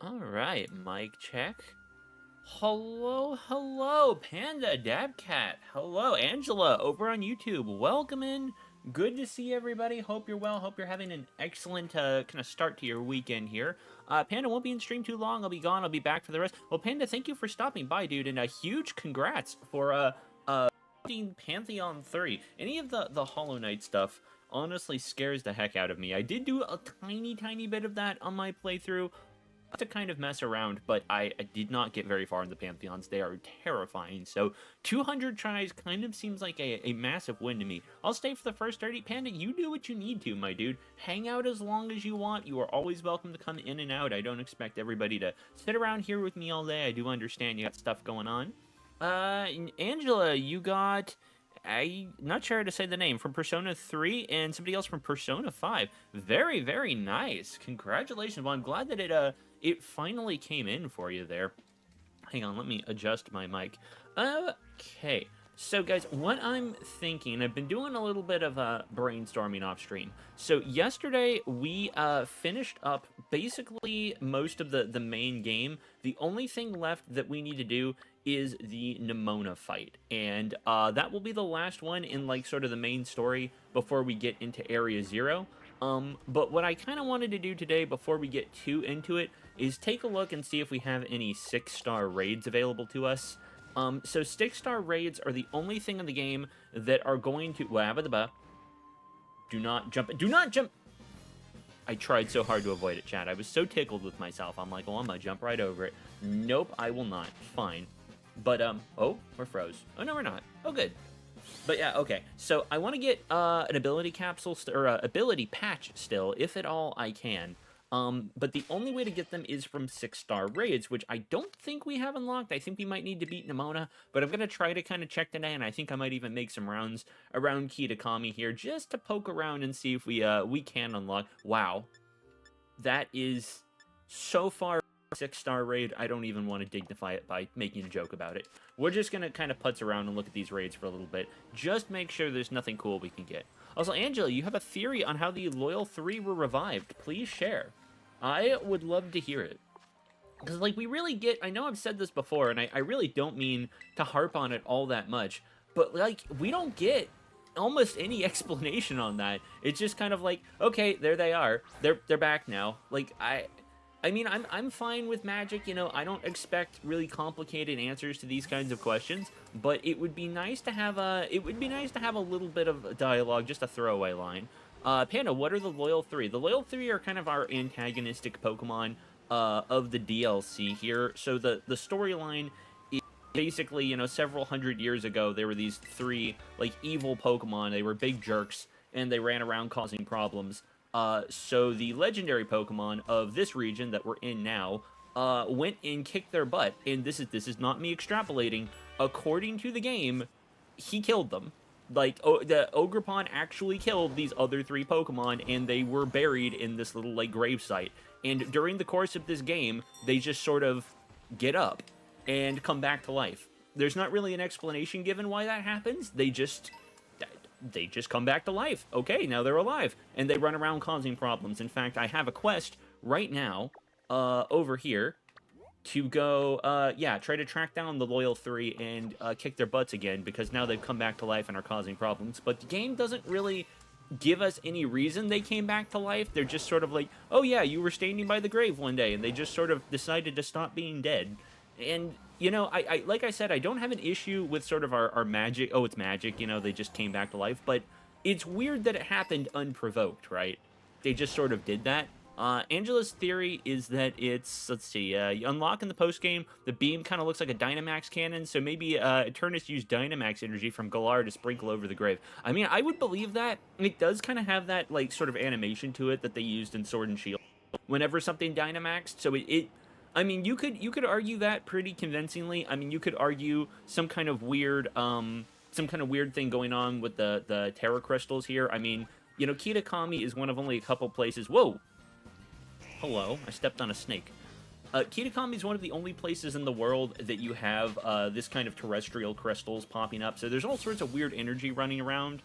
All right, mic check. Hello, hello, Panda Dabcat. Hello, Angela over on YouTube. Welcome in. Good to see everybody. Hope you're well. Hope you're having an excellent kind of start to your weekend here. Panda won't be in stream too long. I'll be gone. I'll be back for the rest. Well, Panda, thank you for stopping by, dude, and a huge congrats for Pantheon 3. Any of the Hollow Knight stuff honestly scares the heck out of me. I did do a tiny bit of that on my playthrough to kind of mess around, but I did not get very far in the Pantheons. They are terrifying. So 200 tries kind of seems like a massive win to me. I'll stay for the first 30. Panda, you do what you need to, my dude. Hang out as long as you want. You are always welcome to come in and out. I don't expect everybody to sit around here with me all day. I do understand you got stuff going on. Angela, you got... I'm not sure how to say the name, from Persona 3 and somebody else from Persona 5. Very, very nice. Congratulations. Well, I'm glad that it finally came in for you there. Hang on, let me adjust my mic. Okay. So, guys, what I'm thinking, I've been doing a little bit of brainstorming off stream. So, yesterday, we finished up basically most of the main game. The only thing left that we need to do is the Nemona fight. And that will be the last one in, like, sort of the main story before we get into Area 0. But what I kind of wanted to do today before we get too into it is take a look and see if we have any 6-star raids available to us. So 6-star raids are the only thing in the game that are going to... Do not jump. Do not jump! I tried so hard to avoid it, chat. I was so tickled with myself. I'm like, well, I'm gonna jump right over it. Nope, I will not. Fine. But, oh, we're froze. Oh, no, we're not. Oh, good. But yeah, okay. So I want to get an ability capsule, or ability patch still, if at all I can. But the only way to get them is from 6-star raids, which I don't think we have unlocked. I think we might need to beat Nimona, but I'm going to try to kind of check today, and I think I might even make some rounds around Kitakami here just to poke around and see if we can unlock. Wow. That is so far 6-star raid, I don't even want to dignify it by making a joke about it. We're just going to kind of putz around and look at these raids for a little bit. Just make sure there's nothing cool we can get. Also, Angela, you have a theory on how the Loyal 3 were revived. Please share. I would love to hear it. Because, like, we really get... I know I've said this before, and I really don't mean to harp on it all that much. But, like, we don't get almost any explanation on that. It's just kind of like, okay, there they are. They're back now. Like, I mean, I'm fine with magic, you know, I don't expect really complicated answers to these kinds of questions, but it would be nice to have a little bit of dialogue, just a throwaway line. Panda, what are the Loyal 3? The Loyal 3 are kind of our antagonistic Pokemon of the DLC here. So the storyline is basically, you know, several hundred years ago, there were these 3, like, evil Pokemon. They were big jerks, and they ran around causing problems. So the legendary Pokemon of this region that we're in now, went and kicked their butt. And this is not me extrapolating. According to the game, he killed them. Like, the Ogerpon actually killed these other 3 Pokemon, and they were buried in this little, like, gravesite. And during the course of this game, they just sort of get up and come back to life. There's not really an explanation given why that happens. They just come back to life. Okay, now they're alive. And they run around causing problems. In fact, I have a quest right now, over here, to go, try to track down the Loyal 3 and kick their butts again, because now they've come back to life and are causing problems. But the game doesn't really give us any reason they came back to life. They're just sort of like, oh yeah, you were standing by the grave one day, and they just sort of decided to stop being dead. And, you know, I like I said, I don't have an issue with sort of our magic. Oh, it's magic, you know, they just came back to life. But it's weird that it happened unprovoked, right? They just sort of did that. Angela's theory is that it's, let's see, you unlock in the post-game, the beam kind of looks like a Dynamax cannon, so maybe Eternus used Dynamax energy from Galar to sprinkle over the grave. I mean, I would believe that. It does kind of have that, like, sort of animation to it that they used in Sword and Shield whenever something Dynamaxed, so I mean, you could argue that pretty convincingly. I mean, you could argue some kind of weird thing going on with the Terra Crystals here. I mean, you know, Kitakami is one of only a couple places. Whoa! Hello, I stepped on a snake. Kitakami is one of the only places in the world that you have this kind of terrestrial crystals popping up, so there's all sorts of weird energy running around.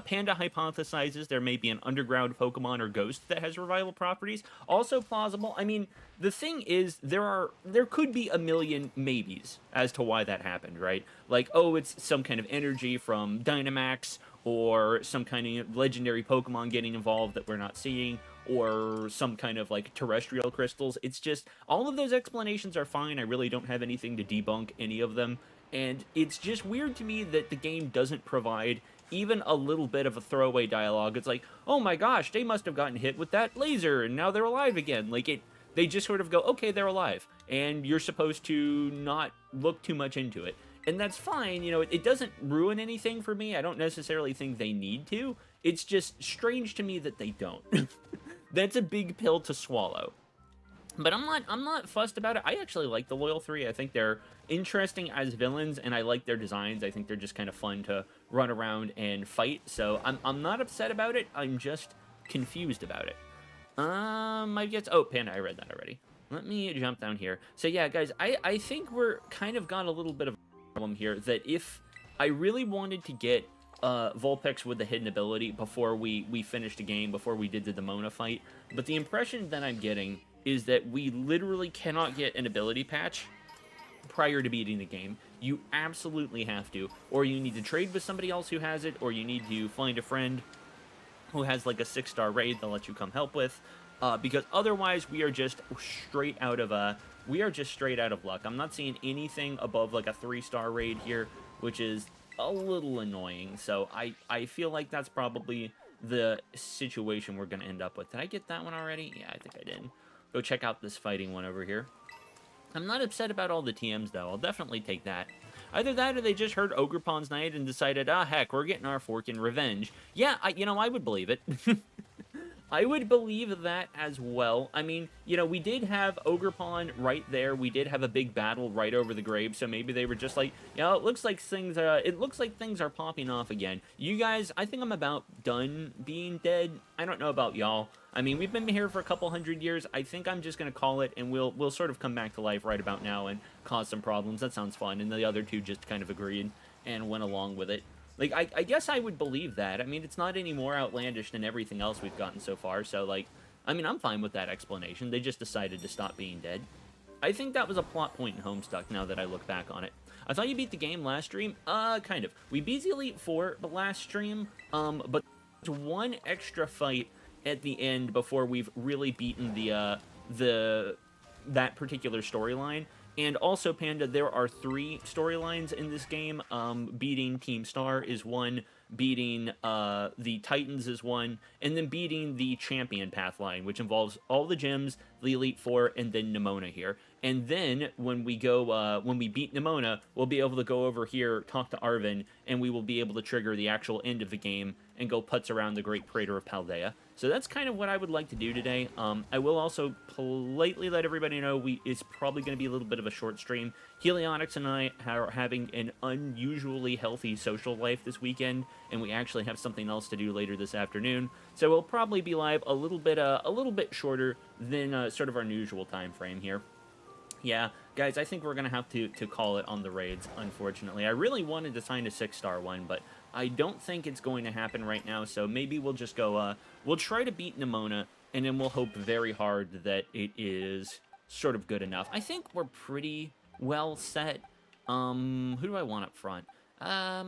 Panda hypothesizes there may be an underground Pokemon or ghost that has revival properties. Also plausible. I mean, the thing is, there could be a million maybes as to why that happened, right? Like, oh, it's some kind of energy from Dynamax, or some kind of legendary Pokemon getting involved that we're not seeing, or some kind of, like, terrestrial crystals. It's just, all of those explanations are fine. I really don't have anything to debunk any of them. And it's just weird to me that the game doesn't provide even a little bit of a throwaway dialogue. It's like, oh my gosh, they must have gotten hit with that laser, and now they're alive again. Like, they just sort of go, okay, they're alive. And you're supposed to not look too much into it. And that's fine, you know, it doesn't ruin anything for me. I don't necessarily think they need to. It's just strange to me that they don't. That's a big pill to swallow. But I'm not fussed about it. I actually like the Loyal 3. I think they're interesting as villains, and I like their designs. I think they're just kind of fun to run around and fight. So I'm not upset about it. I'm just confused about it. I guess... Oh, Panda, I read that already. Let me jump down here. So yeah, guys, I think we're kind of got a little bit of a problem here, that if I really wanted to get Vulpix with the hidden ability before we finished the game, before we did the Demona fight, but the impression that I'm getting is that we literally cannot get an ability patch prior to beating the game. You absolutely have to, or you need to trade with somebody else who has it, or you need to find a friend who has like a 6-star raid they'll let you come help with, because otherwise we are just straight out of luck. I'm not seeing anything above like a 3-star raid here, which is a little annoying. So I feel like that's probably the situation we're going to end up with. Did I get that one already? Yeah, I think I did. Go check out this fighting one over here. I'm not upset about all the TMs, though. I'll definitely take that. Either that or they just heard Ogerpon's Night and decided, ah, heck, we're getting our fork in revenge. Yeah, I would believe it. I would believe that as well. I mean, you know, we did have Ogerpon right there. We did have a big battle right over the grave, so maybe they were just like, you know, it looks like things are popping off again. You guys, I think I'm about done being dead. I don't know about y'all. I mean, we've been here for a couple hundred years. I think I'm just gonna call it, and we'll sort of come back to life right about now and cause some problems. That sounds fun. And the other two just kind of agreed and went along with it. Like, I guess I would believe that. I mean, it's not any more outlandish than everything else we've gotten so far, so, like, I mean, I'm fine with that explanation. They just decided to stop being dead. I think that was a plot point in Homestuck, now that I look back on it. I thought you beat the game last stream? Kind of. We beat the Elite Four the last stream, but there's one extra fight at the end before we've really beaten that particular storyline. And also, Panda, there are 3 storylines in this game. Beating Team Star is one, beating the Titans is one, and then beating the Champion Pathline, which involves all the gyms, the Elite Four, and then Nimona here. And then when we beat Nimona, we'll be able to go over here, talk to Arven, and we will be able to trigger the actual end of the game and go putz around the Great Crater of Paldea. So that's kind of what I would like to do today. I will also politely let everybody know it's probably going to be a little bit of a short stream. Helionics and I are having an unusually healthy social life this weekend, and we actually have something else to do later this afternoon. So we'll probably be live a little bit shorter than sort of our usual time frame here. Yeah, guys, I think we're going to have to call it on the raids, unfortunately. I really wanted to sign a 6-star one, but I don't think it's going to happen right now, so maybe we'll just go, we'll try to beat Nimona, and then we'll hope very hard that it is sort of good enough. I think we're pretty well set. Who do I want up front? I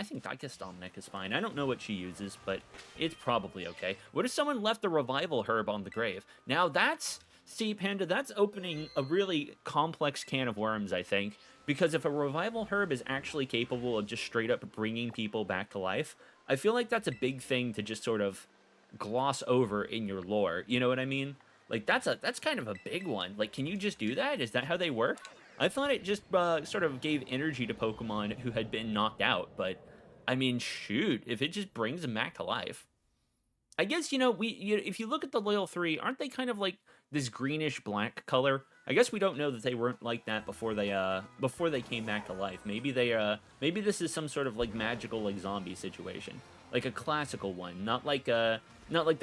think Dicus Dominic is fine. I don't know what she uses, but it's probably okay. What if someone left the Revival Herb on the grave? Now that's... See, Panda, that's opening a really complex can of worms, I think. Because if a Revival Herb is actually capable of just straight up bringing people back to life, I feel like that's a big thing to just sort of gloss over in your lore. You know what I mean? Like, that's kind of a big one. Like, can you just do that? Is that how they work? I thought it just sort of gave energy to Pokemon who had been knocked out. But, I mean, shoot, if it just brings them back to life. I guess, you know, if you look at the Loyal 3, aren't they kind of like this greenish-black color? I guess we don't know that they weren't like that before they came back to life. Maybe maybe this is some sort of like magical like zombie situation, like a classical one, not like the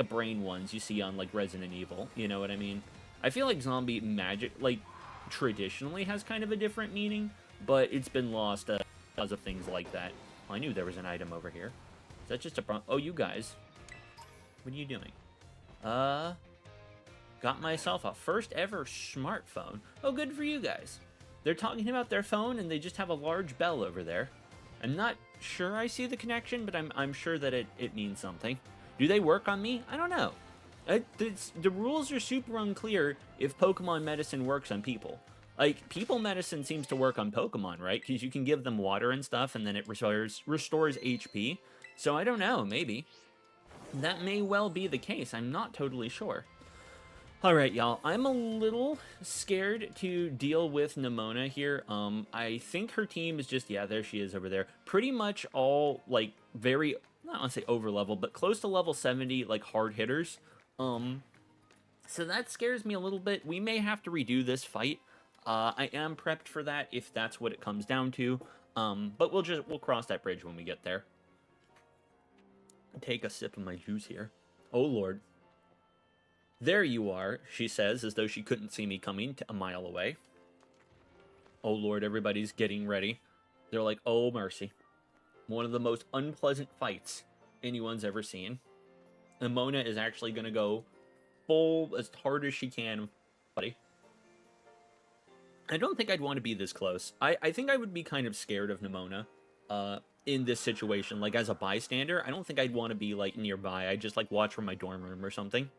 brain ones you see on like Resident Evil. You know what I mean? I feel like zombie magic like traditionally has kind of a different meaning, but it's been lost because of things like that. Oh, I knew there was an item over here. Is that just a oh, you guys? What are you doing? Got myself a first ever smartphone. Oh, good for you guys. They're talking about their phone and they just have a large bell over there. I'm not sure I see the connection, but I'm sure that it means something. Do they work on me? I don't know. The rules are super unclear if Pokemon medicine works on people. Like, people medicine seems to work on Pokemon, right? Because you can give them water and stuff and then it restores HP. So I don't know, maybe. That may well be the case. I'm not totally sure. Alright, y'all. I'm a little scared to deal with Nimona here. I think her team is just... Yeah, there she is over there. Pretty much all, like, very... I don't want to say over level, but close to level 70, like, hard hitters. So that scares me a little bit. We may have to redo this fight. I am prepped for that if that's what it comes down to. But we'll cross that bridge when we get there. Take a sip of my juice here. Oh, Lord. There you are, she says, as though she couldn't see me coming a mile away. Oh, Lord, everybody's getting ready. They're like, oh, mercy. One of the most unpleasant fights anyone's ever seen. Nimona is actually going to go full as hard as she can, buddy. I don't think I'd want to be this close. I think I would be kind of scared of Nimona. In this situation, like as a bystander, I don't think I'd want to be like nearby. I'd just like watch from my dorm room or something.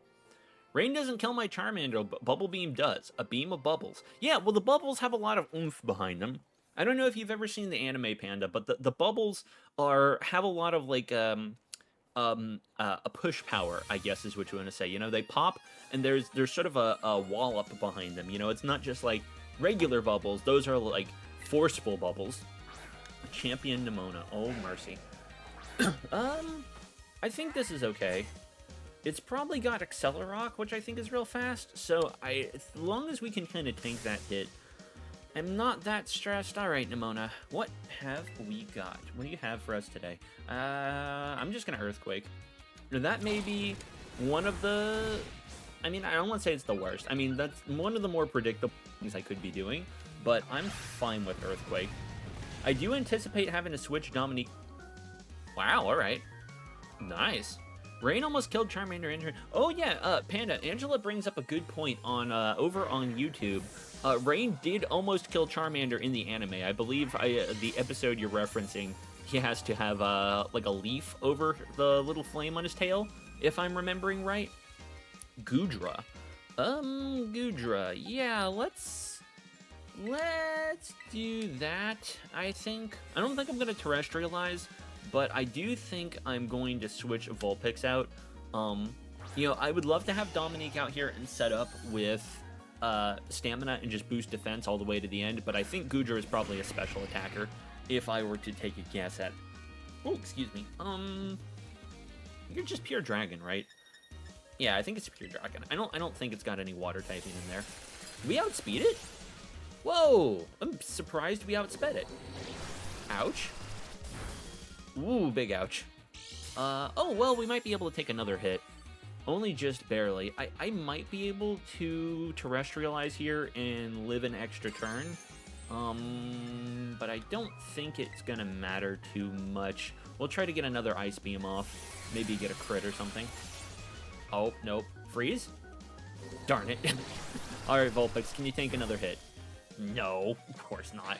Rain doesn't kill my Charmander, but Bubble Beam does. A beam of bubbles. Yeah, well the bubbles have a lot of oomph behind them. I don't know if you've ever seen the anime, Panda, but the bubbles have a lot of like a push power, I guess is what you want to say. You know, they pop and there's sort of a wall up behind them. You know, it's not just like regular bubbles. Those are like forceful bubbles. Champion Nimona. Oh, mercy. I think this is okay. It's probably got Accelerock, which I think is real fast, so as long as we can kind of tank that hit, I'm not that stressed. All right, Nimona, what have we got? What do you have for us today? I'm just gonna Earthquake. Now, that may be one of the... I mean, I don't want to say it's the worst. I mean, that's one of the more predictable things I could be doing, but I'm fine with Earthquake. I do anticipate having to switch Dominique. Wow, all right. Nice. Rain almost killed Charmander in her... Oh, yeah, Panda, Angela brings up a good point on over on YouTube. Rain did almost kill Charmander in the anime. I believe the episode you're referencing, he has to have, like, a leaf over the little flame on his tail, if I'm remembering right. Goodra. Goodra. Yeah, let's do that, I think. I don't think I'm going to terrestrialize, but I do think I'm going to switch Vulpix out. You know, I would love to have Dominique out here and set up with stamina and just boost defense all the way to the end, but I think Goodra is probably a special attacker if I were to take a guess at... Oh, excuse me. You're just pure dragon, right? Yeah, I think it's pure dragon. I don't think it's got any water typing in there. We outspeed it? Whoa! I'm surprised we outsped it. Ouch. Ooh, big ouch. Oh, well, we might be able to take another hit. Only just barely. I might be able to terrestrialize here and live an extra turn. But I don't think it's gonna matter too much. We'll try to get another Ice Beam off. Maybe get a crit or something. Oh, nope. Freeze? Darn it. Alright, Vulpix, can you tank another hit? No, of course not.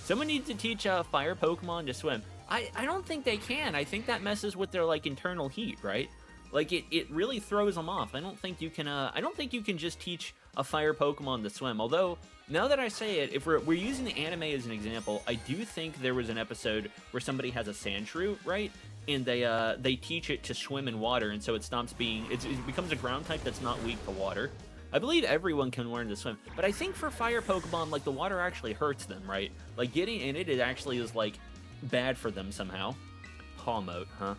Someone needs to teach fire Pokemon to swim. I don't think they can. I think that messes with their, like, internal heat, right? Like, it really throws them off. I don't think you can just teach a fire Pokemon to swim. Although, now that I say it, if we're using the anime as an example, I do think there was an episode where somebody has a Sandshrew, right? And they teach it to swim in water, and so it stops being... It becomes a ground type that's not weak to water. I believe everyone can learn to swim, but I think for fire Pokemon, like, the water actually hurts them, right? Like, getting in it actually is, like, bad for them somehow. Pawmote, huh?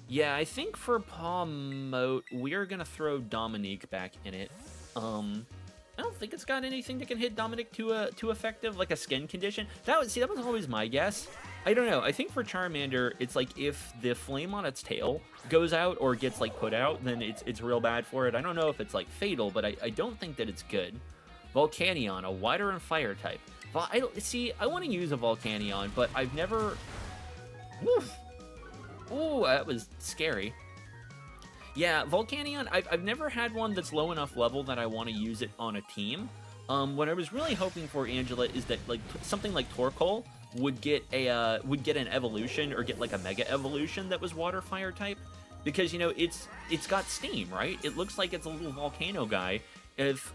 Yeah, I think for Pawmote, we're gonna throw Dominique back in it. I don't think it's got anything that can hit Dominic too effective, like a skin condition. That was always my guess. I don't know. I think for Charmander, it's like if the flame on its tail goes out or gets like put out, then it's real bad for it. I don't know if it's like fatal, but I don't think that it's good. Volcanion, a water and fire type. I want to use a Volcanion, but I've never... Woof. Ooh, that was scary. Yeah, Volcanion, I've never had one that's low enough level that I want to use it on a team. What I was really hoping for, Angela, is that like something like Torkoal would get an evolution or get like a mega evolution that was water fire type, because you know it's got steam, right? It looks like it's a little volcano guy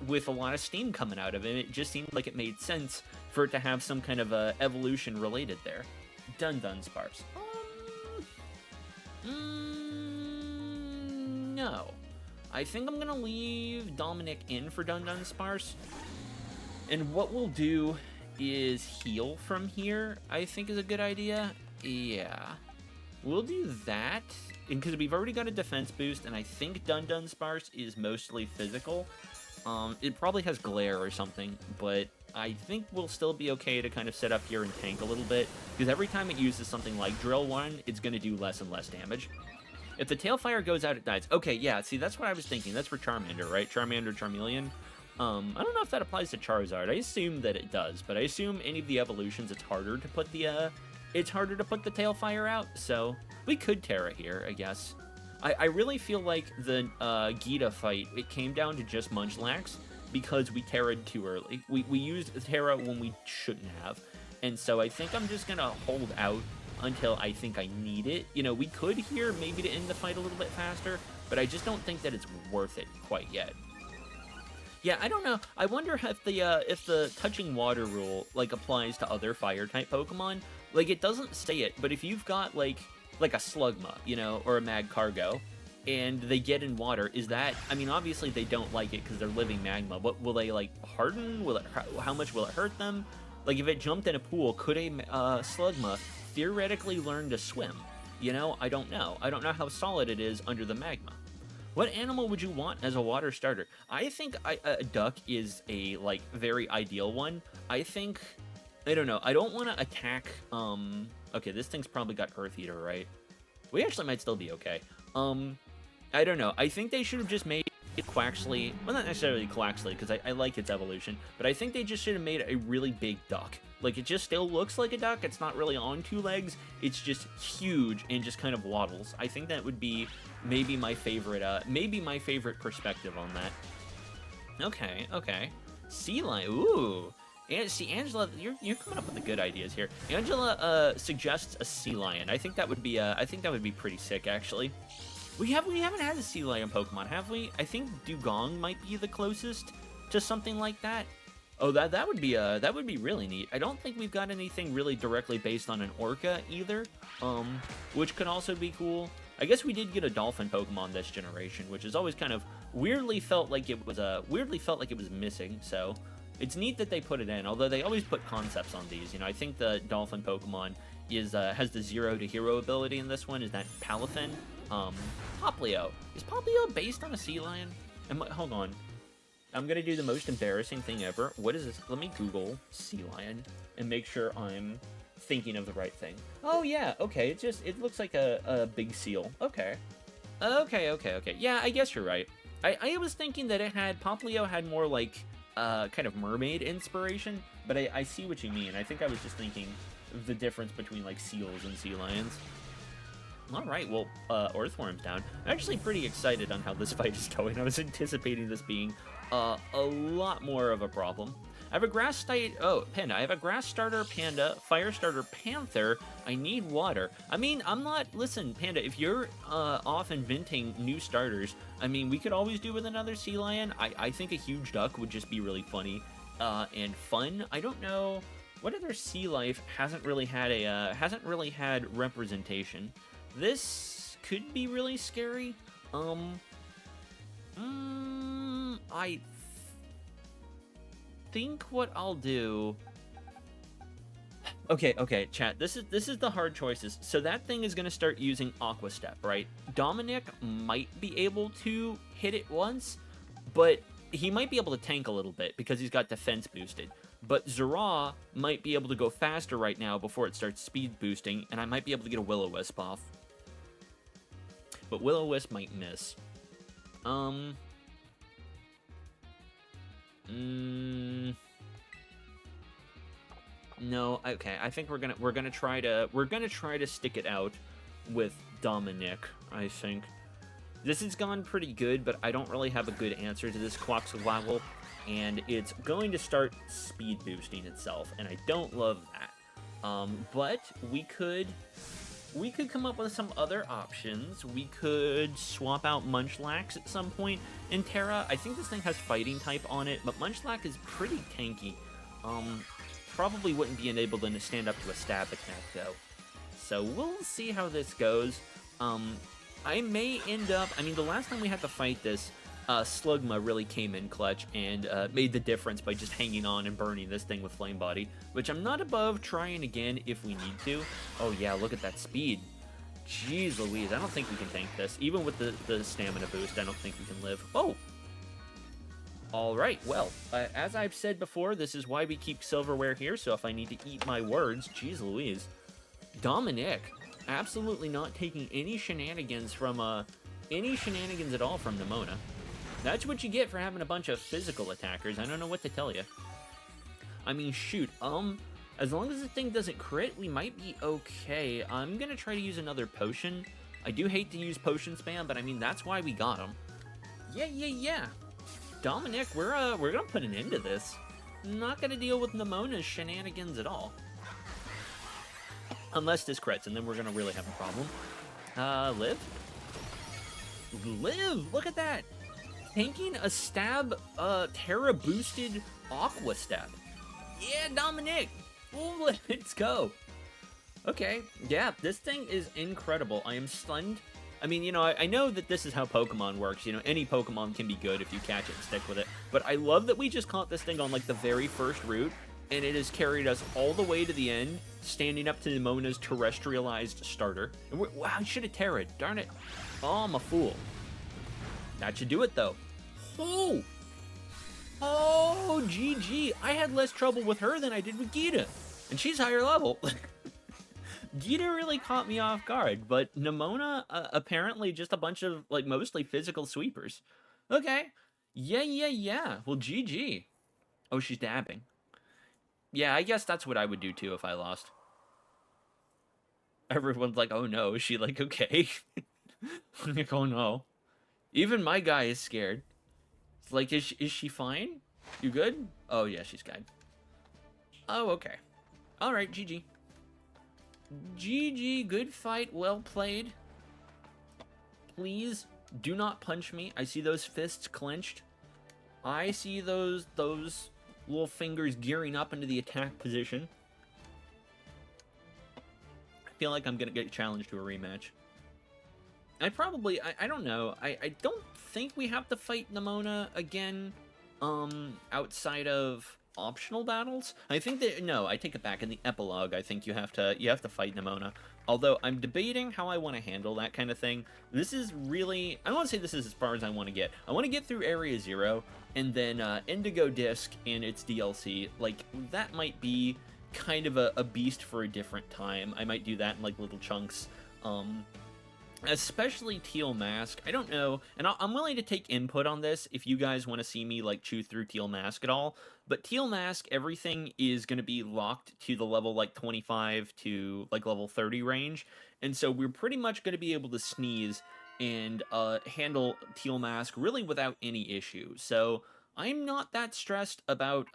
with a lot of steam coming out of it. It just seemed like it made sense for it to have some kind of evolution related there. Dunsparce. No. I think I'm going to leave Dominic in for Dunsparce. And what we'll do is heal from here, I think is a good idea. Yeah. We'll do that. Because we've already got a defense boost, and I think Dunsparce is mostly physical. It probably has Glare or something, but I think we'll still be okay to kind of set up here and tank a little bit. Because every time it uses something like Drill 1, it's going to do less and less damage. If the tail fire goes out, it dies. Okay, yeah, see, that's what I was thinking. That's for Charmander, right? Charmander, Charmeleon. I don't know if that applies to Charizard. I assume that it does, but I assume any of the evolutions, it's harder to put the tail fire out, so we could Terra here, I guess. I really feel like the Gita fight, it came down to just Munchlax because we Terra'd too early. We used Terra when we shouldn't have, and so I think I'm just gonna hold out until I think I need it. You know, we could here maybe to end the fight a little bit faster, but I just don't think that it's worth it quite yet. Yeah, I don't know. I wonder if the touching water rule like applies to other fire type Pokemon. Like, it doesn't say it, but if you've got like a Slugma, you know, or a Magcargo, and they get in water, is that... I mean, obviously they don't like it because they're living magma. What will they like harden? How much will it hurt them? Like, if it jumped in a pool, could a Slugma theoretically learn to swim? You know, I don't know. I don't know how solid it is under the magma. What animal would you want as a water starter? I think a duck is a, like, very ideal one. I think, I don't know, I don't want to attack, okay, this thing's probably got Earth Eater, right? We actually might still be okay. I don't know, I think they should have just made Quaxley, well, not necessarily Quaxley, because I like its evolution, but I think they just should have made a really big duck. Like, it just still looks like a duck, it's not really on 2 legs, it's just huge and just kind of waddles. I think that would be maybe my favorite perspective on that. Okay, okay. Sea lion, ooh. And see, Angela, you're coming up with the good ideas here. Angela suggests a sea lion. I think that would be pretty sick, actually. We haven't had a sea lion Pokemon, have we? I think Dugong might be the closest to something like that. Oh, that would be really neat. I don't think we've got anything really directly based on an orca either, which could also be cool. I guess we did get a dolphin Pokemon this generation, which has always kind of weirdly felt like it was missing. So it's neat that they put it in, although they always put concepts on these. You know, I think the dolphin Pokemon has the 0 to hero ability in this one. Is that Palafin? Poplio. Is Poplio based on a sea lion? Hold on. I'm gonna do the most embarrassing thing ever. What is this? Let me Google sea lion and make sure I'm thinking of the right thing. Oh yeah, okay. It looks like a big seal. Okay. Okay. Yeah, I guess you're right. I was thinking that Poplio had more like kind of mermaid inspiration, but I see what you mean. I think I was just thinking the difference between like seals and sea lions. Alright, well, Earthworm's down. I'm actually pretty excited on how this fight is going. I was anticipating this being a lot more of a problem. I have a Panda. I have a Grass Starter Panda, Fire Starter Panther. I need water. I mean, listen, Panda, if you're off inventing new starters, I mean, we could always do with another Sea Lion. I think a huge duck would just be really funny and fun. I don't know what other sea life hasn't really had representation. This could be really scary. I think what I'll do. Okay, chat. This is the hard choices. So that thing is gonna start using Aqua Step, right? Dominic might be able to hit it once, but he might be able to tank a little bit because he's got defense boosted. But Zera might be able to go faster right now before it starts speed boosting, and I might be able to get a Will-O-Wisp off. But Will-O-Wisp might miss. No, okay. I think we're gonna try to stick it out with Dominic, I think. This has gone pretty good, but I don't really have a good answer to this Quaxawaddle, and it's going to start speed boosting itself, and I don't love that. But we could come up with some other options. We could swap out Munchlax at some point in Terra. I think this thing has Fighting type on it, but Munchlax is pretty tanky. Probably wouldn't be able to stand up to a stab attack, though. So we'll see how this goes. I may end up... I mean, the last time we had to fight this, Slugma really came in clutch and made the difference by just hanging on and burning this thing with Flame Body, which I'm not above trying again if we need to. Oh yeah, look at that speed. Jeez Louise, I don't think we can tank this. Even with the stamina boost, I don't think we can live. Oh! Alright, well, as I've said before, this is why we keep silverware here, so if I need to eat my words, jeez Louise. Dominic, absolutely not taking any shenanigans from, any shenanigans at all from Nemona. That's what you get for having a bunch of physical attackers. I don't know what to tell you. I mean, shoot, as long as the thing doesn't crit, we might be okay. I'm gonna try to use another potion. I do hate to use potion spam, but I mean, that's why we got him. Yeah. Dominic, we're gonna put an end to this. Not gonna deal with Nemona's shenanigans at all. Unless this crits, and then we're gonna really have a problem. Live? Live! Look at that! Tanking a stab, Terra boosted Aqua Step. Yeah, Dominic! Ooh, let's go! Okay, yeah, this thing is incredible. I am stunned. I mean, you know, I know that this is how Pokemon works. You know, any Pokemon can be good if you catch it and stick with it. But I love that we just caught this thing on, like, the very first route, and it has carried us all the way to the end, standing up to Nemona's terrestrialized starter. And wow, I should have Terra'd. Darn it. Oh, I'm a fool. That should do it, though. Oh! Oh, GG. I had less trouble with her than I did with Gita. And she's higher level. Gita really caught me off guard, but Nimona, apparently just a bunch of, like, mostly physical sweepers. Okay. Yeah. Well, GG. Oh, she's dabbing. Yeah, I guess that's what I would do, too, if I lost. Everyone's like, oh, no. Is she, like, okay? I'm like, oh, no. Even my guy is scared. It's like, is she fine? You good? Oh, yeah, she's good. Oh, okay. All right, GG. GG, good fight, well played. Please do not punch me. I see those fists clenched. I see those little fingers gearing up into the attack position. I feel like I'm gonna get challenged to a rematch. I don't know. I don't think we have to fight Nimona again, outside of optional battles. I think that, no, I take it back. In the epilogue, I think you have to fight Nimona. Although I'm debating how I want to handle that kind of thing. This is really, I don't want to say this is as far as I want to get. I want to get through Area 0, and then Indigo Disc and its DLC. Like, that might be kind of a beast for a different time. I might do that in, like, little chunks. Especially Teal Mask. I don't know, and I'm willing to take input on this if you guys want to see me, like, chew through Teal Mask at all. But Teal Mask, everything is going to be locked to the level, like, 25 to, like, level 30 range. And so we're pretty much going to be able to sneeze and handle Teal Mask really without any issue. So I'm not that stressed about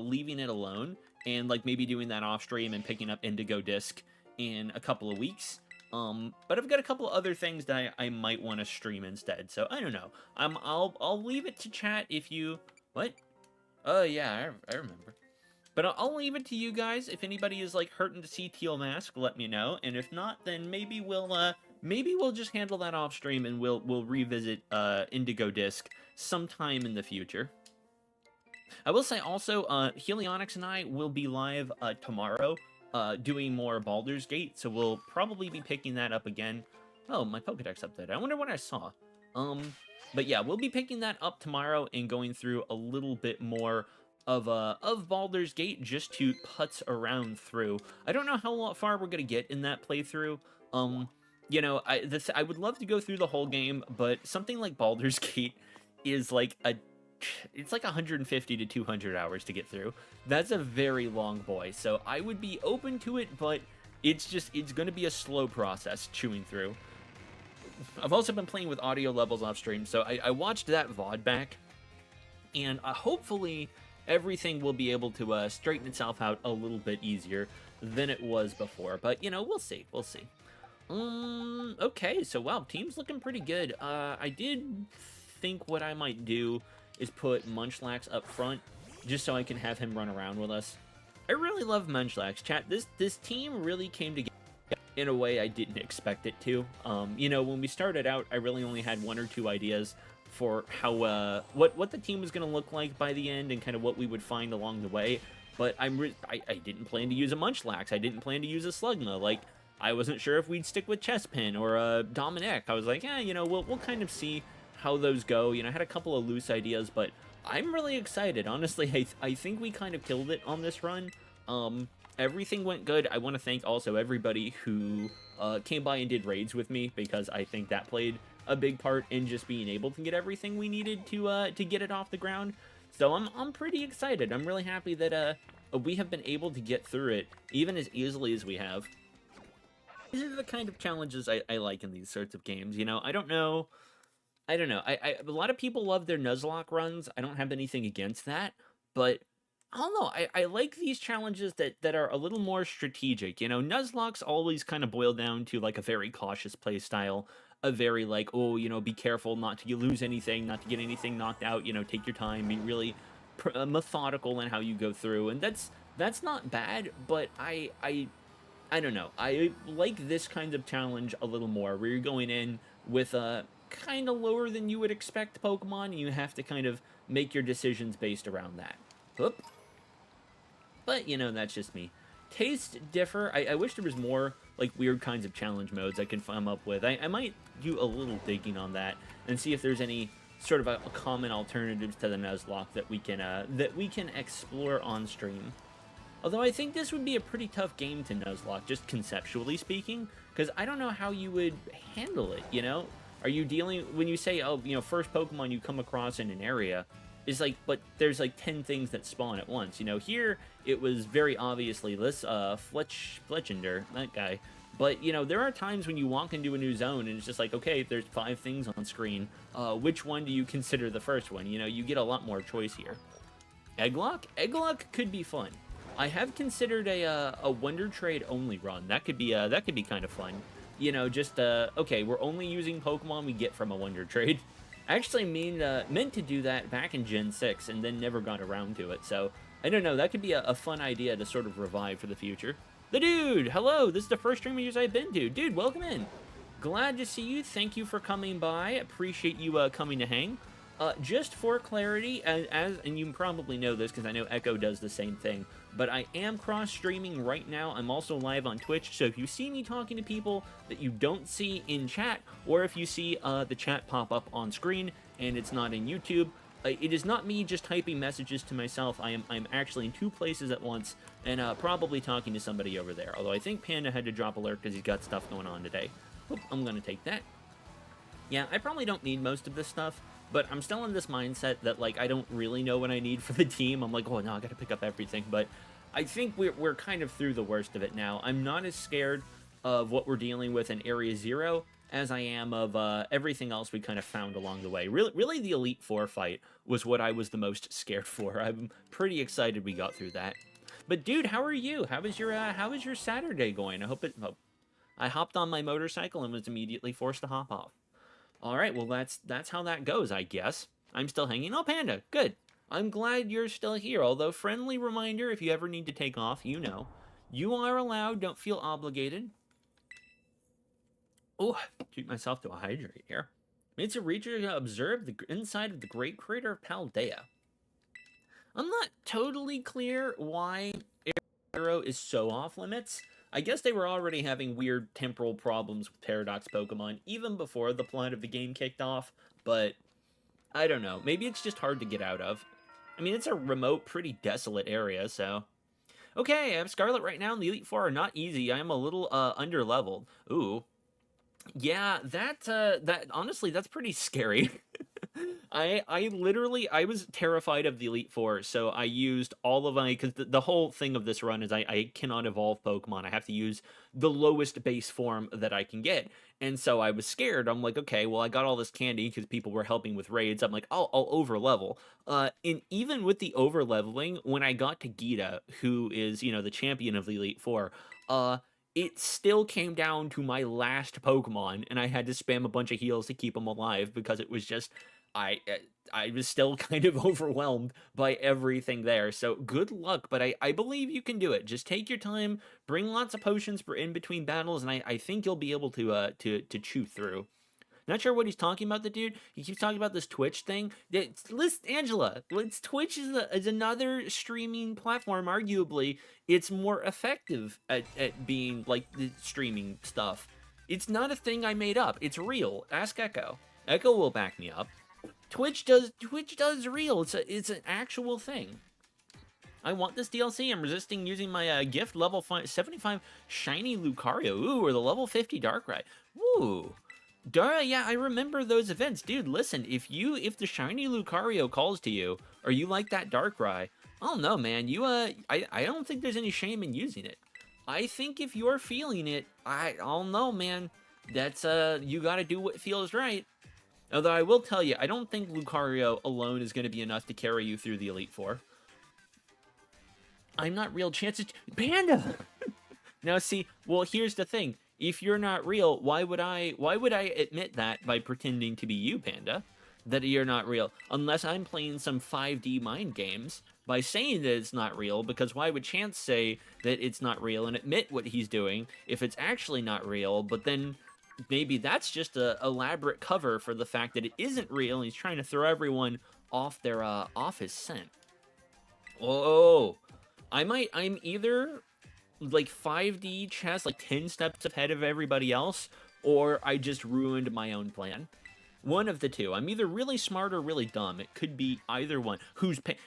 leaving it alone and, like, maybe doing that off stream and picking up Indigo Disc in a couple of weeks. But I've got a couple other things that I might want to stream instead, so I don't know. I'll leave it to chat if you... What? Oh, yeah, I remember. But I'll leave it to you guys. If anybody is, like, hurting to see Teal Mask, let me know. And if not, then maybe we'll just handle that off stream and we'll revisit, Indigo Disc sometime in the future. I will say also, Helionics and I will be live, tomorrow. Doing more Baldur's Gate, so we'll probably be picking that up again. Oh, my Pokedex updated. I wonder what I saw. But yeah, we'll be picking that up tomorrow and going through a little bit more of Baldur's Gate just to putz around through. I don't know how far we're gonna get in that playthrough. You know, I would love to go through the whole game, but something like Baldur's Gate is like it's like 150 to 200 hours to get through. That's a very long boy, so I would be open to it, but it's going to be a slow process chewing through. I've also been playing with audio levels off stream, so I watched that VOD back, and hopefully everything will be able to straighten itself out a little bit easier than it was before, but, you know, we'll see. Okay, so wow, team's looking pretty good. I did think what I might do is put Munchlax up front, just so I can have him run around with us. I really love Munchlax, chat. This team really came together in a way I didn't expect it to. You know, when we started out, I really only had one or two ideas for how what the team was going to look like by the end and kind of what we would find along the way. But I didn't plan to use a Munchlax. I didn't plan to use a Slugma. Like, I wasn't sure if we'd stick with Chespin or Dominic. I was like, yeah, you know, we'll kind of see how those go. You know, I had a couple of loose ideas, but I'm really excited. Honestly, I think we kind of killed it on this run. Everything went good. I want to thank also everybody who came by and did raids with me, because I think that played a big part in just being able to get everything we needed to get it off the ground. So I'm pretty excited. I'm really happy that we have been able to get through it even as easily as we have. These are the kind of challenges I like in these sorts of games. You know, I don't know. A lot of people love their Nuzlocke runs. I don't have anything against that, but I don't know. I like these challenges that are a little more strategic. You know, Nuzlocke's always kind of boil down to, like, a very cautious play style, a very, like, oh, you know, be careful not to lose anything, not to get anything knocked out. You know, take your time, be really methodical in how you go through, and that's not bad. But I don't know. I like this kind of challenge a little more, where you're going in with a kind of lower than you would expect Pokemon, and you have to kind of make your decisions based around that. Oop. But, you know, that's just me. Tastes differ. I wish there was more, like, weird kinds of challenge modes I could come up with. I might do a little digging on that and see if there's any sort of a common alternative to the Nuzlocke that we can explore on stream. Although I think this would be a pretty tough game to Nuzlocke, just conceptually speaking, because I don't know how you would handle it, you know? Are you dealing, when you say, oh, you know, first Pokemon you come across in an area, is like, but there's like 10 things that spawn at once, you know? Here, it was very obviously this, Fletchender, that guy. But, you know, there are times when you walk into a new zone and it's just like, okay, there's 5 things on screen. Which one do you consider the first one? You know, you get a lot more choice here. Egglock? Egglock could be fun. I have considered a Wonder Trade only run. That could be kind of fun. You know, just okay, we're only using Pokemon we get from a Wonder Trade. I actually meant to do that back in Gen 6 and then never got around to it. So I don't know. That could be a fun idea to sort of revive for the future. The dude, hello. This is the first stream of yours I've been to. Dude, welcome in. Glad to see you. Thank you for coming by. Appreciate you coming to hang. Just for clarity, and you probably know this because I know Echo does the same thing, but I am cross-streaming right now. I'm also live on Twitch, so if you see me talking to people that you don't see in chat, or if you see the chat pop up on screen and it's not in YouTube, it is not me just typing messages to myself. I'm actually in 2 places at once, and probably talking to somebody over there. Although I think Panda had to drop alert because he's got stuff going on today. Oop, I'm gonna take that. Yeah, I probably don't need most of this stuff, but I'm still in this mindset that, like, I don't really know what I need for the team. I'm like, oh, no, I gotta pick up everything. But I think we're kind of through the worst of it now. I'm not as scared of what we're dealing with in Area 0 as I am of everything else we kind of found along the way. Really, the Elite Four fight was what I was the most scared for. I'm pretty excited we got through that. But, dude, how are you? How was your Saturday going? I hopped on my motorcycle and was immediately forced to hop off. All right, well, that's how that goes, I guess. I'm still hanging. Oh, Panda, good. I'm glad you're still here, although friendly reminder, if you ever need to take off, you know. You are allowed, don't feel obligated. Oh, treat myself to a hydrate here. It's a reacher to observe the inside of the great crater of Paldea. I'm not totally clear why Arrow is so off limits. I guess they were already having weird temporal problems with Paradox Pokemon even before the plot of the game kicked off, but I don't know. Maybe it's just hard to get out of. I mean, it's a remote, pretty desolate area, so... Okay, I have Scarlet right now, and the Elite Four are not easy. I am a little, underleveled. Ooh. Yeah, that honestly, that's pretty scary. I literally, I was terrified of the Elite Four, so I used all of my, because the whole thing of this run is I cannot evolve Pokemon. I have to use the lowest base form that I can get. And so I was scared. I'm like, okay, well, I got all this candy because people were helping with raids. I'm like, oh, I'll over-level. And even with the over-leveling, when I got to Gita, who is, you know, the champion of the Elite Four, it still came down to my last Pokemon, and I had to spam a bunch of heals to keep him alive because it was just... I was still kind of overwhelmed by everything there. So good luck, but I believe you can do it. Just take your time, bring lots of potions for in between battles, and I think you'll be able to chew through. Not sure what he's talking about, the dude. He keeps talking about this Twitch thing. Listen, Angela, Twitch is another streaming platform. Arguably, it's more effective at being like the streaming stuff. It's not a thing I made up. It's real. Ask Echo. Echo will back me up. Twitch does real. It's an actual thing. I want this DLC. I'm resisting using my gift level 75 shiny Lucario. Ooh, or the level 50 Darkrai. Ooh. Dara, yeah, I remember those events. Dude, listen, if the shiny Lucario calls to you, or you like that Darkrai, I don't know, man. I don't think there's any shame in using it. I think if you're feeling it, I don't know, man. That's, you gotta do what feels right. Although I will tell you, I don't think Lucario alone is going to be enough to carry you through the Elite Four. I'm not real. Chances... Panda! Now, see, well, here's the thing. If you're not real, why would I admit that by pretending to be you, Panda? That you're not real. Unless I'm playing some 5D mind games by saying that it's not real, because why would Chance say that it's not real and admit what he's doing if it's actually not real, but then... maybe that's just a elaborate cover for the fact that it isn't real and he's trying to throw everyone off their off his scent. Oh, I'm either like 5D chess, like 10 steps ahead of everybody else, or I just ruined my own plan. One of the two. I'm either really smart or really dumb. It could be either one.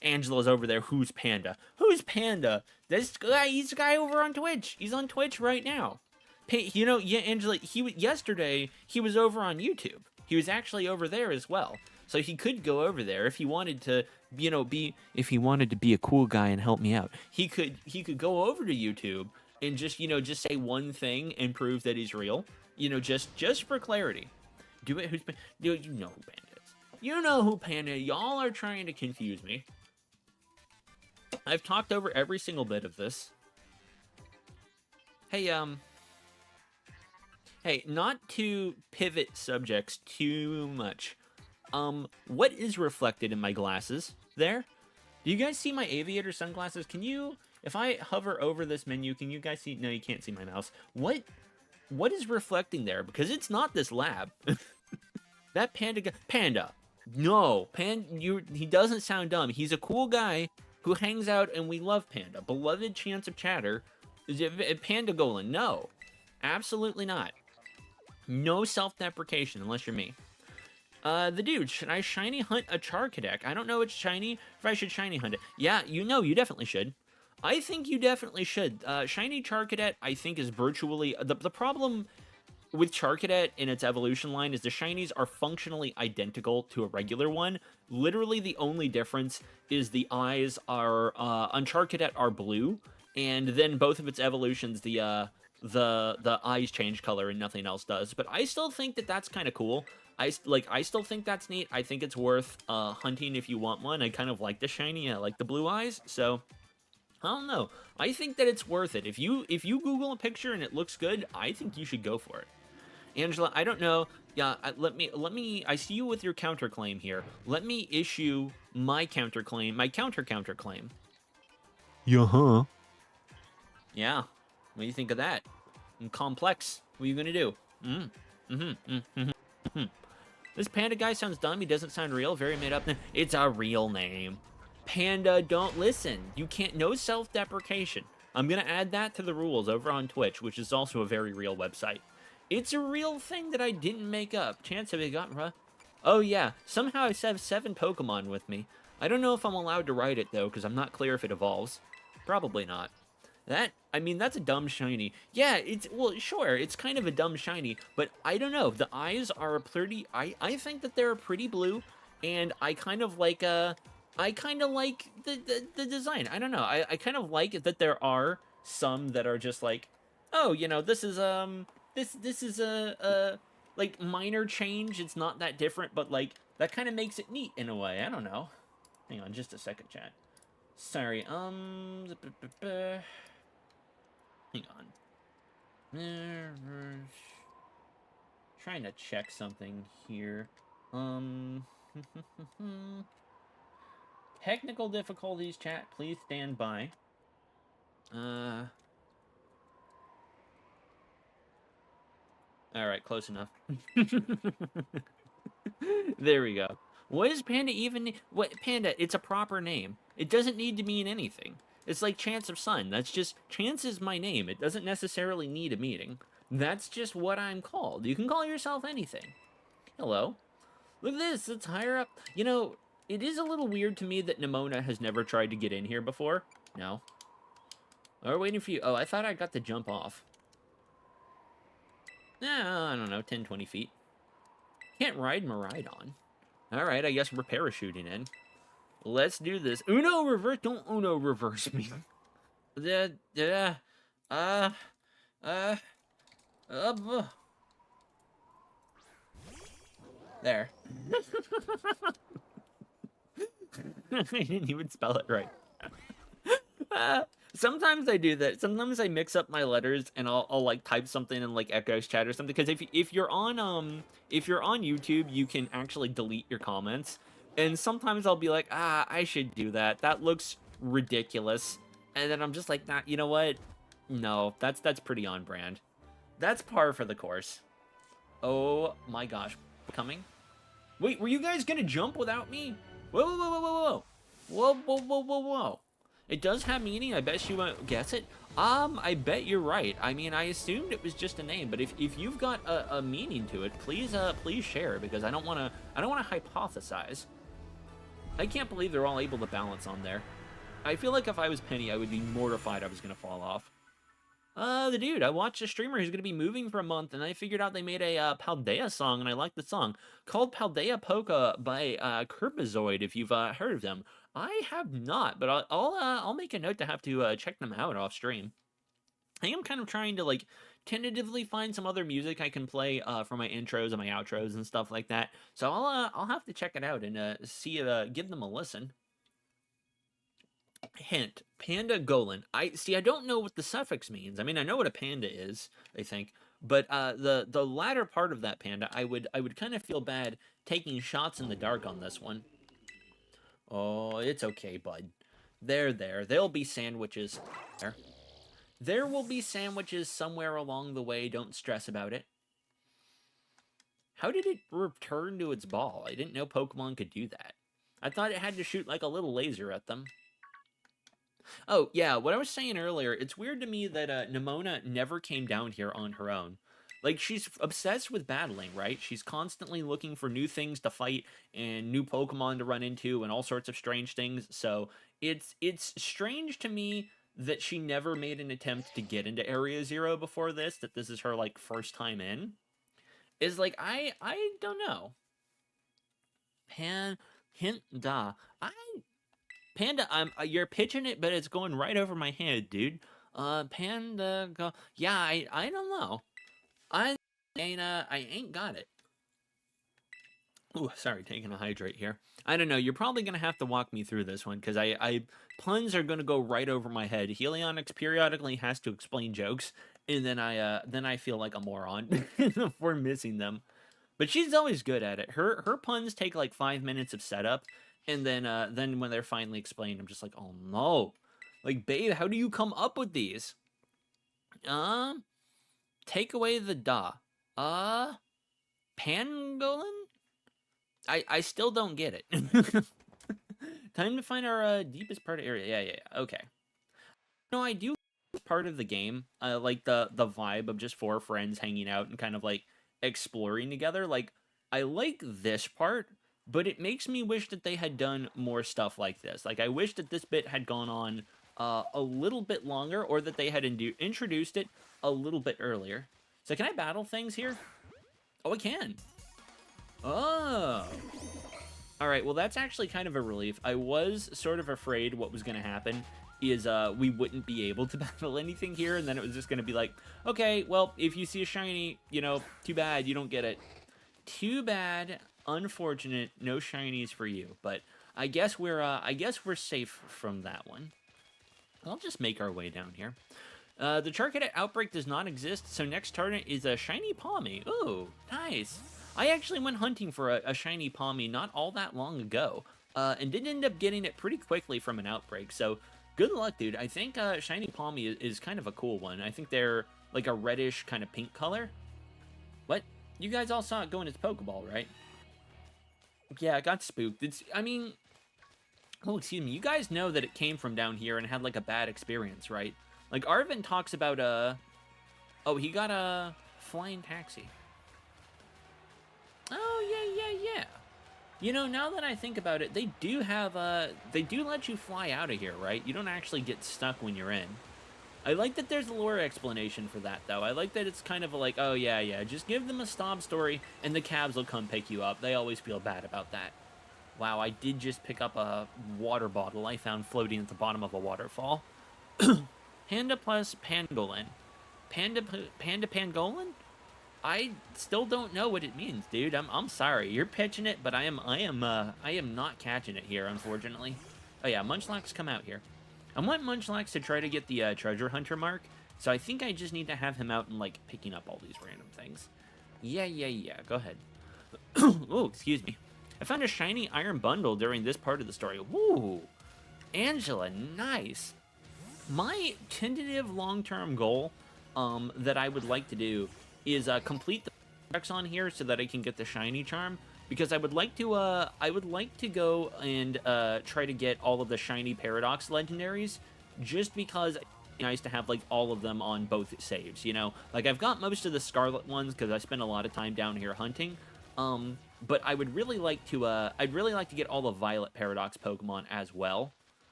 Angela's over there. Who's Panda? Who's Panda? This guy. He's a guy over on Twitch. He's on Twitch right now. You know, yeah, Angela. Yesterday he was over on YouTube. He was actually over there as well. So he could go over there if he wanted to, you know, if he wanted to be a cool guy and help me out. He could go over to YouTube and just, you know, just say one thing and prove that he's real. You know, just for clarity. Do it. You know who Panda is. You know who Panda is. Y'all are trying to confuse me. I've talked over every single bit of this. Hey, hey, not to pivot subjects too much. What is reflected in my glasses there? Do you guys see my aviator sunglasses? Can you, if I hover over this menu, can you guys see? No, you can't see my mouse. What is reflecting there? Because it's not this lab. That Panda. No, he doesn't sound dumb. He's a cool guy who hangs out, and we love Panda. Beloved Chance of Chatter. Panda Golan. No, absolutely not. No self-deprecation unless you're me. The dude, should I shiny hunt a Charcadet? I don't know it's shiny, if I should shiny hunt it. Yeah, you definitely should. I think you definitely should. Shiny Charcadet, I think, is virtually... The problem with Charcadet in its evolution line is the shinies are functionally identical to a regular one. Literally, the only difference is the eyes are... on Charcadet are blue, and then both of its evolutions, the eyes change color and nothing else does. But I still think that that's kind of cool. I still think that's neat. I think it's worth hunting if you want one. I kind of like the shiny. I like the blue eyes. So I don't know. I think that it's worth it. If you Google a picture and it looks good, I think you should go for it. Angela, I don't know. Yeah, let me. I see you with your counterclaim here. Let me issue my counterclaim. My counterclaim. Yeah. Yeah. What do you think of that? Complex. What are you gonna do? This Panda guy sounds dumb. He doesn't sound real. Very made up. It's a real name. Panda, don't listen. You can't. No self-deprecation. I'm gonna add that to the rules over on Twitch, which is also a very real website. It's a real thing that I didn't make up. Chance have you gotten, bruh? Oh yeah. Somehow I have 7 Pokemon with me. I don't know if I'm allowed to write it though, because I'm not clear if it evolves. Probably not. I mean, that's a dumb shiny. Yeah, well, sure, it's kind of a dumb shiny, but I don't know. The eyes are pretty, I think that they're pretty blue, and I kind of like, the design. I don't know. I kind of like that there are some that are just like, oh, you know, this is, this is a like, minor change. It's not that different, but, like, that kind of makes it neat in a way. I don't know. Hang on just a second, chat. Sorry, hang on. Trying to check something here. Technical difficulties, chat. Please stand by. Alright, close enough. There we go. What does Panda even... What, Panda, it's a proper name. It doesn't need to mean anything. It's like Chance of Sun. That's just... Chance is my name. It doesn't necessarily need a meaning. That's just what I'm called. You can call yourself anything. Hello. Look at this. It's higher up. You know, it is a little weird to me that Nimona has never tried to get in here before. No. Oh, we're waiting for you. Oh, I thought I got to jump off. I don't know. 10, 20 feet. Can't ride Maridon. Alright, I guess we're parachuting in. Let's do this. Uno reverse. Don't Uno reverse me. There. I didn't even spell it right. Sometimes I do that. Sometimes I mix up my letters and I'll like type something in like Echo's chat or something. Because if you're on YouTube, you can actually delete your comments. And sometimes I'll be like, I should do that. That looks ridiculous. And then I'm just like, nah, you know what? No, that's pretty on brand. That's par for the course. Oh my gosh. Coming? Wait, were you guys gonna jump without me? Whoa. Whoa. It does have meaning. I bet you won't guess it. I bet you're right. I mean, I assumed it was just a name, but if you've got a meaning to it, please share, because I don't wanna hypothesize. I can't believe they're all able to balance on there. I feel like if I was Penny, I would be mortified I was gonna fall off. The dude, I watched a streamer who's gonna be moving for a month, and I figured out they made a Paldea song, and I like the song called Paldea Polka by Kerpazoid. If you've heard of them, I have not, but I'll make a note to have to check them out off stream. I am kind of trying to like tentatively find some other music I can play for my intros and my outros and stuff like that. So I'll have to check it out and see give them a listen. Hint: Panda Golan. I don't know what the suffix means. I mean, I know what a panda is, I think, but the latter part of that panda, I would kind of feel bad taking shots in the dark on this one. Oh, it's okay, bud. There'll be sandwiches. There will be sandwiches somewhere along the way. Don't stress about it. How did it return to its ball? I didn't know Pokemon could do that. I thought it had to shoot like a little laser at them. Oh, yeah, what I was saying earlier, it's weird to me that Nimona never came down here on her own. Like, she's obsessed with battling, right? She's constantly looking for new things to fight and new Pokemon to run into and all sorts of strange things. So it's strange to me that she never made an attempt to get into Area Zero before this, that this is her, like, first time in. Is like, I don't know. Panda, you're pitching it, but it's going right over my head, dude. Panda, go. Yeah, I don't know. I ain't got it. Ooh, sorry, taking a hydrate here. I don't know. You're probably gonna have to walk me through this one, because puns are gonna go right over my head. Helionics periodically has to explain jokes, and then I feel like a moron for missing them. But she's always good at it. Her puns take like 5 minutes of setup, and then when they're finally explained, I'm just like, oh no, like, babe, how do you come up with these? Take away the da. Pangolin? I still don't get it. Time to find our deepest part of area. Yeah. Okay. No, I do part of the game. Like the vibe of just 4 friends hanging out and kind of like exploring together. Like, I like this part, but it makes me wish that they had done more stuff like this. Like, I wish that this bit had gone on a little bit longer, or that they had introduced it a little bit earlier. So can I battle things here? Oh, I can. Oh. All right, well, that's actually kind of a relief. I was sort of afraid what was going to happen is we wouldn't be able to battle anything here, and then it was just going to be like, okay, well, if you see a shiny, you know, too bad, you don't get it. Too bad, unfortunate, no shinies for you. But I guess we're safe from that one. I'll just make our way down here. The Charcadet outbreak does not exist, so next target is a shiny Palmy. Ooh, nice. I actually went hunting for a shiny Palmy not all that long ago, and did end up getting it pretty quickly from an outbreak, so good luck, dude. I think shiny Palmy is kind of a cool one. I think they're like a reddish kind of pink color. What? You guys all saw it go in its Pokeball, right? Yeah, it got spooked. Oh, excuse me. You guys know that it came from down here and had like a bad experience, right? Like, Arvin talks about oh, he got a flying taxi. Oh, yeah. You know, now that I think about it, they do let you fly out of here, right? You don't actually get stuck when you're in. I like that there's a lore explanation for that, though. I like that it's kind of like, oh, yeah, just give them a sob story, and the cabs will come pick you up. They always feel bad about that. Wow, I did just pick up a water bottle I found floating at the bottom of a waterfall. Panda plus Pangolin. Panda Pangolin? I still don't know what it means, dude. I'm sorry. You're pitching it, but I am not catching it here, unfortunately. Oh yeah, Munchlax come out here. I want Munchlax to try to get the treasure hunter mark, so I think I just need to have him out and like picking up all these random things. Yeah. Go ahead. Oh, excuse me. I found a shiny iron bundle during this part of the story. Woo! Angela, nice. My tentative long-term goal that I would like to do is complete the tracks on here so that I can get the shiny charm, because I would like to go and try to get all of the shiny paradox legendaries, just because nice to have like all of them on both saves, you know? Like I've got most of the Scarlet ones because I spend a lot of time down here hunting. But I'd really like to get all the Violet Paradox Pokemon as well.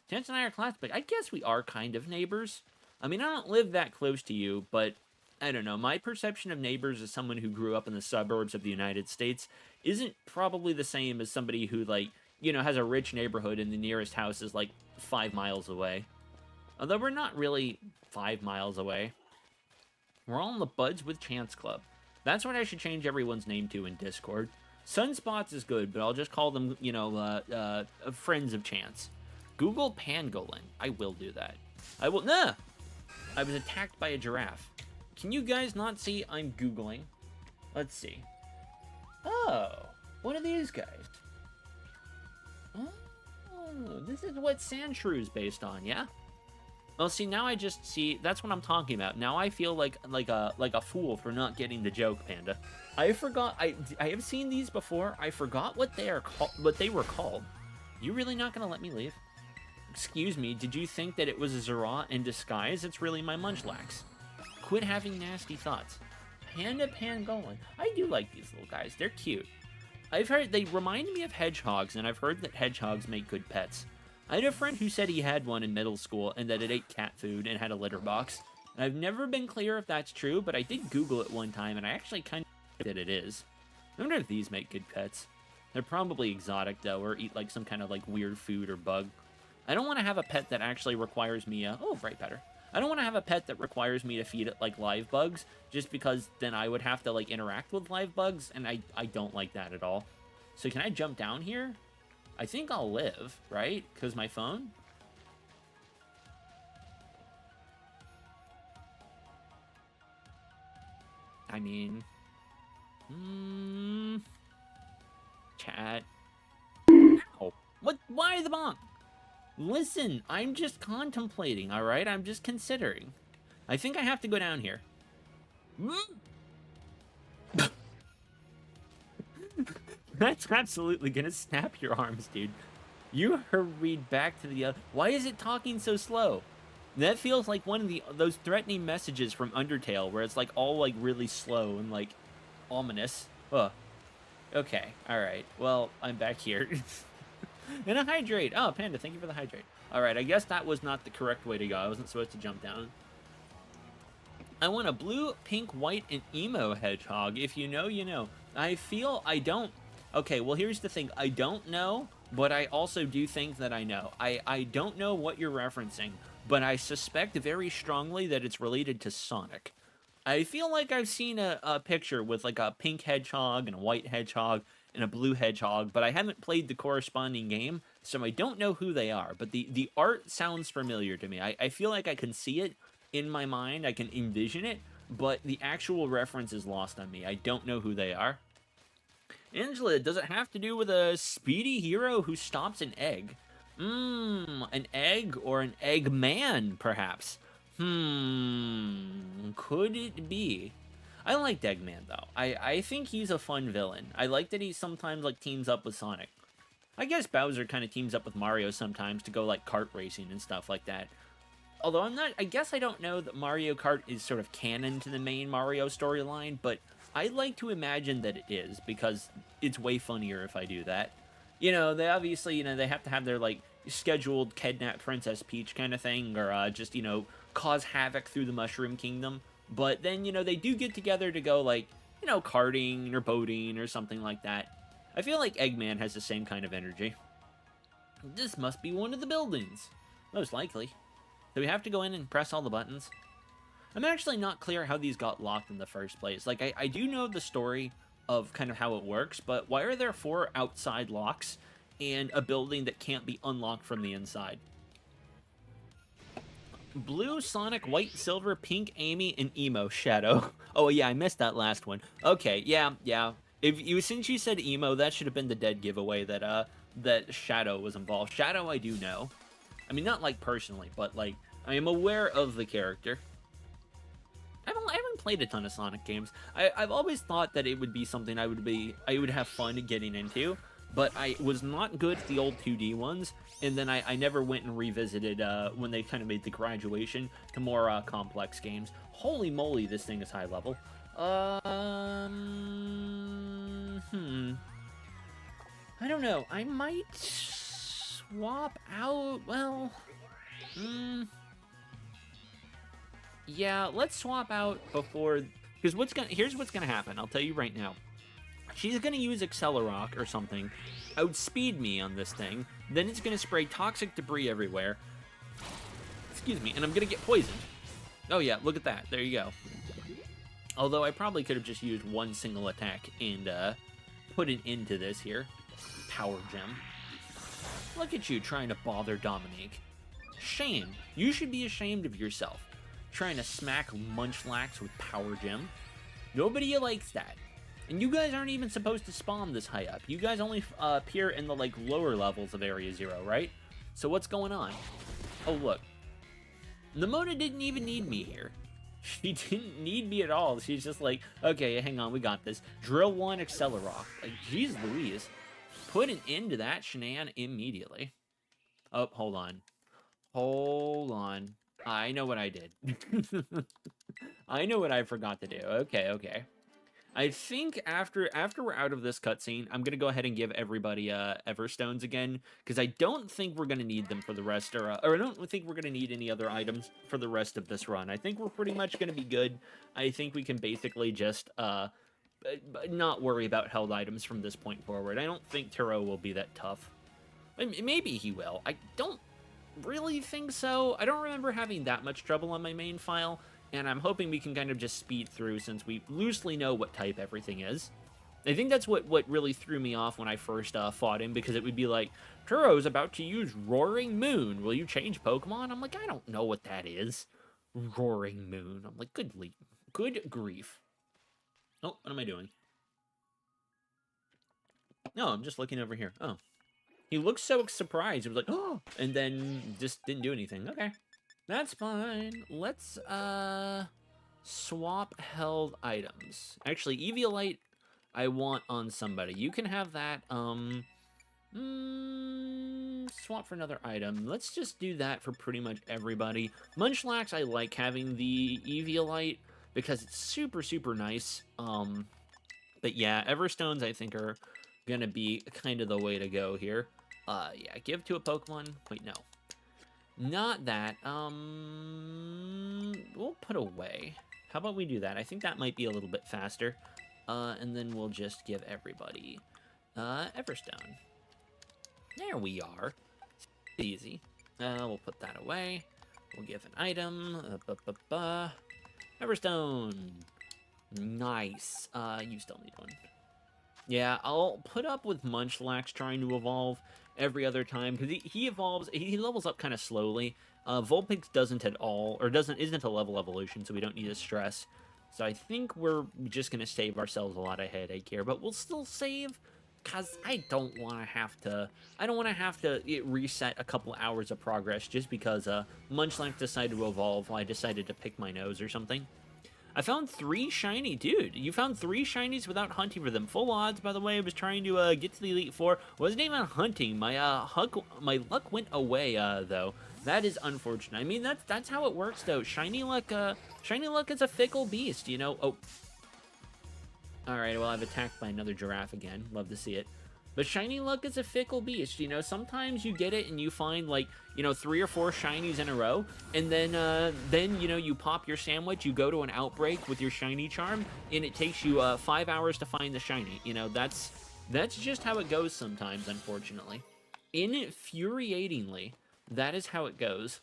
Chance and I are classmates. I guess we are kind of neighbors. I mean, I don't live that close to you, but I don't know. My perception of neighbors as someone who grew up in the suburbs of the United States isn't probably the same as somebody who, like, you know, has a rich neighborhood and the nearest house is like 5 miles away. Although we're not really 5 miles away. We're all in the Buds with Chance Club. That's what I should change everyone's name to in Discord. Sunspots is good, but I'll just call them, you know, friends of Chance. Google pangolin. I will do that. I will. Nah! I was attacked by a giraffe. Can you guys not see I'm Googling? Let's see. Oh, what are these guys? Oh, this is what Sandshrew is based on, yeah? Well, see, now I just see, that's what I'm talking about. Now I feel like a fool for not getting the joke, Panda. I forgot, I have seen these before. I forgot what they were called. You really not gonna let me leave? Excuse me, did you think that it was a Zeraat in disguise? It's really my Munchlax. Quit having nasty thoughts. Panda Pangolin. I do like these little guys. They're cute. I've heard they remind me of hedgehogs, and I've heard that hedgehogs make good pets. I had a friend who said he had one in middle school and that it ate cat food and had a litter box. And I've never been clear if that's true, but I did Google it one time, and I actually kind of think that it is. I wonder if these make good pets. They're probably exotic, though, or eat like some kind of like weird food or bug. I don't want to have a pet that actually requires me right, better. I don't want to have a pet that requires me to feed it like live bugs, just because then I would have to like interact with live bugs, and I don't like that at all. So can I jump down here? I think I'll live, right? Because my phone? I mean... Chat. Ow. What? Why the bonk? Listen, I'm just contemplating, alright? I'm just considering. I think I have to go down here. That's absolutely gonna snap your arms, dude. You hurried back to the other... Why is it talking so slow? That feels like one of those threatening messages from Undertale, where it's like all like really slow and like ominous. Ugh. Okay, alright. Well, I'm back here. And a hydrate. Oh, Panda, thank you for the hydrate. Alright, I guess that was not the correct way to go. I wasn't supposed to jump down. I want a blue, pink, white, and emo hedgehog. If you know, you know. I feel I don't... Okay, well, here's the thing. I don't know, but I also do think that I know. I don't know what you're referencing, but I suspect very strongly that it's related to Sonic. I feel like I've seen a picture with like a pink hedgehog and a white hedgehog and a blue hedgehog, but I haven't played the corresponding game, so I don't know who they are. But the art sounds familiar to me. I feel like I can see it in my mind. I can envision it, but the actual reference is lost on me. I don't know who they are. Angela, does it have to do with a speedy hero who stops an egg? An egg or an Eggman, perhaps? Could it be? I liked Eggman, though. I think he's a fun villain. I like that he sometimes, like, teams up with Sonic. I guess Bowser kind of teams up with Mario sometimes to go, like, kart racing and stuff like that. Although I guess I don't know that Mario Kart is sort of canon to the main Mario storyline, but I like to imagine that it is, because it's way funnier if I do that. You know, they obviously, you know, they have to have their, like, scheduled kidnap Princess Peach kind of thing, or just, you know, cause havoc through the Mushroom Kingdom. But then, you know, they do get together to go, like, you know, karting or boating or something like that. I feel like Eggman has the same kind of energy. This must be one of the buildings. Most likely. Do we have to go in and press all the buttons? I'm actually not clear how these got locked in the first place. Like, I do know the story of kind of how it works, but why are there 4 outside locks and a building that can't be unlocked from the inside? Blue, Sonic, white, silver, pink, Amy, and emo, Shadow. Oh, yeah, I missed that last one. Okay, yeah. Since you said emo, that should have been the dead giveaway that, that Shadow was involved. Shadow, I do know. I mean, not, like, personally, but, like, I am aware of the character. I haven't played a ton of Sonic games. I've always thought that it would be something I would have fun getting into, but I was not good at the old 2D ones, and then I never went and revisited when they kind of made the graduation to more complex games. Holy moly, this thing is high level. I don't know. I might swap out, well, yeah, let's swap out before, because here's what's gonna happen. I'll tell you right now. She's gonna use Accelerock or something, outspeed me on this thing, then it's gonna spray toxic debris everywhere, excuse me, and I'm gonna get poisoned. Oh yeah, look at that, there you go. Although I probably could have just used one single attack and put an end to this here. Power Gem. Look at you trying to bother Dominique. Shame. You should be ashamed of yourself. Trying to smack Munchlax with Power Gem. Nobody likes that. And you guys aren't even supposed to spawn this high up. You guys only appear in the, like, lower levels of Area 0, right? So what's going on? Oh, look. Nemona didn't even need me here. She didn't need me at all. She's just like, okay, hang on, we got this. Drill 1, Accelerock. Like, jeez Louise. Put an end to that shenan immediately. Oh, hold on. Hold on. I know what I did. I know what I forgot to do. Okay. I think after we're out of this cutscene, I'm gonna go ahead and give everybody Everstones again, because I don't think we're gonna need them for the rest, or I don't think we're gonna need any other items for the rest of this run. I think we're pretty much gonna be good. I think we can basically just not worry about held items from this point forward. I don't think Turo will be that tough. Maybe he will. I don't really think so. I don't remember having that much trouble on my main file. And I'm hoping we can kind of just speed through since we loosely know what type everything is. I think that's what really threw me off when I first fought him, because it would be like, Turo's about to use Roaring Moon. Will you change Pokemon? I'm like, I don't know what that is. Roaring Moon. I'm like, good grief. Oh, what am I doing? No, I'm just looking over here. Oh. He looked so surprised. He was like, oh, and then just didn't do anything. Okay. That's fine. Let's, swap held items. Actually, Eviolite, I want on somebody. You can have that, swap for another item. Let's just do that for pretty much everybody. Munchlax, I like having the Eviolite because it's super, super nice. But yeah, Everstones, I think, are gonna be kind of the way to go here. Yeah, give to a Pokemon. Wait, no. Not that. We'll put away. How about we do that? I think that might be a little bit faster. And then we'll just give everybody Everstone. There we are. Easy. We'll put that away. We'll give an item. Everstone. Nice. You still need one. Yeah, I'll put up with Munchlax trying to evolve every other time, because he evolves, he levels up kind of slowly. Vulpix doesn't at all, or isn't a level evolution, so we don't need to stress. So I think we're just going to save ourselves a lot of headache here, but we'll still save, because I don't want to have to reset a couple hours of progress just because Munchlax decided to evolve while I decided to pick my nose or something. I found 3 shiny, dude. You found 3 shinies without hunting for them. Full odds, by the way. I was trying to get to the Elite Four. Wasn't even hunting. My luck went away, though. That is unfortunate. I mean, that's how it works, though. Shiny luck is a fickle beast, you know. Oh. All right. Well, I've attacked by another giraffe again. Love to see it. But shiny luck is a fickle beast, you know. Sometimes you get it and you find, like, you know, 3 or 4 shinies in a row, and then you know, you pop your sandwich, you go to an outbreak with your shiny charm, and it takes you 5 hours to find the shiny. You know, that's just how it goes sometimes, unfortunately. Infuriatingly, that is how it goes.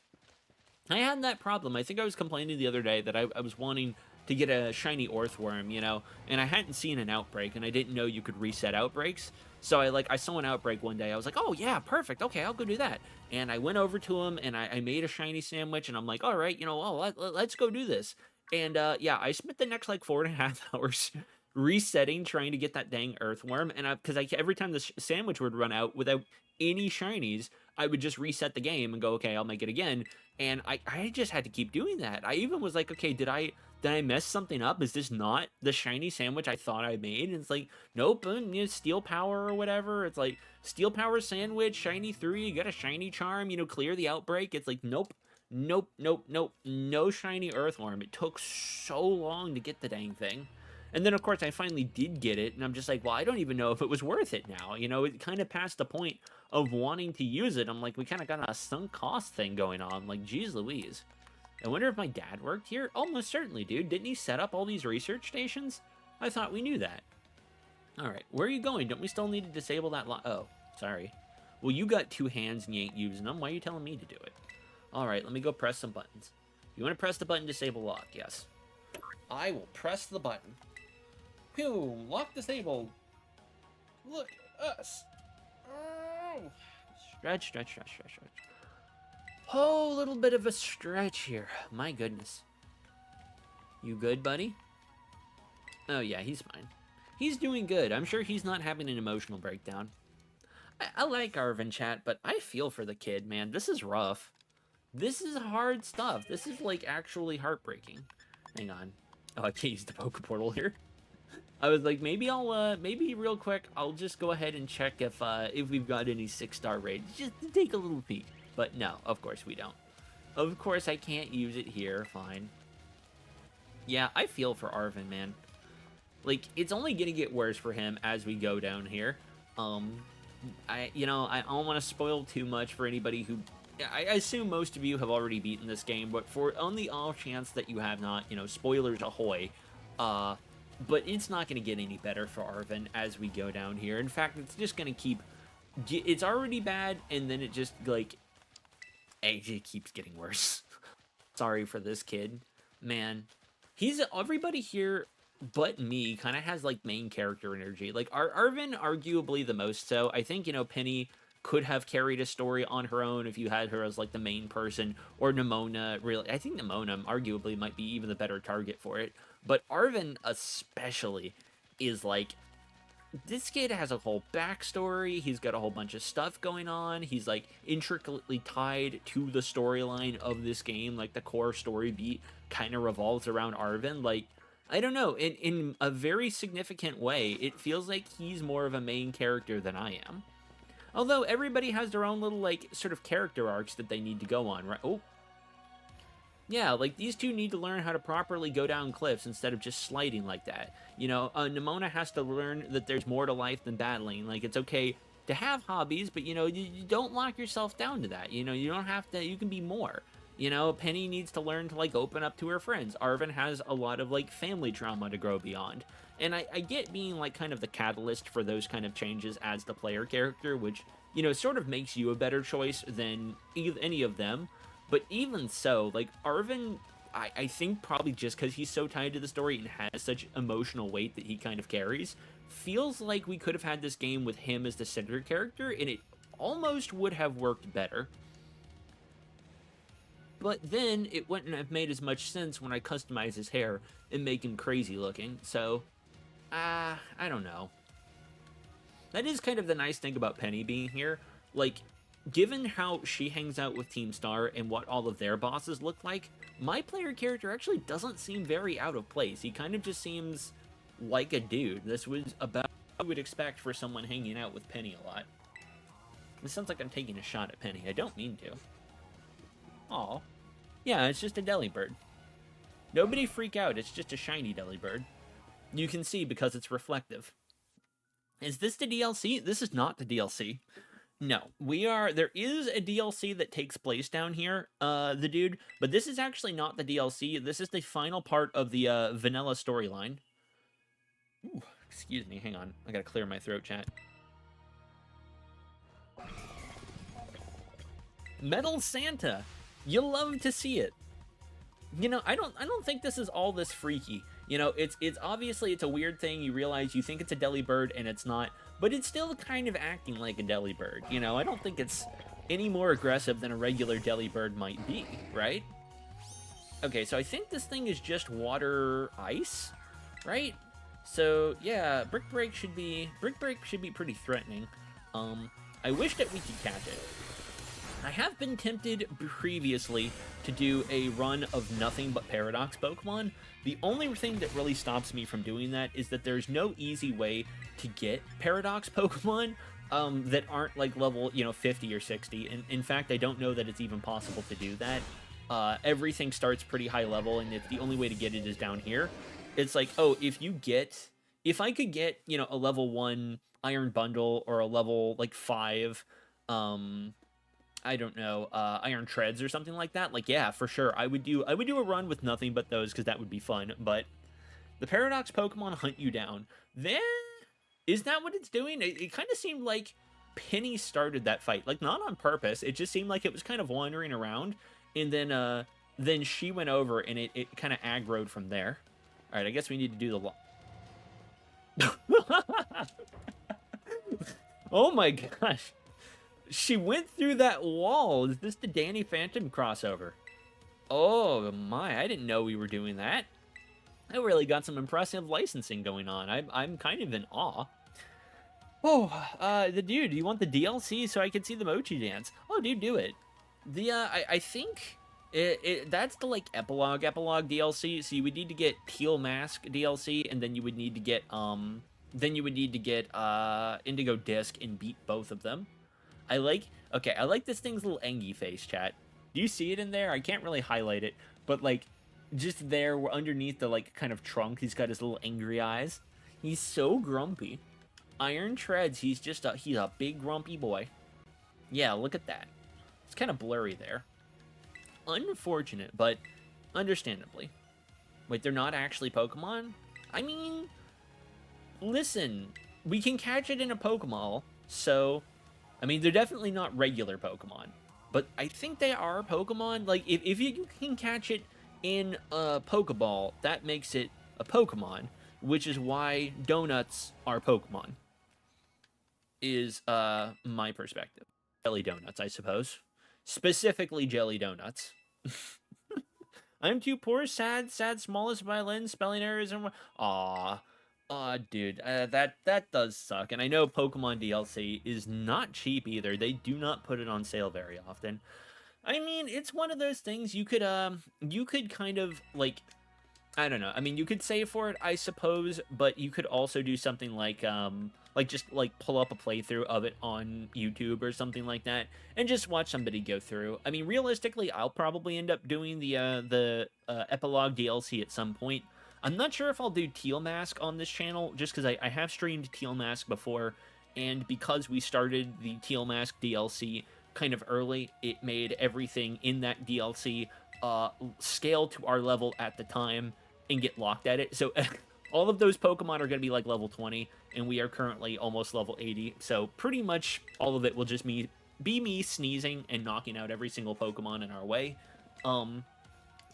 I had that problem. I think I was complaining the other day that I was wanting to get a shiny Orthworm, you know, and I hadn't seen an outbreak, and I didn't know you could reset outbreaks. So I saw an outbreak one day. I was like, oh yeah, perfect. Okay, I'll go do that. And I went over to him and I made a shiny sandwich, and I'm like, all right, you know, let's go do this. And yeah, I spent the next like 4.5 hours resetting, trying to get that dang Earthworm. And because every time the sandwich would run out without any shinies, I would just reset the game and go, okay, I'll make it again. And I just had to keep doing that. I even was like, okay, did I Did I mess something up? Is this not the shiny sandwich I thought I made? And it's like, nope, steel power or whatever. It's like, steel power sandwich, shiny 3, you got a shiny charm, clear the outbreak. It's like, nope, nope, nope, nope, no shiny earthworm. It took so long to get the dang thing. And then, of course, I finally did get it, and I'm just like, well, I don't even know if it was worth it now. It kind of passed the point of wanting to use it. I'm like, we kind of got a sunk cost thing going on. Like, geez Louise. I wonder if my dad worked here? Almost certainly, dude. Didn't he set up all these research stations? I thought we knew that. Alright, where are you going? Don't we still need to disable that lock? Oh, sorry. Well, you got 2 hands and you ain't using them. Why are you telling me to do it? Alright, let me go press some buttons. You want to press the button disable lock? Yes. I will press the button. Phew, lock disabled. Look at us. Oh. Stretch, stretch, stretch, stretch, stretch. Oh, a little bit of a stretch here. My goodness. You good, buddy? Oh, yeah, he's fine. He's doing good. I'm sure he's not having an emotional breakdown. I like Arvin, chat, but I feel for the kid, man. This is rough. This is hard stuff. This is, like, actually heartbreaking. Hang on. Oh, I can't use the Poke Portal here. I was like, maybe maybe real quick, I'll just go ahead and check if we've got any 6-star raids. Just to take a little peek. But no, of course we don't. Of course I can't use it here, fine. Yeah, I feel for Arvin, man. Like, it's only gonna get worse for him as we go down here. I don't want to spoil too much for anybody who... I assume most of you have already beaten this game, but on the off chance that you have not, spoilers ahoy, but it's not going to get any better for Arvin as we go down here. In fact, it's just going to keep... It's already bad, and then it just, like... It just keeps getting worse. Sorry for this kid. Man. Everybody here but me kind of has, like, main character energy. Like, Arvin, arguably the most so. I think, Penny could have carried a story on her own if you had her as, like, the main person. Or Nimona, really. I think Nimona, arguably, might be even the better target for it. But Arvin, especially, is, like... This kid has a whole backstory, he's got a whole bunch of stuff going on, he's, like, intricately tied to the storyline of this game, like, the core story beat kind of revolves around Arvin, like, I don't know, in a very significant way, it feels like he's more of a main character than I am. Although, everybody has their own little, like, sort of character arcs that they need to go on, right? Oh. Yeah, like, these two need to learn how to properly go down cliffs instead of just sliding like that. Nimona has to learn that there's more to life than battling. Like, it's okay to have hobbies, but, you don't lock yourself down to that. You don't have to, you can be more. Penny needs to learn to, like, open up to her friends. Arvin has a lot of, like, family trauma to grow beyond. And I get being, like, kind of the catalyst for those kind of changes as the player character, which, sort of makes you a better choice than any of them. But even so, like, Arvin, I think probably just because he's so tied to the story and has such emotional weight that he kind of carries, feels like we could have had this game with him as the center character, and it almost would have worked better. But then, it wouldn't have made as much sense when I customize his hair and make him crazy looking, so... I don't know. That is kind of the nice thing about Penny being here. Like... Given how she hangs out with Team Star and what all of their bosses look like, my player character actually doesn't seem very out of place. He kind of just seems like a dude. This was about what I would expect for someone hanging out with Penny a lot. This sounds like I'm taking a shot at Penny. I don't mean to. Aw. Yeah, it's just a Delibird. Nobody freak out, it's just a shiny Delibird. You can see because it's reflective. Is this the DLC? This is not the DLC. No, there is a DLC that takes place down here, the dude, but this is actually not the DLC. This is the final part of the, vanilla storyline. Ooh, excuse me, hang on. I gotta clear my throat, chat. Metal Santa! You'll love to see it. I don't think this is all this freaky. It's obviously, it's a weird thing. You realize you think it's a Delibird and it's not, but it's still kind of acting like a Delibird. I don't think it's any more aggressive than a regular Delibird might be, right? Okay, so I think this thing is just water ice, right? So yeah, Brick Break should be pretty threatening. I wish that we could catch it. I have been tempted previously to do a run of nothing but Paradox Pokemon. The only thing that really stops me from doing that is that there's no easy way to get Paradox Pokemon that aren't like level, 50 or 60. And in fact, I don't know that it's even possible to do that. Everything starts pretty high level, and the only way to get it is down here. It's like, oh, if I could get, a level 1 Iron Bundle or a level like 5, I don't know, Iron Treads or something like that. Like, yeah, for sure, I would do a run with nothing but those because that would be fun. But the Paradox Pokemon hunt you down. Then, is that what it's doing? It kind of seemed like Penny started that fight, like not on purpose. It just seemed like it was kind of wandering around, and then she went over and it kind of aggroed from there. All right, I guess we need to do the Oh my gosh. She went through that wall. Is this the Danny Phantom crossover? Oh my, I didn't know we were doing that. I really got some impressive licensing going on. I'm kind of in awe. Oh, the dude, do you want the DLC so I can see the Mochi dance? Oh, dude, do it. I think that's the like epilogue DLC. So you would need to get Teal Mask DLC, and then you would need to get Indigo Disc and beat both of them. I like this thing's little Engie face, chat. Do you see it in there? I can't really highlight it, but like just there underneath the like kind of trunk, he's got his little angry eyes. He's so grumpy. Iron Treads, he's a big grumpy boy. Yeah, look at that. It's kind of blurry there. Unfortunate, but understandably. Wait, they're not actually Pokemon? I mean, listen, we can catch it in a Pokemall, so I mean, they're definitely not regular Pokemon, but I think they are Pokemon. Like, if you can catch it in a Pokeball, that makes it a Pokemon, which is why donuts are Pokemon, is my perspective. Jelly donuts, I suppose. Specifically jelly donuts. I'm too poor, sad, smallest violin, spelling errors, and... Aww. Aw, dude, that does suck. And I know Pokemon DLC is not cheap either. They do not put it on sale very often. I mean, it's one of those things you could kind of like, I don't know. I mean, you could save for it, I suppose, but you could also do something like just like pull up a playthrough of it on YouTube or something like that and just watch somebody go through. I mean, realistically, I'll probably end up doing the epilogue DLC at some point. I'm not sure if I'll do Teal Mask on this channel, just because I have streamed Teal Mask before, and because we started the Teal Mask DLC kind of early, it made everything in that DLC scale to our level at the time and get locked at it. So all of those Pokemon are going to be like level 20, and we are currently almost level 80, so pretty much all of it will just be me sneezing and knocking out every single Pokemon in our way.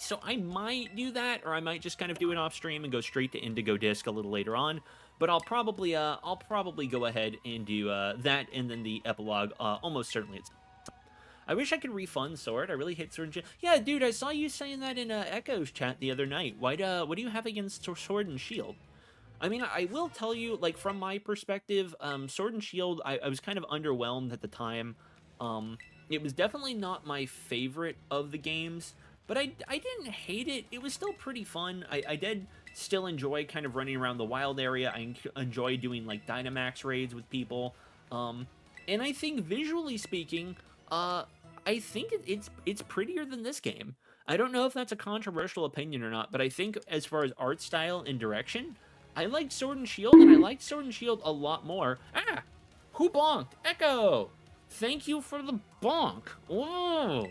So I might do that, or I might just kind of do it off stream and go straight to Indigo Disc a little later on. But I'll probably go ahead and do that, and then the epilogue almost certainly. I wish I could refund Sword. I really hate Sword and Shield. Yeah, dude, I saw you saying that in Echo's chat the other night. What do you have against Sword and Shield? I mean, I will tell you, like, from my perspective, Sword and Shield, I was kind of underwhelmed at the time. It was definitely not my favorite of the games. But I didn't hate it. It was still pretty fun. I did still enjoy kind of running around the wild area. I enjoy doing, like, Dynamax raids with people. And I think, visually speaking, I think it's prettier than this game. I don't know if that's a controversial opinion or not, but I think as far as art style and direction, I liked Sword and Shield, and I liked Sword and Shield a lot more. Ah! Who bonked? Echo! Thank you for the bonk. Whoa!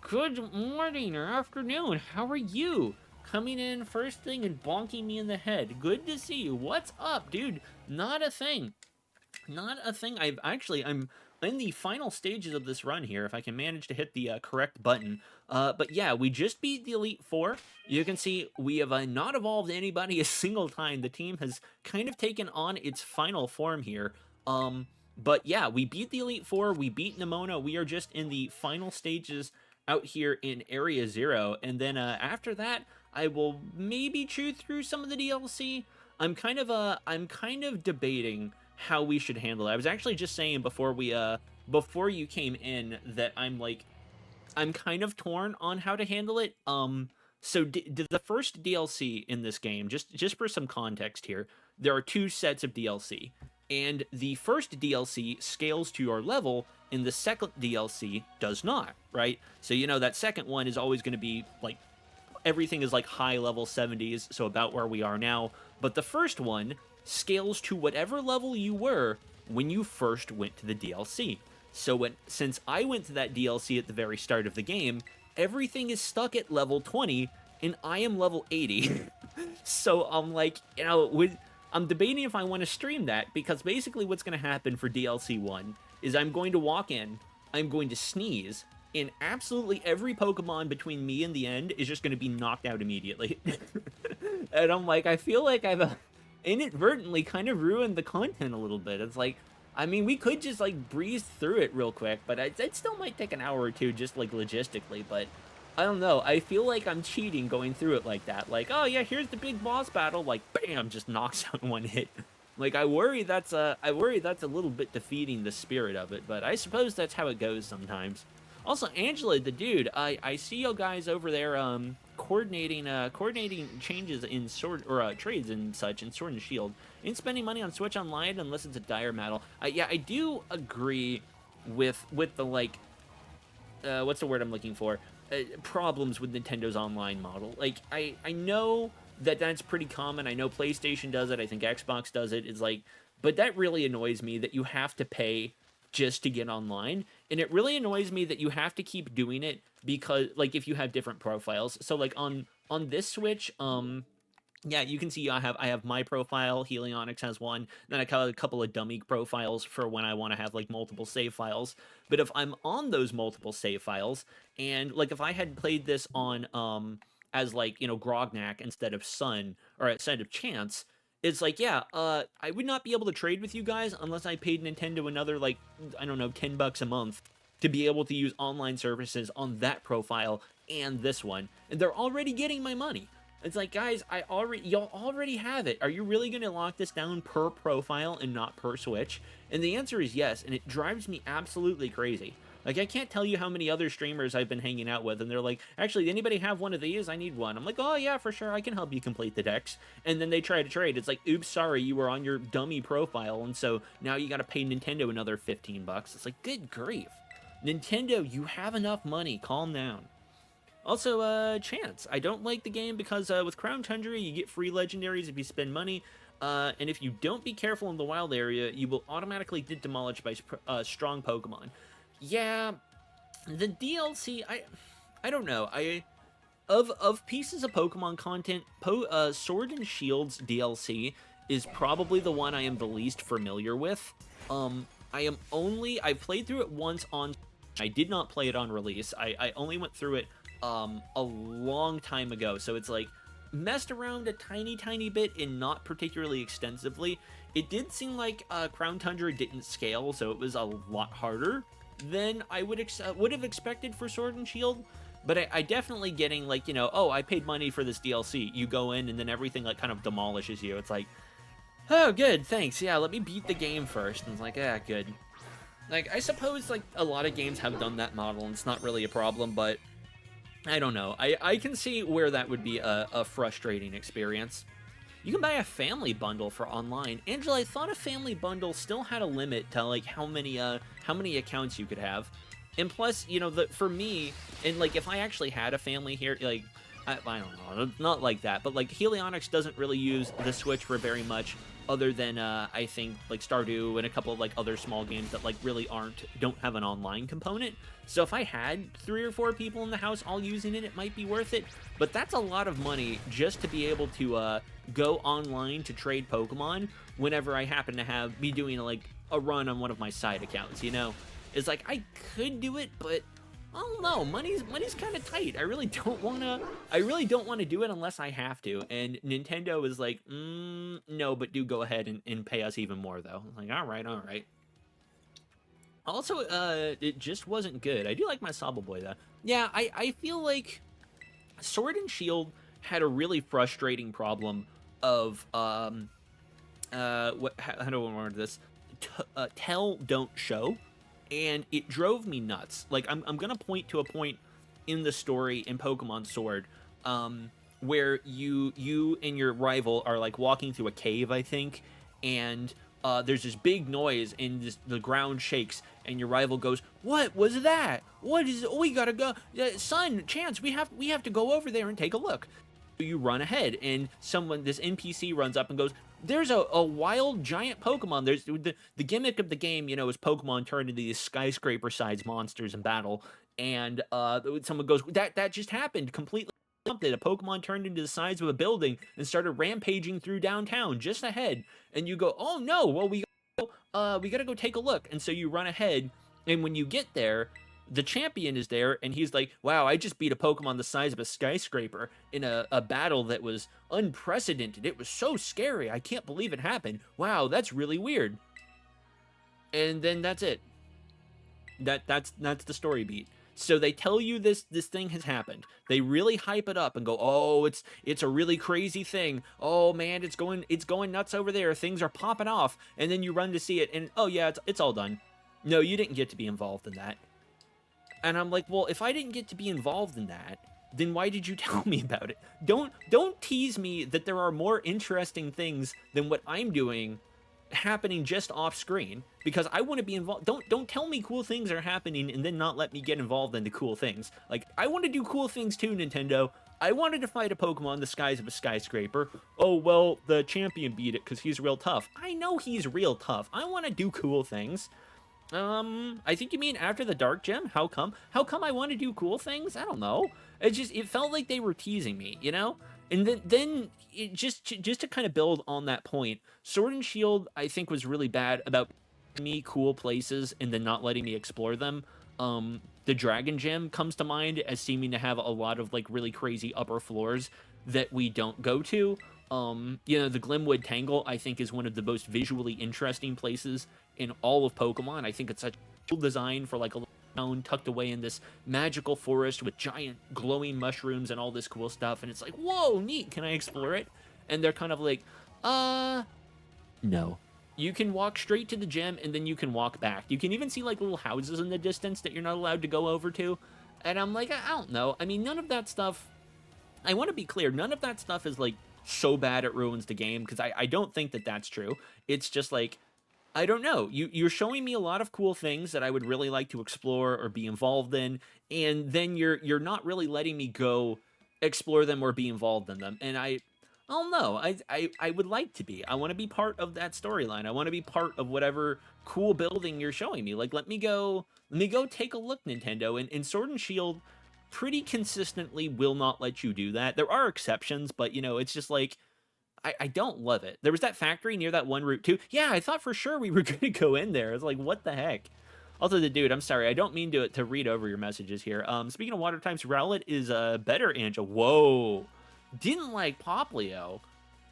Good morning or afternoon. How are you? Coming in first thing and bonking me in the head. Good to see you. What's up, dude? Not a thing. Not a thing. I'm in the final stages of this run here, if I can manage to hit the correct button. But yeah, we just beat the Elite Four. You can see we have not evolved anybody a single time. The team has kind of taken on its final form here. But yeah, we beat the Elite Four. We beat Nemona. We are just in the final stages out here in Area 0, and then after that, I will maybe chew through some of the DLC. I'm kind of debating how we should handle it. I was actually just saying before we before you came in that I'm kind of torn on how to handle it. So the first DLC in this game, just for some context here, there are two sets of DLC, and the first DLC scales to your level, and the second DLC does not. Right? So that second one is always going to be like everything is like high level 70s, so about where we are now. But the first one scales to whatever level you were when you first went to the DLC. So since I went to that DLC at the very start of the game, everything is stuck at level 20 and I am level 80. So I'm like, I'm debating if I want to stream that, because basically what's going to happen for DLC 1 is I'm going to walk in, I'm going to sneeze, and absolutely every Pokemon between me and the end is just going to be knocked out immediately. And I'm like, I feel like I've inadvertently kind of ruined the content a little bit. It's like, I mean, we could just like breeze through it real quick, but it still might take an hour or two just like logistically. But I don't know. I feel like I'm cheating going through it like that. Like, oh yeah, here's the big boss battle. Like, bam, just knocks out in one hit. Like, I worry that's a little bit defeating the spirit of it. But I suppose that's how it goes sometimes. Also, Angela, the dude, I see you guys over there coordinating changes in sword or trades and such in Sword and Shield. Ain't spending money on Switch Online unless it's a dire battle. Yeah, I do agree with the like what's the word I'm looking for? Problems with Nintendo's online model. Like, I know that that's pretty common. I know PlayStation does it. I think Xbox does it. It's like, but that really annoys me that you have to pay just to get online, and it really annoys me that you have to keep doing it because, like, if you have different profiles. So like on this Switch, yeah, you can see I have my profile. Helionyx has one. Then I got a couple of dummy profiles for when I want to have like multiple save files. But if I'm on those multiple save files, and like if I had played this on as like Grognak instead of Sun, or instead of Chance, it's like, yeah, I would not be able to trade with you guys unless I paid Nintendo another like, I don't know, $10 a month to be able to use online services on that profile and this one, and they're already getting my money. It's like, guys, y'all already have it. Are you really going to lock this down per profile and not per Switch? And the answer is yes, and it drives me absolutely crazy. Like, I can't tell you how many other streamers I've been hanging out with, and they're like, actually, anybody have one of these? I need one. I'm like, oh, yeah, for sure, I can help you complete the decks. And then they try to trade. It's like, oops, sorry, you were on your dummy profile, and so now you gotta pay Nintendo another $15. It's like, good grief. Nintendo, you have enough money. Calm down. Also, Chance. I don't like the game because with Crown Tundra, you get free legendaries if you spend money. And if you don't be careful in the wild area, you will automatically get demolished by strong Pokemon. Yeah, the DLC, I don't know. Of pieces of Pokemon content, Sword and Shield's DLC is probably the one I am the least familiar with. I've played through it once on. I did not play it on release. I only went through it a long time ago, so it's like messed around a tiny bit and not particularly extensively. It did seem like Crown Tundra didn't scale, so it was a lot harder than I would have expected for Sword and Shield. But I definitely getting like, oh, I paid money for this DLC. You go in and then everything like kind of demolishes you. It's like, oh, good, thanks. Yeah, let me beat the game first. And it's like, yeah, good. Like, I suppose like a lot of games have done that model and it's not really a problem, but I don't know. I can see where that would be a frustrating experience. You can buy a family bundle for online. Angela, I thought a family bundle still had a limit to like how many accounts you could have. And plus, for me, and like if I actually had a family here, like I don't know, not like that, but like Helionyx doesn't really use the Switch for very much other than I think like Stardew and a couple of like other small games that like really don't have an online component. So if I had 3 or 4 people in the house all using it, it might be worth it. But that's a lot of money just to be able to go online to trade Pokemon whenever I happen to be doing like a run on one of my side accounts. It's like I could do it, but I don't know. Money's kind of tight. I really don't want to do it unless I have to. And Nintendo is like, no, but do go ahead and pay us even more though. I'm like, all right. Also, it just wasn't good. I do like my Sabo Boy though. Yeah, I feel like Sword and Shield had a really frustrating problem of how do I word this? Tell, don't show. and it drove me nuts. Like, I'm gonna point to a point in the story in Pokemon Sword, where you and your rival are like walking through a cave, I think, and there's this big noise and the ground shakes, and your rival goes, "What was that? What is? Oh, we gotta go, son. Chance, we have to go over there and take a look." You run ahead, and this NPC runs up and goes, "There's a wild giant Pokemon." There's the gimmick of the game, is Pokemon turn into these skyscraper-sized monsters in battle, and someone goes, "That just happened completely." Something, a Pokemon turned into the size of a building and started rampaging through downtown just ahead, and you go, "Oh no! Well, we gotta go take a look." And so you run ahead, and when you get there, the champion is there, and he's like, "Wow, I just beat a Pokemon the size of a skyscraper in a battle that was unprecedented. It was so scary. I can't believe it happened. Wow, that's really weird." And then that's it. That's the story beat. So they tell you this thing has happened. They really hype it up and go, "Oh, it's a really crazy thing. Oh man, it's going nuts over there. Things are popping off." And then you run to see it, and oh yeah, it's all done. No, you didn't get to be involved in that. And I'm like, "Well, if I didn't get to be involved in that, then why did you tell me about it? Don't tease me that there are more interesting things than what I'm doing happening just off screen, because I want to be involved. Don't tell me cool things are happening and then not let me get involved in the cool things. Like, I want to do cool things too, Nintendo. I wanted to fight a Pokemon the size of a skyscraper. Oh, well, the champion beat it because he's real tough. I know he's real tough. I want to do cool things. I think you mean after the Dark Gem? How come? How come I want to do cool things? I don't know. It felt like they were teasing me, And then it just to kind of build on that point, Sword and Shield I think was really bad about me cool places and then not letting me explore them. The Dragon Gem comes to mind as seeming to have a lot of like really crazy upper floors that we don't go to. The Glimwood Tangle I think is one of the most visually interesting places in all of Pokemon. I think it's such a cool design for like a town tucked away in this magical forest with giant glowing mushrooms and all this cool stuff, and it's like, whoa, neat, can I explore it? And they're kind of like, no. You can walk straight to the gym, and then you can walk back. You can even see like little houses in the distance that you're not allowed to go over to. And I'm like, I don't know. I mean, none of that stuff, I want to be clear, none of that stuff is like so bad it ruins the game, because I don't think that that's true. It's just like, I don't know. You're showing me a lot of cool things that I would really like to explore or be involved in, and then you're not really letting me go explore them or be involved in them. And I don't know. I would like to be. I want to be part of that storyline. I want to be part of whatever cool building you're showing me. Like, let me go take a look, Nintendo. And Sword and Shield pretty consistently will not let you do that. There are exceptions, but it's just like, I don't love it. There was that factory near that one route too. Yeah, I thought for sure we were gonna go in there. It's like, what the heck? Also, the dude, I'm sorry, I don't mean to read over your messages here. Speaking of water types, Rowlet is better, Angel. Whoa, didn't like Poplio.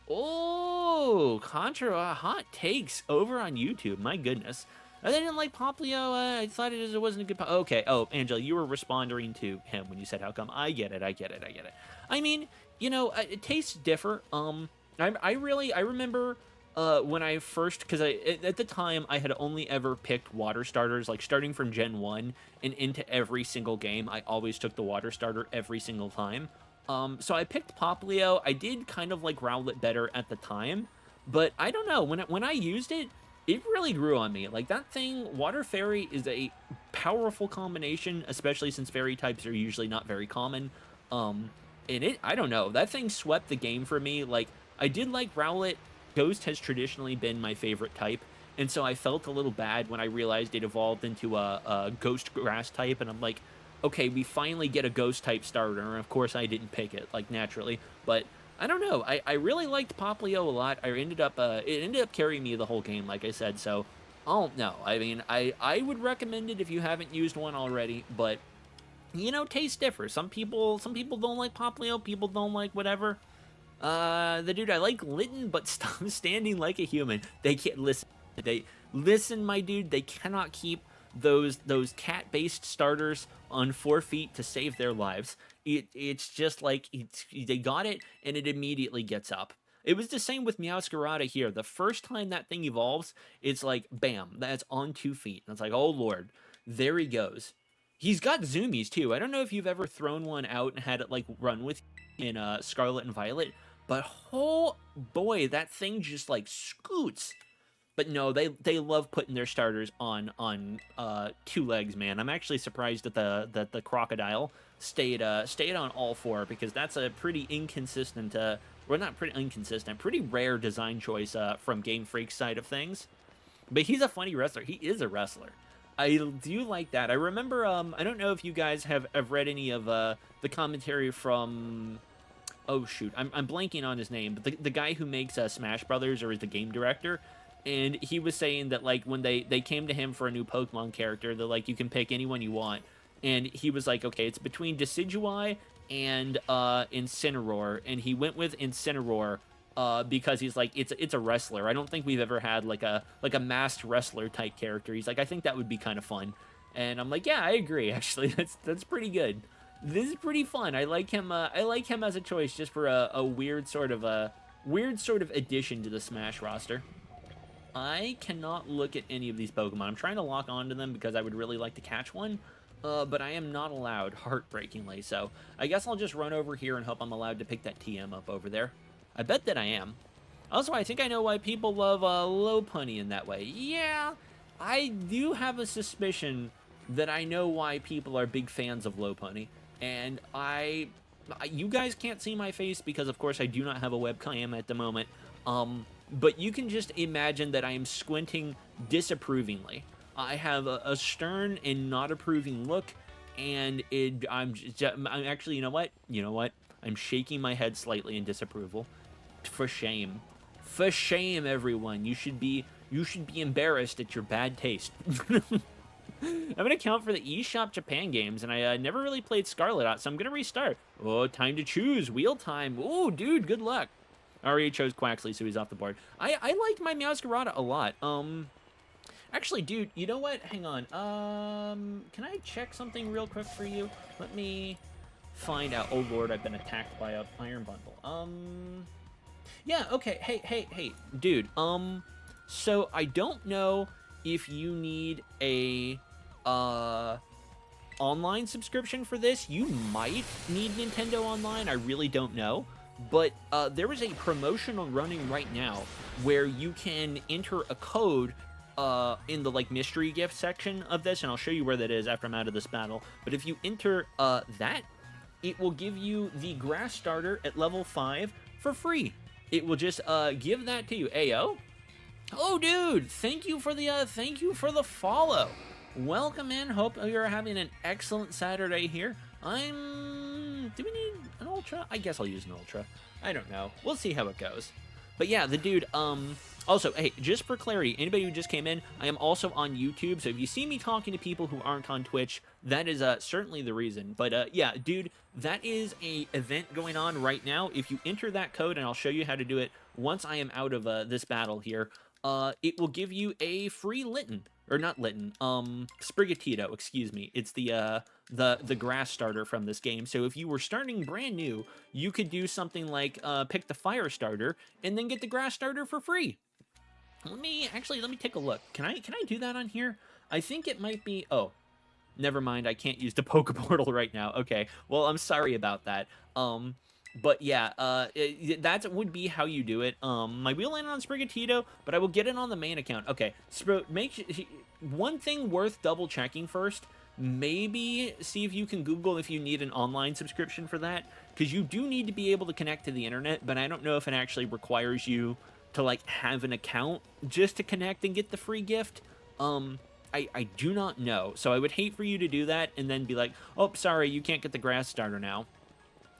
Oh, hot takes over on YouTube. My goodness. I didn't like Poplio. I thought it wasn't a good. Okay. Oh, Angela, you were responding to him when you said how come. I get it. I mean, tastes differ. I remember when I first, because at the time I had only ever picked water starters, like starting from Gen 1 and into every single game, I always took the water starter every single time. So I picked Poplio. I did kind of like Rowlet better at the time, but I don't know, when I used it, it really grew on me. Like, that thing, Water Fairy is a powerful combination, especially since fairy types are usually not very common. And I don't know, that thing swept the game for me. Like, I did like Rowlet. Ghost has traditionally been my favorite type, and so I felt a little bad when I realized it evolved into a Ghost Grass type, and I'm like, okay, we finally get a Ghost type starter, and of course I didn't pick it, like, naturally, but I don't know, I really liked Poplio a lot. It ended up carrying me the whole game, like I said, so I don't know. I mean, I would recommend it if you haven't used one already, but, taste differs. Some people don't like Poplio, people don't like whatever. The dude, I like Litten, but stop standing like a human. They can't listen. Listen, my dude. They cannot keep those cat-based starters on 4 feet to save their lives. It's just like they got it, and it immediately gets up. It was the same with Meowscarada here. The first time that thing evolves, it's like, bam, that's on 2 feet. And it's like, oh lord. There he goes. He's got zoomies too. I don't know if you've ever thrown one out and had it like run with in Scarlet and Violet, but oh boy, that thing just like scoots. But no, they love putting their starters on two legs, man. I'm actually surprised that the crocodile stayed on all four, because that's a pretty inconsistent well, not pretty inconsistent, pretty rare design choice from Game Freak's side of things. But he's a funny wrestler. He is a wrestler. I do like that. I remember, I don't know if you guys have read any of the commentary from, oh shoot, I'm blanking on his name, but the guy who makes Smash Brothers, or is the game director, and he was saying that, like, when they came to him for a new Pokemon character, they're like, you can pick anyone you want, and he was like, okay, it's between Decidueye and Incineroar, and he went with Incineroar, because he's like, it's a wrestler. I don't think we've ever had like a masked wrestler type character. He's like, I think that would be kind of fun. And I'm like, yeah, I agree. Actually, that's pretty good. This is pretty fun. I like him. I like him as a choice, just for a weird sort of addition to the Smash roster. I cannot look at any of these Pokemon. I'm trying to lock onto them because I would really like to catch one. But I am not allowed, heartbreakingly. So I guess I'll just run over here and hope I'm allowed to pick that TM up over there. I bet that I am. Also, I think I know why people love Lopunny in that way. Yeah, I do have a suspicion that I know why people are big fans of Lopunny. And you guys can't see my face because, of course, I do not have a webcam at the moment. But you can just imagine that I am squinting disapprovingly. I have a stern and not approving look, and I'm actually, you know what? I'm shaking my head slightly in disapproval. For shame. For shame, everyone. You should be embarrassed at your bad taste. I'm going to count for the eShop Japan games, and I never really played Scarlet out, so I'm going to restart. Oh, time to choose. Wheel time. Oh, dude, good luck. I already chose Quaxley, so he's off the board. I like my Meowscarada a lot. Actually, dude, you know what? Hang on. Can I check something real quick for you? Let me find out. Oh, Lord, I've been attacked by a Iron Bundle. Yeah, okay. Hey, dude. So I don't know if you need a online subscription for this. You might need Nintendo Online. I really don't know. But there is a promotional running right now where you can enter a code in the like mystery gift section of this, and I'll show you where that is after I'm out of this battle. But if you enter that, it will give you the grass starter at level 5 for free. It will just give that to you. Ayo. Oh, dude, thank you for the follow. Welcome in. Hope you're having an excellent Saturday here. Do we need an Ultra? I guess I'll use an Ultra. I don't know. We'll see how it goes. But yeah, the dude, also, hey, just for clarity, anybody who just came in, I am also on YouTube, so if you see me talking to people who aren't on Twitch, that is certainly the reason. But yeah, dude, that is a event going on right now. If you enter that code, and I'll show you how to do it once I am out of this battle here, it will give you a free Litten. Or not Litten, Sprigatito, excuse me. It's the grass starter from this game. So if you were starting brand new, you could do something like pick the fire starter and then get the grass starter for free. Let me take a look. Can I do that on here? I think it might be, oh, never mind. I can't use the Poke Portal right now. Okay, well, I'm sorry about that. But yeah, that would be how you do it. My wheel landed on Sprigatito, but I will get it on the main account. Okay, one thing worth double checking first. Maybe see if you can Google if you need an online subscription for that, because you do need to be able to connect to the internet, but I don't know if it actually requires you to like have an account just to connect and get the free gift. I do not know, so I would hate for you to do that and then be like, oh, sorry, you can't get the grass starter now.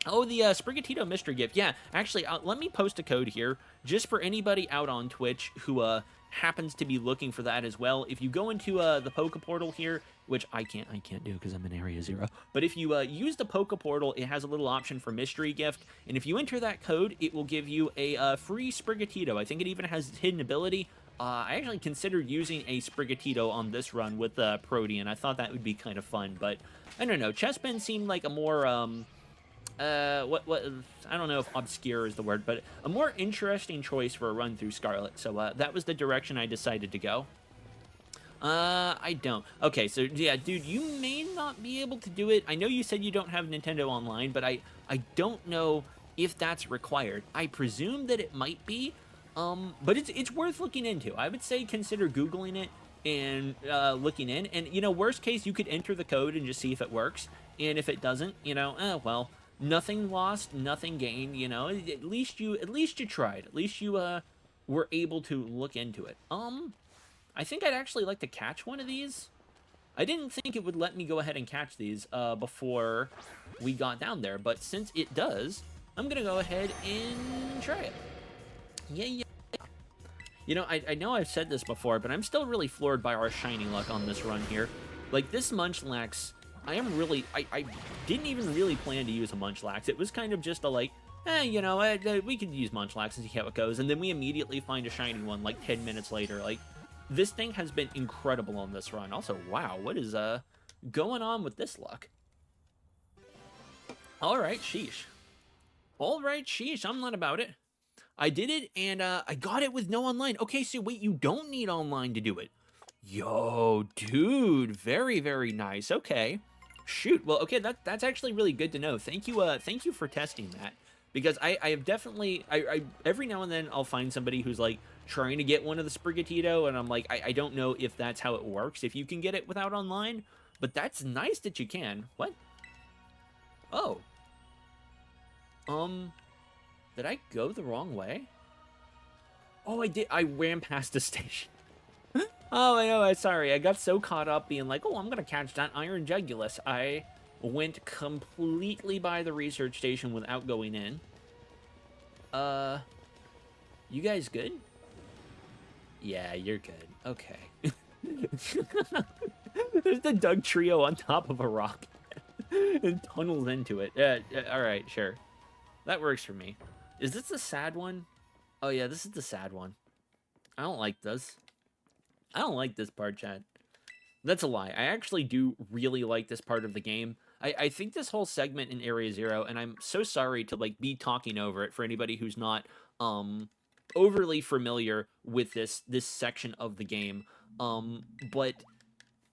Oh, the Sprigatito mystery gift. Yeah, actually, let me post a code here just for anybody out on Twitch who happens to be looking for that as well. If you go into the Poke Portal here, which I can't do because I'm in Area 0, but if you use the Poke Portal, it has a little option for mystery gift, and if you enter that code, it will give you a free Sprigatito. I think it even has hidden ability. I actually considered using a Sprigatito on this run with Protean. I thought that would be kind of fun, but I don't know. Chespin seemed like a more I don't know if obscure is the word, but a more interesting choice for a run through Scarlet. So that was the direction I decided to go. I don't. Okay, so yeah, dude, you may not be able to do it. I know you said you don't have Nintendo Online, but I don't know if that's required. I presume that it might be, but it's worth looking into. I would say consider Googling it and looking in. And you know, worst case, you could enter the code and just see if it works. And if it doesn't, you know, well, nothing lost, nothing gained. You know, at least you tried. At least you were able to look into it. I think I'd actually like to catch one of these. I didn't think it would let me go ahead and catch these before we got down there, but since it does, I'm gonna go ahead and try it. Yeah. You know, I know I've said this before, but I'm still really floored by our shiny luck on this run here. Like, this Munchlax, I didn't even really plan to use a Munchlax. It was kind of just a, like, you know, we could use Munchlax and see how it goes, and then we immediately find a shiny one, like, 10 minutes later. Like, this thing has been incredible on this run. Also, wow, what is going on with this luck? Alright, sheesh. Alright, sheesh, I'm not about it. I did it, and I got it with no online. Okay, so wait, you don't need online to do it. Yo, dude, very, very nice. Okay. Shoot, well, okay, that's actually really good to know. Thank you for testing that. Because I have definitely, every now and then I'll find somebody who's like trying to get one of the Sprigatito, and I'm like, I don't know if that's how it works, if you can get it without online, but that's nice that you can. What? Oh. Did I go the wrong way? Oh, I did. I ran past the station. Oh, I know. Sorry. I got so caught up being like, oh, I'm going to catch that Iron Jugulus. I went completely by the research station without going in. You guys good? Yeah, you're good. Okay. There's the Doug trio on top of a rock. And tunnels into it. Alright, sure. That works for me. Is this the sad one? Oh yeah, this is the sad one. I don't like this. I don't like this part, chat. That's a lie. I actually do really like this part of the game. I think this whole segment in Area Zero, and I'm so sorry to like be talking over it for anybody who's not overly familiar with this section of the game. But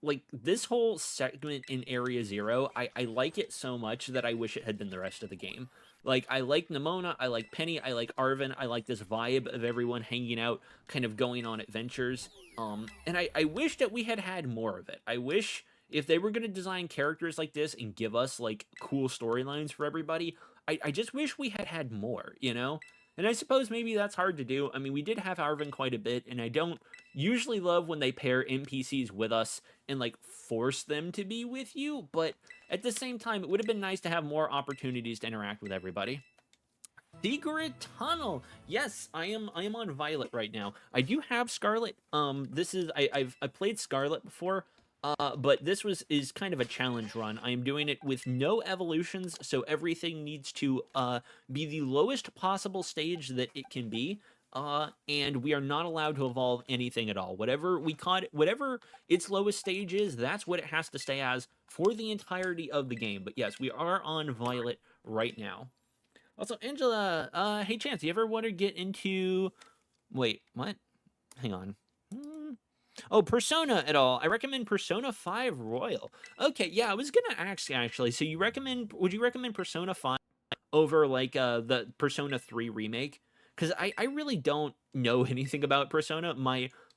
like this whole segment in Area Zero, I like it so much that I wish it had been the rest of the game. Like, I like Nimona, I like Penny, I like Arven, I like this vibe of everyone hanging out, kind of going on adventures. And I wish that we had more of it. I wish if they were going to design characters like this and give us, like, cool storylines for everybody, I just wish we had more, you know? And I suppose maybe that's hard to do. I mean, we did have Arven quite a bit, and I don't usually love when they pair NPCs with us and, like, force them to be with you, but at the same time, it would have been nice to have more opportunities to interact with everybody. Secret Tunnel! Yes, I am on Violet right now. I do have Scarlet. This is, I've played Scarlet before, but this is kind of a challenge run. I am doing it with no evolutions, so everything needs to be the lowest possible stage that it can be. And we are not allowed to evolve anything at all. Whatever its lowest stage is, that's what it has to stay as for the entirety of the game. But yes, we are on Violet right now. Also, Angela, hey Chance, you ever want to get into... Wait, what? Hang on. Oh, Persona at all. I recommend Persona 5 Royal. Okay, yeah, I was gonna ask, actually. So would you recommend Persona 5 over, like, the Persona 3 remake? Because I really don't know anything about Persona.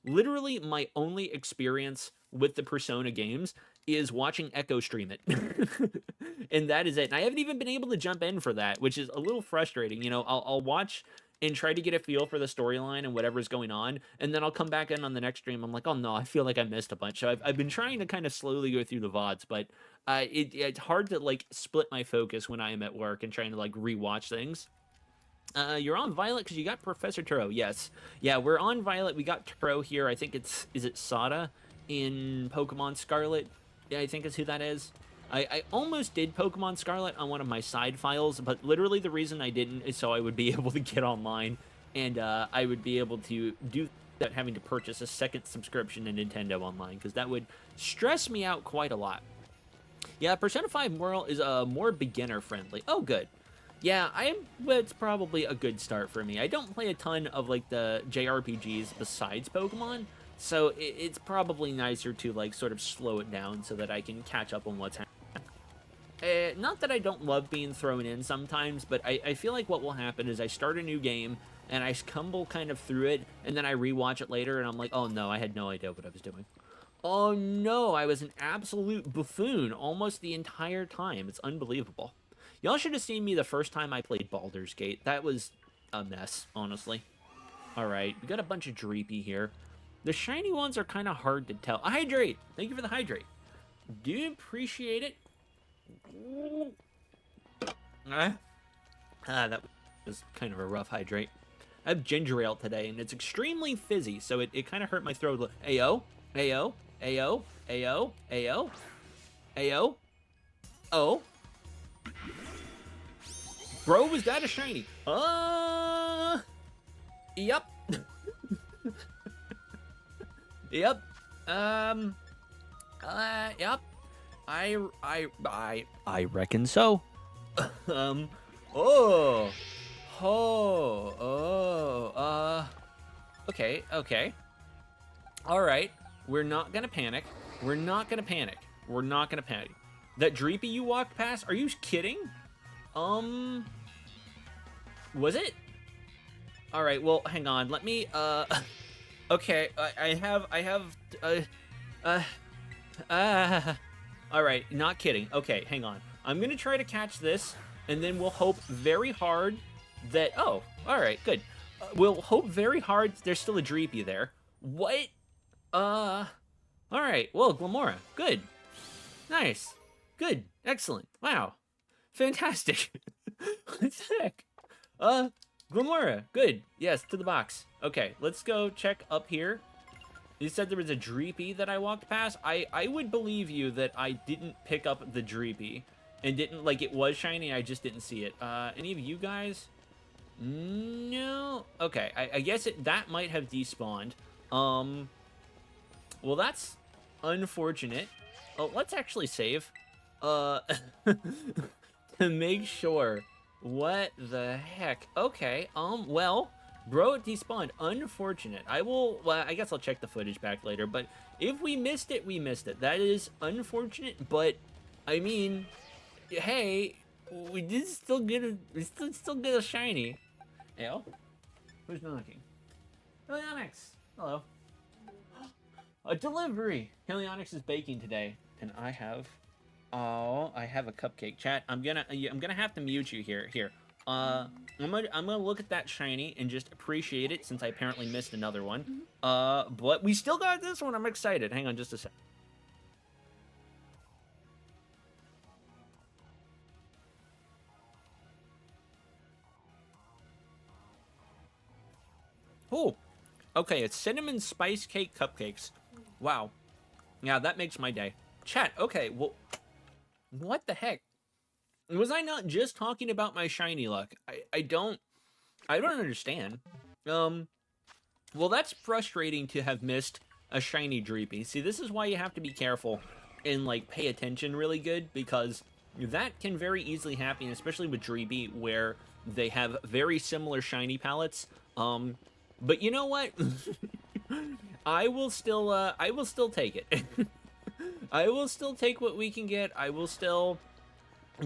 Literally, my only experience with the Persona games is watching Echo stream it. And that is it. And I haven't even been able to jump in for that, which is a little frustrating. You know, I'll watch and try to get a feel for the storyline and whatever's going on, and then I'll come back in on the next stream. I'm like, oh no, I feel like I missed a bunch. So I've been trying to kind of slowly go through the VODs, but it's hard to, like, split my focus when I am at work and trying to, like, rewatch things. You're on Violet because you got Professor Turo. Yes. Yeah, we're on Violet. We got Turo here. I think is it Sada in Pokemon Scarlet? Yeah, I think is who that is. I almost did Pokemon Scarlet on one of my side files, but literally the reason I didn't is so I would be able to get online, and I would be able to do that having to purchase a second subscription to Nintendo Online, because that would stress me out quite a lot. Yeah, Persona 5 Royal is more beginner-friendly. Oh, good. Yeah, it's probably a good start for me. I don't play a ton of, like, the JRPGs besides Pokemon, So it's probably nicer to, like, sort of slow it down so that I can catch up on what's happening. Not that I don't love being thrown in sometimes, but I feel like what will happen is I start a new game, and I stumble kind of through it, and then I rewatch it later, and I'm like, oh no, I had no idea what I was doing. Oh no, I was an absolute buffoon almost the entire time. It's unbelievable. Y'all should have seen me the first time I played Baldur's Gate. That was a mess, honestly. Alright, we got a bunch of Dreepy here. The shiny ones are kind of hard to tell. Hydrate! Thank you for the hydrate. Do appreciate it. That was kind of a rough hydrate. I have ginger ale today, and it's extremely fizzy, so it kind of hurt my throat. Ayo, ayo, ayo, ayo, ayo, ayo, oh. Bro, was that a shiny? Yep. Yep. Yep. I reckon so. Oh. Okay, okay. Alright. We're not gonna panic. We're not gonna panic. We're not gonna panic. That Dreepy you walked past, are you kidding? Was it? Alright, well, hang on. Let me, okay, alright, not kidding. Okay, hang on. I'm gonna try to catch this, and then we'll hope very hard that, oh, alright, good. We'll hope very hard there's still a Dreepy there. What? Alright, well, Glamora, good. Nice. Good. Excellent. Wow. Fantastic. What the heck? Glamora, good. Yes, to the box. Okay, let's go check up here. You said there was a Dreepy that I walked past. I would believe you that I didn't pick up the Dreepy and didn't, like, it was shiny, I just didn't see it. Any of you guys? No? Okay, I guess that might have despawned. Well, that's unfortunate. Oh, let's actually save. To make sure. What the heck? Okay, well, bro, it despawned. Unfortunate. Well, I guess I'll check the footage back later, but if we missed it, we missed it. That is unfortunate, but, I mean, hey, we did still get a shiny. Ew. Who's knocking? Helionyx. Hello. A delivery. Helionyx is baking today, and I have a cupcake. Chat, I'm gonna have to mute you here. Here. I'm gonna look at that shiny and just appreciate it since I apparently missed another one. But we still got this one. I'm excited. Hang on just a sec. Oh, okay. It's cinnamon spice cake cupcakes. Wow. Yeah, that makes my day. Chat. Okay. Well, what the heck? Was I not just talking about my shiny luck? I don't understand. Well, that's frustrating to have missed a shiny Dreepy. See, this is why you have to be careful and, like, pay attention really good, because that can very easily happen, especially with Dreepy, where they have very similar shiny palettes. But you know what? I will still take it. I will still take what we can get. I will still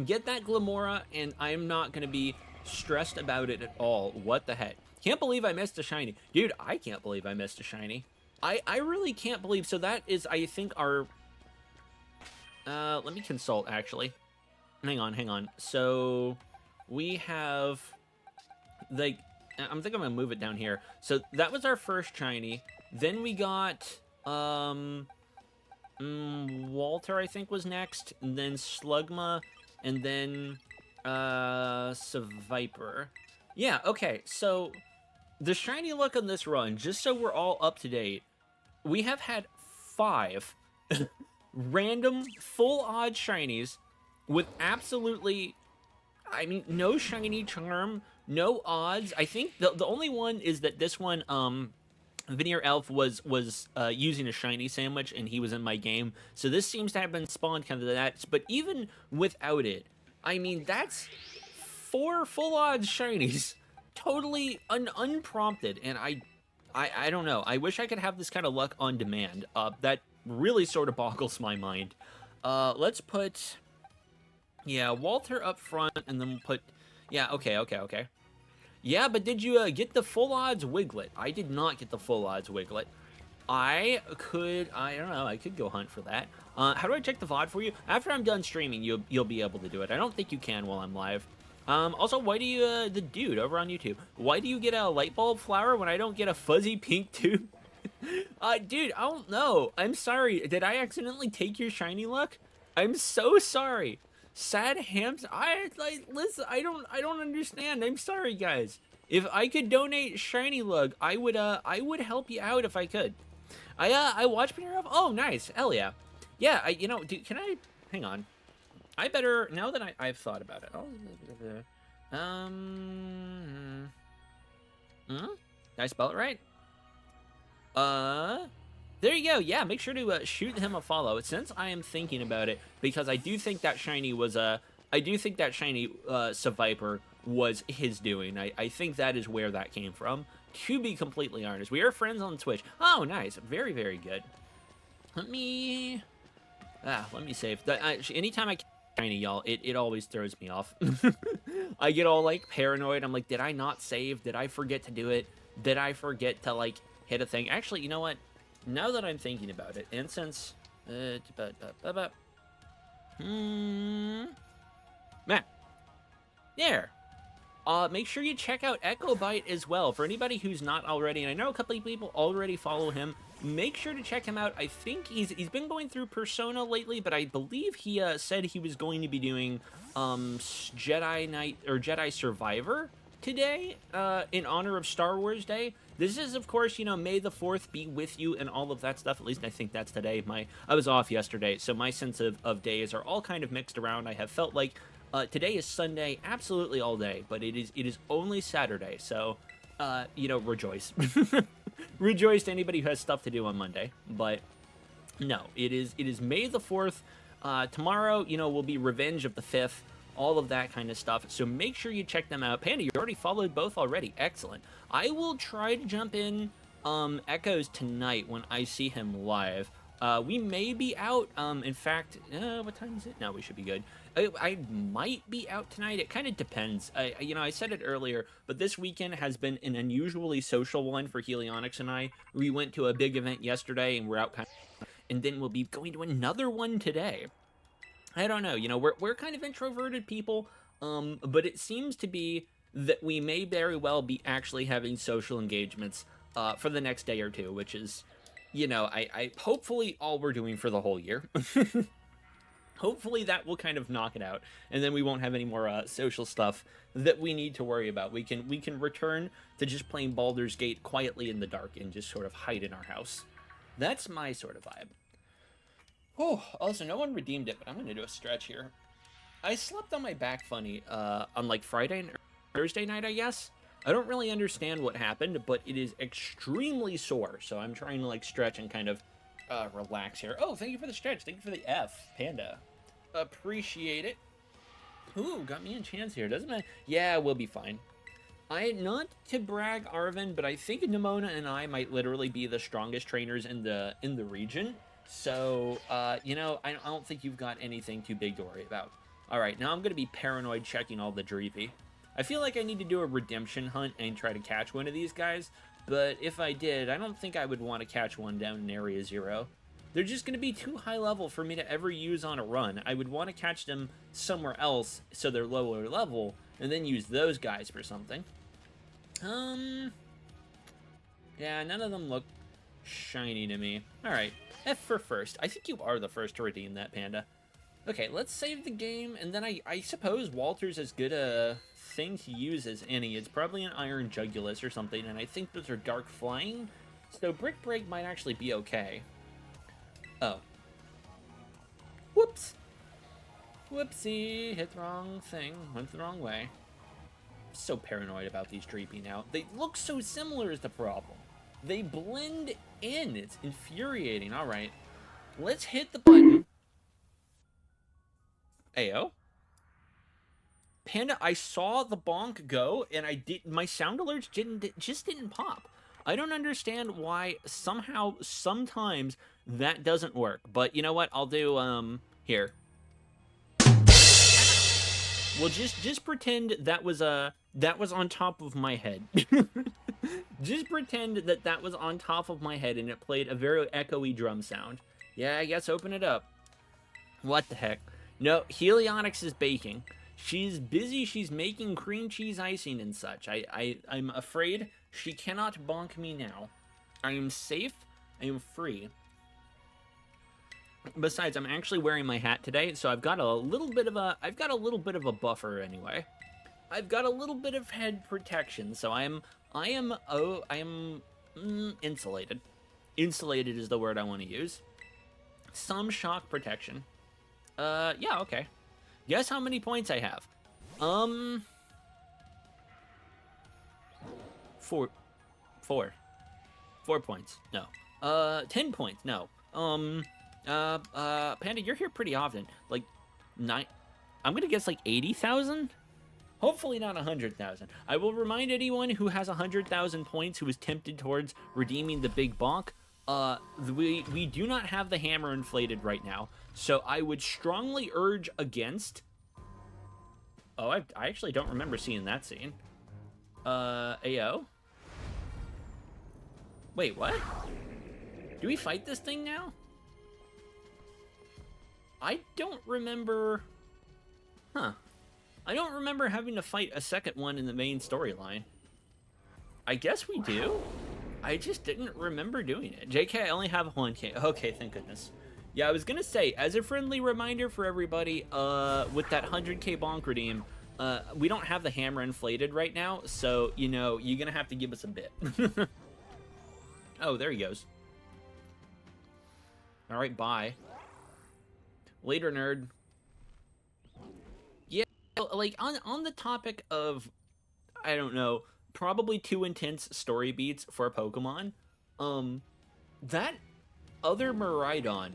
get that Glamora, and I'm not going to be stressed about it at all. What the heck? Can't believe I missed a shiny. Dude, I can't believe I missed a shiny. I really can't believe. So that is, I think, our... let me consult, actually. Hang on. So we have... like, I think I'm going to move it down here. So that was our first shiny. Then we got... Walter, I think, was next, and then Slugma, and then, Seviper. Yeah, okay, so, the shiny luck on this run, just so we're all up to date, we have had 5 random, full odd shinies with absolutely, I mean, no shiny charm, no odds. I think the only one is that this one, Veneer Elf was using a shiny sandwich, and he was in my game. So this seems to have been spawned kind of that. But even without it, I mean, that's 4 full odds shinies, totally unprompted. And I don't know. I wish I could have this kind of luck on demand. That really sort of boggles my mind. Let's put, yeah, Walter up front, and then we'll put, yeah, okay. Yeah, but did you get the full odds Wiglet? I did not get the full odds Wiglet. I don't know, I could go hunt for that. How do I check the VOD for you? After I'm done streaming, you'll be able to do it. I don't think you can while I'm live. Also, why do you, the dude over on YouTube, why do you get a light bulb flower when I don't get a fuzzy pink tube? Dude, I don't know. I'm sorry. Did I accidentally take your shiny luck? I'm so sorry. Sad hamster. Listen, I don't understand. I'm sorry, guys. If I could donate shiny luck, I would help you out if I could. I watch Panera. Oh, nice. Hell yeah. Yeah, you know, dude, can I, hang on. I better, now that I've thought about it. Did I spell it right? There you go. Yeah, make sure to shoot him a follow since I am thinking about it, because I do think that shiny was Seviper was his doing. I think that is where that came from. To be completely honest, we are friends on Twitch. Oh, nice. Very, very good. Let me save. Anytime I shiny, y'all, it always throws me off. I get all like paranoid. I'm like, did I not save? Did I forget to do it? Did I forget to like hit a thing? Actually, you know what? Now that I'm thinking about it, and since there. Make sure you check out Echo Bite as well. For anybody who's not already, and I know a couple of people already follow him, make sure to check him out. I think he's been going through Persona lately, but I believe he said he was going to be doing Jedi Knight or Jedi Survivor today in honor of Star Wars Day. This is, of course, you know, May the 4th be with you and all of that stuff. At least I think that's today. I was off yesterday, so my sense of days are all kind of mixed around. I have felt like today is Sunday, absolutely all day, but it is only Saturday, so, you know, rejoice. Rejoice to anybody who has stuff to do on Monday, but no, it is May the 4th. Tomorrow, you know, will be Revenge of the 5th, all of that kind of stuff, so make sure you check them out. Panda, you already followed both already. Excellent. I will try to jump in Echoes tonight when I see him live. We may be out, in fact, what time is it? No, we should be good. I might be out tonight. It kind of depends. You know, I said it earlier, but this weekend has been an unusually social one for Helionics and I. We went to a big event yesterday, and we're out kind of, and then we'll be going to another one today. I don't know. You know, we're kind of introverted people, but it seems to be that we may very well be actually having social engagements for the next day or two, which is, you know, I hopefully all we're doing for the whole year. Hopefully that will kind of knock it out, and then we won't have any more social stuff that we need to worry about. We can return to just playing Baldur's Gate quietly in the dark and just sort of hide in our house. That's my sort of vibe. Oh, also, no one redeemed it, but I'm going to do a stretch here. I slept on my back funny on like Friday and Thursday night, I guess. I don't really understand what happened, but it is extremely sore, so I'm trying to like stretch and kind of relax here. Oh, thank you for the stretch. Thank you for the F, Panda. Appreciate it. Ooh, got me a chance here, doesn't it? Yeah, we'll be fine. Not to brag, Arvin, but I think Nimona and I might literally be the strongest trainers in the region. So, you know, I don't think you've got anything too big to worry about. All right, now I'm going to be paranoid checking all the Dreepy. I feel like I need to do a redemption hunt and try to catch one of these guys, but if I did, I don't think I would want to catch one down in Area 0. They're just going to be too high level for me to ever use on a run. I would want to catch them somewhere else so they're lower level, and then use those guys for something. Yeah, none of them look shiny to me. Alright, F for first. I think you are the first to redeem that, Panda. Okay, let's save the game, and then I suppose Walter's as good a thing to use as any. It's probably an Iron Jugulus or something, and I think those are Dark Flying, so Brick Break might actually be okay. Oh. Whoops. Whoopsie, hit the wrong thing, went the wrong way. I'm so paranoid about these Dreepy now. They look so similar is the problem. They blend in, it's infuriating. Alright, let's hit the button. Ayo. Panda, I saw the bonk go, and my sound alerts just didn't pop. I don't understand why somehow, sometimes, that doesn't work. But you know what? I'll do, here. Well, just pretend that was on top of my head. Just pretend that was on top of my head and it played a very echoey drum sound. Yeah, I guess open it up. What the heck? No, Helionics is baking. She's busy, she's making cream cheese icing and such. I'm afraid she cannot bonk me now. I am safe, I am free. Besides, I'm actually wearing my hat today, so I've got a little bit of a buffer anyway. I've got a little bit of head protection, so I am insulated. Insulated is the word I want to use. Some shock protection. Yeah, okay. Guess how many points I have? 4 points. No. 10 points. No. Panda, you're here pretty often. Like, I'm gonna guess like 80,000? Hopefully not 100,000. I will remind anyone who has 100,000 points who is tempted towards redeeming the big bonk. We do not have the hammer inflated right now, so I would strongly urge against. Oh, I actually don't remember seeing that scene. AO? Wait, what? Do we fight this thing now? I don't remember. Huh. I don't remember having to fight a second one in the main storyline. I guess we do. I just didn't remember doing it. JK, I only have 1K. Okay, thank goodness. Yeah, I was gonna say, as a friendly reminder for everybody, with that 100K bonk redeem, we don't have the hammer inflated right now, so, you know, you're gonna have to give us a bit. Oh, there he goes. Alright, bye. Later, nerd. Yeah, like, on the topic of, I don't know, probably too intense story beats for a Pokemon, that other Miraidon,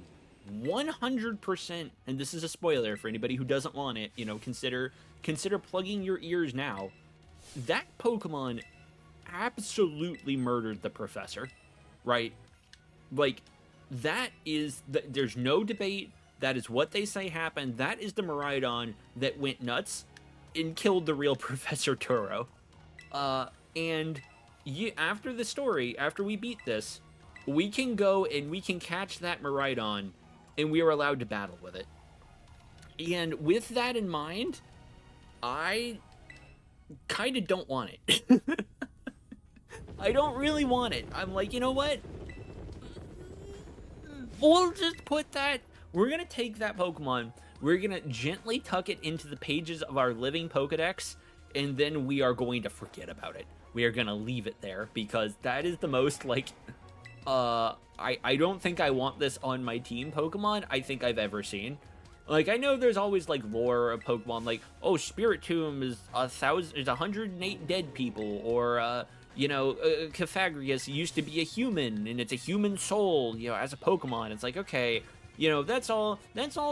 100%, and this is a spoiler for anybody who doesn't want it, you know, consider plugging your ears now, that Pokemon absolutely murdered the professor, right? Like, that is, there's no debate, that is what they say happened, that is the Miraidon that went nuts and killed the real Professor Turo. And after the story, after we beat this, we can go and we can catch that Miraidon, and we are allowed to battle with it. And with that in mind, I kind of don't want it. I don't really want it. I'm like, you know what? We'll just put that... We're going to take that Pokemon, we're going to gently tuck it into the pages of our living Pokedex, and then we are going to forget about it. We are going to leave it there, because that is the most, like, I don't think I want this on my team Pokemon I think I've ever seen. Like, I know there's always, like, lore of Pokemon, like, oh, Spiritomb is 108 dead people, or, you know, Cefagrius used to be a human, and it's a human soul, you know, as a Pokemon. It's like, okay, you know, that's all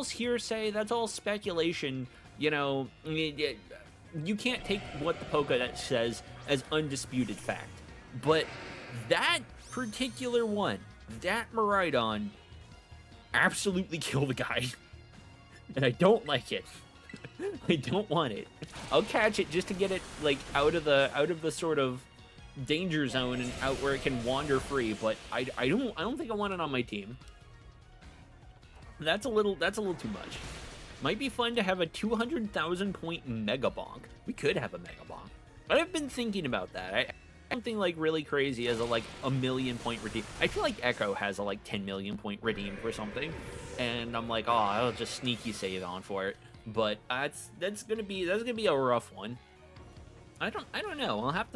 hearsay, that's all speculation, you know, you can't take what the Pokedex says as undisputed fact. But that particular one, that Miraidon, absolutely killed a guy. And I don't like it. I don't want it. I'll catch it just to get it, like, out of the sort of danger zone and out where it can wander free, but I don't think I want it on my team. That's a little too much. Might be fun to have a 200,000 point Mega Bonk. We could have a Mega Bonk. I've been thinking about that. Something like really crazy as a like a million point redeem. I feel like Echo has a like 10 million point redeem for something, and I'm like, oh, I'll just sneaky save on for it. But that's gonna be a rough one. I don't know. I'll have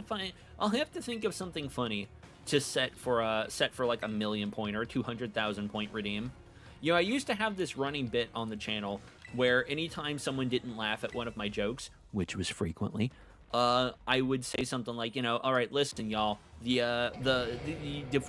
to think of something funny to set for like a million point or 200,000 point redeem. You know, I used to have this running bit on the channel where anytime someone didn't laugh at one of my jokes, which was frequently, I would say something like, you know, all right, listen, y'all, the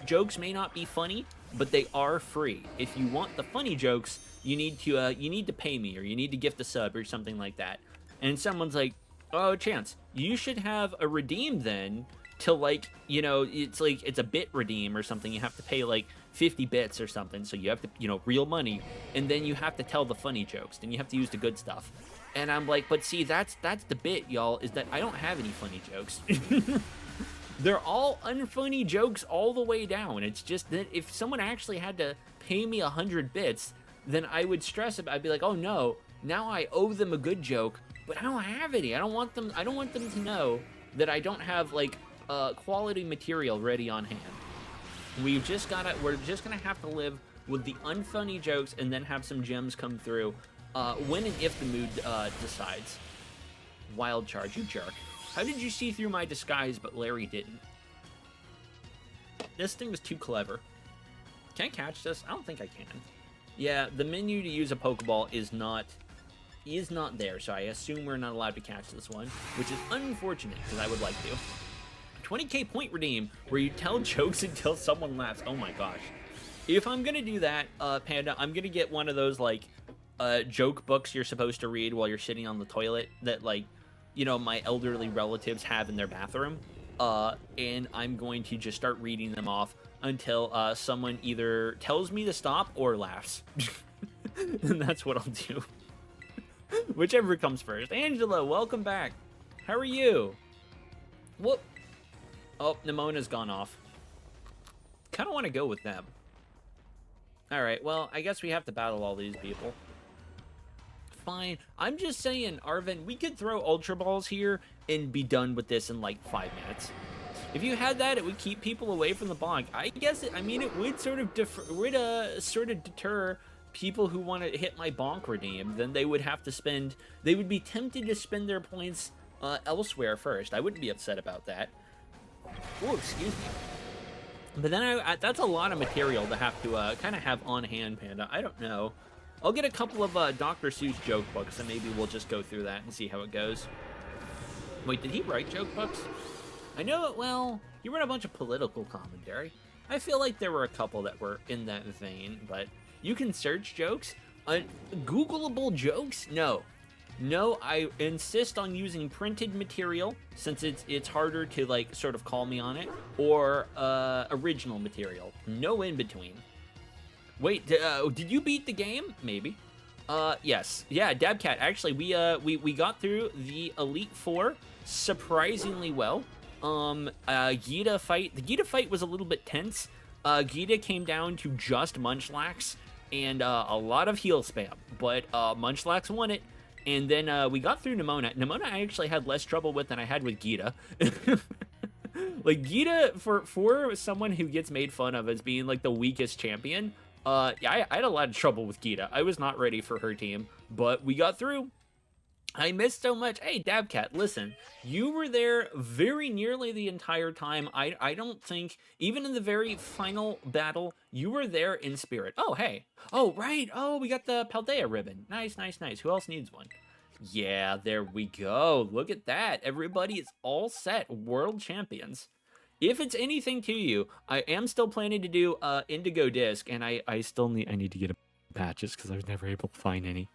jokes may not be funny, but they are free. If you want the funny jokes, you need to pay me, or you need to gift a sub or something like that. And someone's like, oh, Chance, you should have a redeem then to like, you know, it's like it's a bit redeem or something. You have to pay like 50 bits or something. So you have to, you know, real money, and then you have to tell the funny jokes. Then you have to use the good stuff. And I'm like, but see, that's the bit, y'all, is that I don't have any funny jokes. They're all unfunny jokes all the way down. It's just that if someone actually had to pay me 100 bits, then I would stress about. I'd be like, oh no, now I owe them a good joke, but I don't have any. I don't want them to know that I don't have like quality material ready on hand. We're just gonna have to live with the unfunny jokes and then have some gems come through when and if the mood decides. Wild charge, you jerk. How did you see through my disguise, but Larry didn't? This thing was too clever. Can I catch this? I don't think I can. Yeah, the menu to use a Pokeball is not there, so I assume we're not allowed to catch this one, which is unfortunate, because I would like to. 20k point redeem, where you tell jokes until someone laughs. Oh my gosh. If I'm gonna do that, Panda, I'm gonna get one of those, like, joke books you're supposed to read while you're sitting on the toilet that, like, you know, my elderly relatives have in their bathroom, and I'm going to just start reading them off until someone either tells me to stop or laughs. And that's what I'll do. Whichever comes first. Angela, welcome back. How are you? Whoop. Oh, Nemona's gone off. Kind of want to go with them. Alright, well, I guess we have to battle all these people. Fine. I'm just saying, Arvin, we could throw Ultra Balls here and be done with this in like 5 minutes. If you had that, it would keep people away from the bonk. I guess it would sort of deter people who want to hit my bonk redeem. Then they would be tempted to spend their points elsewhere first. I wouldn't be upset about that. Oh, excuse me. But then that's a lot of material to have to kind of have on hand, Panda. I don't know. I'll get a couple of Dr. Seuss joke books, and maybe we'll just go through that and see how it goes. Wait, did he write joke books? I know it well. He wrote a bunch of political commentary. I feel like there were a couple that were in that vein, but you can search jokes. Googleable jokes? No. No, I insist on using printed material, since it's harder to, like, sort of call me on it, or original material. No in between. Wait, did you beat the game? Maybe. Yes. Yeah, Dabcat, actually, we got through the Elite Four surprisingly well. The Gita fight was a little bit tense. Gita came down to just Munchlax and a lot of heal spam, but Munchlax won it. And then we got through Nemona. Nemona I actually had less trouble with than I had with Gita. Like, Gita, for someone who gets made fun of as being, like, the weakest champion, yeah, I had a lot of trouble with Gita. I was not ready for her team, but we got through. I missed so much. Hey, Dabcat, listen, you were there very nearly the entire time. I don't think, even in the very final battle, you were there in spirit. Oh, hey. Oh, right. Oh, we got the Paldea ribbon. Nice, nice, nice. Who else needs one? Yeah, there we go. Look at that. Everybody is all set. World champions. If it's anything to you, I am still planning to do Indigo Disc, and I need to get a patches because I was never able to find any.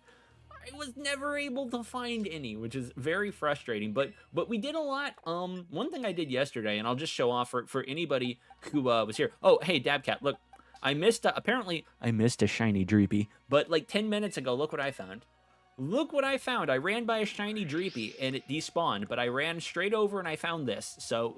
I was never able to find any, which is very frustrating, but we did a lot. One thing I did yesterday, and I'll just show off for anybody who was here. Oh, hey, Dabcat, look, apparently I missed a shiny Dreepy, but like 10 minutes ago, look what I found. Look what I found. I ran by a shiny Dreepy, and it despawned, but I ran straight over and I found this, so...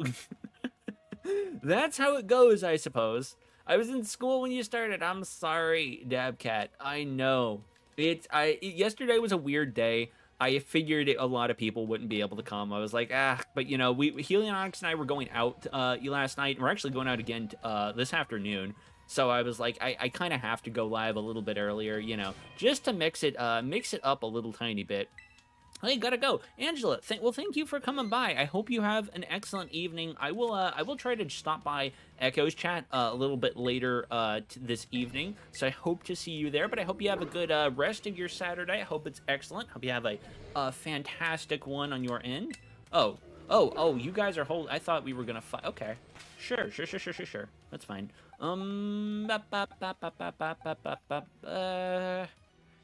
That's how it goes, I suppose. I was in school when you started. I'm sorry, Dabcat. I know. Yesterday was a weird day. I figured a lot of people wouldn't be able to come. I was like, but you know, Helionix and I were going out last night, and we're actually going out again this afternoon. So I was like, I kind of have to go live a little bit earlier, you know, just to mix it up a little tiny bit. Hey, gotta go. Angela, well, thank you for coming by. I hope you have an excellent evening. I will try to stop by Echo's chat a little bit later this evening, so I hope to see you there, but I hope you have a good rest of your Saturday. I hope it's excellent. Hope you have a fantastic one on your end. Oh, you guys are I thought we were gonna fight. Okay. Sure. That's fine.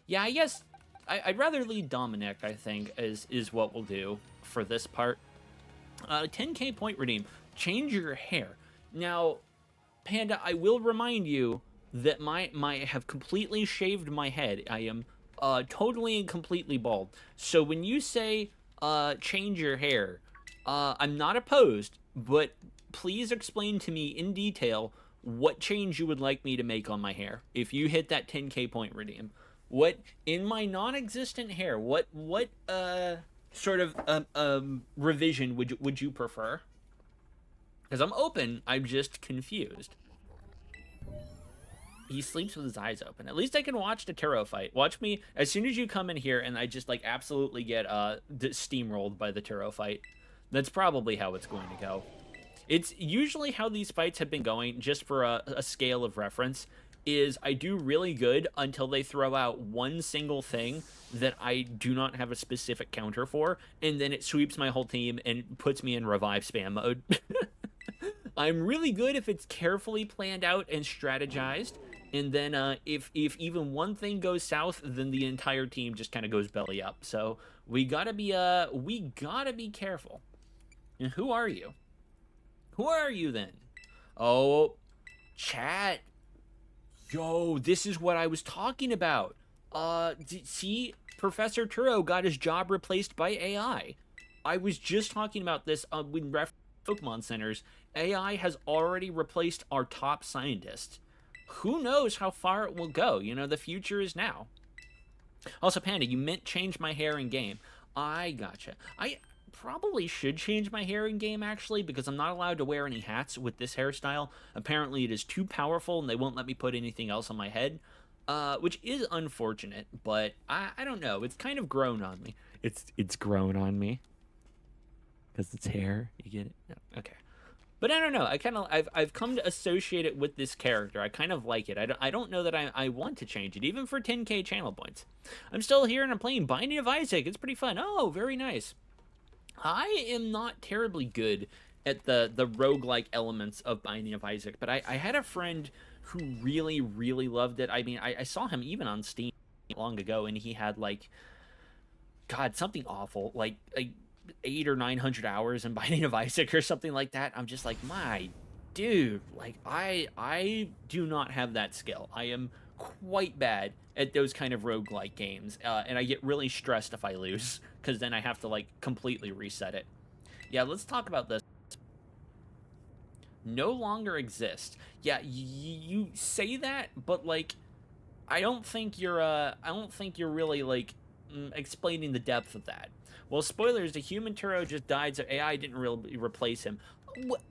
Yeah, I guess... I'd rather lead Dominic, I think, is what we'll do for this part. 10k point redeem. change your hair. Now, Panda, I will remind you that my have completely shaved my head. I am totally and completely bald. So when you say change your hair, I'm not opposed, but please explain to me in detail what change you would like me to make on my hair if you hit that 10K point redeem. What in my non-existent hair? What sort of revision would you prefer? Because I'm open, I'm just confused. He sleeps with his eyes open. At least I can watch the Turo fight. Watch me as soon as you come in here, and I just like absolutely get steamrolled by the Turo fight. That's probably how it's going to go. It's usually how these fights have been going, just for a scale of reference, is I do really good until they throw out one single thing that I do not have a specific counter for, and then it sweeps my whole team and puts me in revive spam mode. I'm really good if it's carefully planned out and strategized, and then if even one thing goes south, then the entire team just kind of goes belly up. So we gotta be careful. And who are you? Who are you then? Oh, chat. Yo, this is what I was talking about. See, Professor Turo got his job replaced by AI. I was just talking about this when Pokemon Centers. AI has already replaced our top scientists. Who knows how far it will go? You know, the future is now. Also, Panda, you meant change my hair in game. I gotcha. I probably should change my hair in game, actually, because I'm not allowed to wear any hats with this hairstyle. Apparently, it is too powerful, and they won't let me put anything else on my head, which is unfortunate, but I don't know. It's kind of grown on me. It's grown on me. Because it's hair. You get it? No. Okay. But I don't know. I've come to associate it with this character. I kind of like it. I don't know that I want to change it, even for 10K channel points. I'm still here and I'm playing Binding of Isaac. It's pretty fun. Oh, very nice. I am not terribly good at the roguelike elements of Binding of Isaac, but I had a friend who really, really loved it. I mean, I saw him even on Steam long ago, and he had, like, God, something awful, like 800 or 900 hours in Binding of Isaac or something like that. I'm just like, my dude, like, I do not have that skill. I am quite bad at those kind of roguelike games, and I get really stressed if I lose, because then I have to, like, completely reset it. Yeah, let's talk about this. No longer exist. Yeah, you say that, but, like, I don't think you're really, like, explaining the depth of that. Well, spoilers, the human Turo just died, so AI didn't really replace him.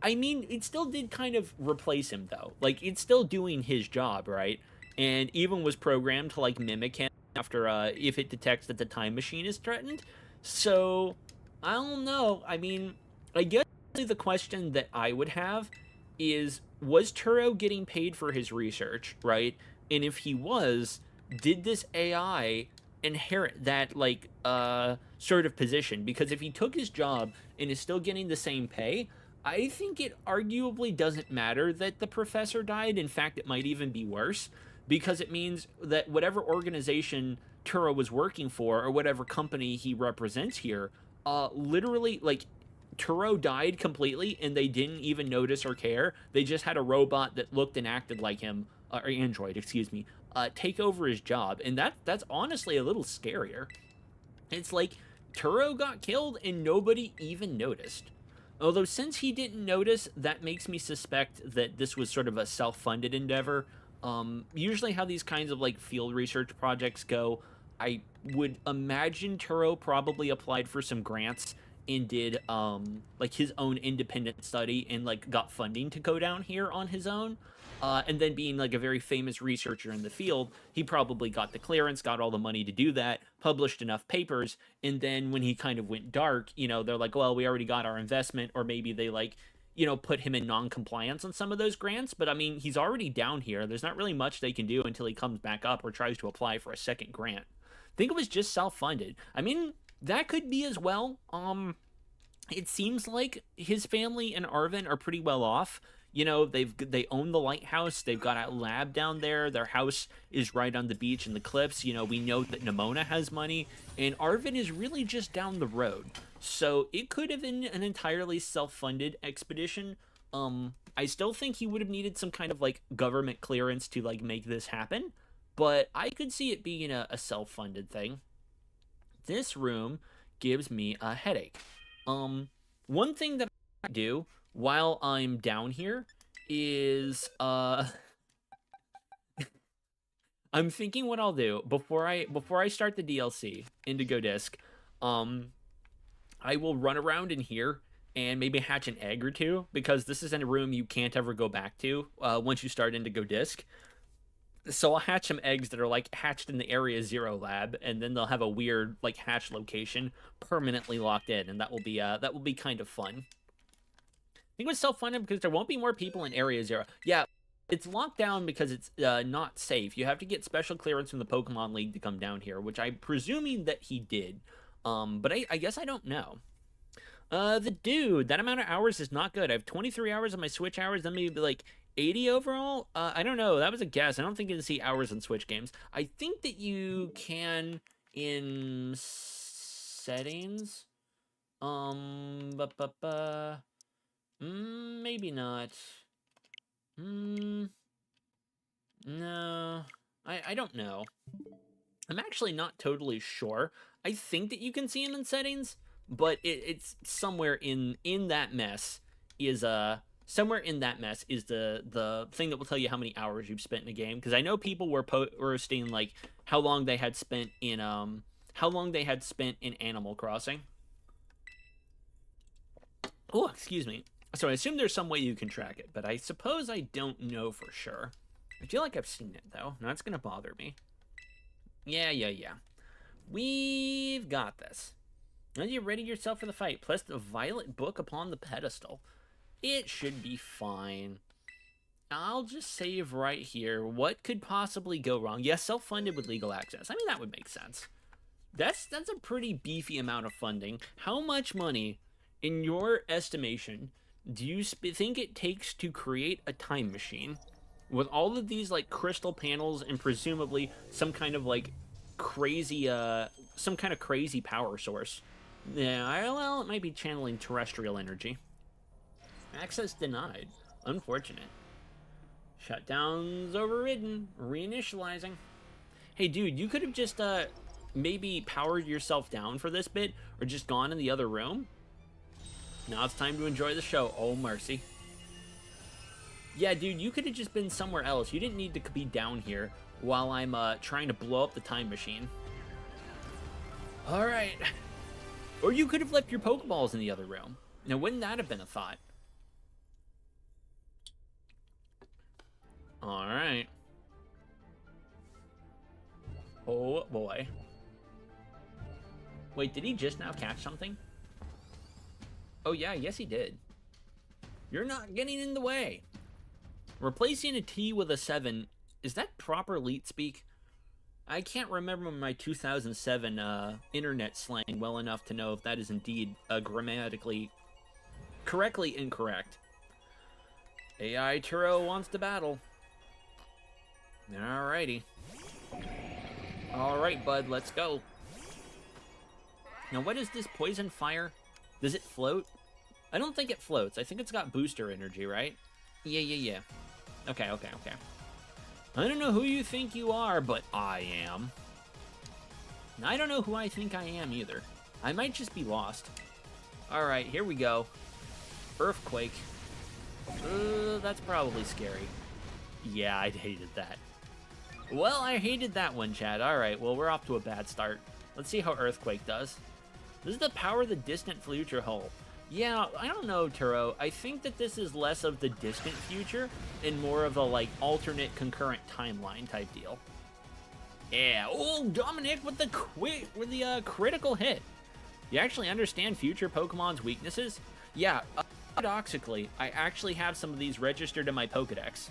I mean, it still did kind of replace him, though. Like, it's still doing his job, right? And even was programmed to, like, mimic him after, if it detects that the time machine is threatened. So, I don't know. I mean, I guess the question that I would have is, was Turo getting paid for his research, right? And if he was, did this AI inherit that, like, sort of position? Because if he took his job and is still getting the same pay, I think it arguably doesn't matter that the professor died. In fact, it might even be worse, because it means that whatever organization Turo was working for, or whatever company he represents here, literally, like, Turo died completely and they didn't even notice or care. They just had a robot that looked and acted like him, or android, excuse me, take over his job. And that's honestly a little scarier. It's like Turo got killed and nobody even noticed. Although, since he didn't notice, that makes me suspect that this was sort of a self-funded endeavor. Usually how these kinds of, like, field research projects go, I would imagine Turo probably applied for some grants and did, like, his own independent study and, like, got funding to go down here on his own. And then, being, like, a very famous researcher in the field, he probably got the clearance, got all the money to do that, published enough papers, and then when he kind of went dark, you know, they're like, well, we already got our investment, or maybe they, like, you know, put him in non-compliance on some of those grants. But I mean, he's already down here. There's not really much they can do until he comes back up or tries to apply for a second grant. I think it was just self-funded. I mean, that could be as well. It seems like his family and Arvin are pretty well off. You know, they own the lighthouse. They've got a lab down there. Their house is right on the beach and the cliffs. You know, we know that Nimona has money, and Arvin is really just down the road. So it could have been an entirely self-funded expedition. I still think he would have needed some kind of like government clearance to like make this happen, but I could see it being a self-funded thing. This room gives me a headache. One thing that I do while I'm down here is I'm thinking what I'll do before I start the DLC Indigo Disc. I will run around in here and maybe hatch an egg or two, because this is in a room you can't ever go back to once you start Indigo Disc. So I'll hatch some eggs that are like hatched in the Area Zero lab, and then they'll have a weird like hatch location permanently locked in, and that will be kind of fun. I think it was self-funded because there won't be more people in Area Zero. Yeah, it's locked down because it's not safe. You have to get special clearance from the Pokemon League to come down here, which I'm presuming that he did. But I guess I don't know. The dude, that amount of hours is not good. I have 23 hours on my Switch hours, then maybe like 80 overall. I don't know. That was a guess. I don't think you can see hours on Switch games. I think that you can in settings. Maybe not. No. I don't know. I'm actually not totally sure. I think that you can see him in settings, but it's somewhere in that mess is somewhere in that mess is the thing that will tell you how many hours you've spent in a game. Because I know people were posting like how long they had spent in Animal Crossing. Oh, excuse me. So I assume there's some way you can track it, but I suppose I don't know for sure. I feel like I've seen it though. Now it's gonna bother me. Yeah. We've got this. Now you ready yourself for the fight. Place the violet book upon the pedestal. It should be fine. I'll just save right here. What could possibly go wrong? Yes, self-funded with legal access. I mean, that would make sense. That's a pretty beefy amount of funding. How much money, in your estimation, do you think it takes to create a time machine with all of these like crystal panels and presumably some kind of like crazy power source? Yeah, well, it might be channeling terrestrial energy. Access denied. Unfortunate. Shutdowns overridden. Reinitializing. Hey, dude, you could have just maybe powered yourself down for this bit, or just gone in the other room. Now it's time to enjoy the show. Oh, mercy. Yeah, dude, you could have just been somewhere else. You didn't need to be down here while I'm trying to blow up the time machine. All right. Or you could have left your Pokeballs in the other room. Now, wouldn't that have been a thought? All right. Oh, boy. Wait, did he just now catch something? Oh, yeah, yes, he did. You're not getting in the way. Replacing a T with a 7, is that proper Elite speak? I can't remember my 2007 internet slang well enough to know if that is indeed grammatically correctly incorrect. AI Turo wants to battle. Alrighty. Alright, bud, let's go. Now, what is this poison fire? Does it float? I don't think it floats. I think it's got booster energy, right? Yeah. Okay. I don't know who you think you are, but I am. I don't know who I think I am either. I might just be lost. Alright, here we go. Earthquake. That's probably scary. Yeah, I hated that. Well, I hated that one, Chad. Alright, well, we're off to a bad start. Let's see how Earthquake does. This is the power of the distant future hole. Yeah, I don't know, Turo. I think that this is less of the distant future and more of a, like, alternate concurrent timeline type deal. Yeah. Oh, Dominic with the critical hit. You actually understand future Pokemon's weaknesses? Yeah, paradoxically, I actually have some of these registered in my Pokedex.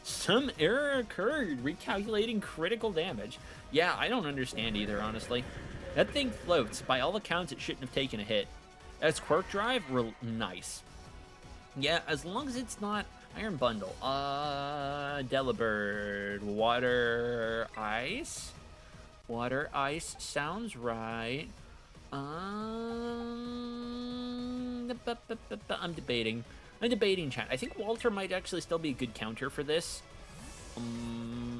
Some error occurred, recalculating critical damage. Yeah, I don't understand either, honestly. That thing floats. By all accounts, it shouldn't have taken a hit. As Quirk Drive, nice. Yeah, as long as it's not Iron Bundle. Delibird. Water Ice? Water Ice sounds right. I'm debating. I'm debating, chat. I think Walter might actually still be a good counter for this.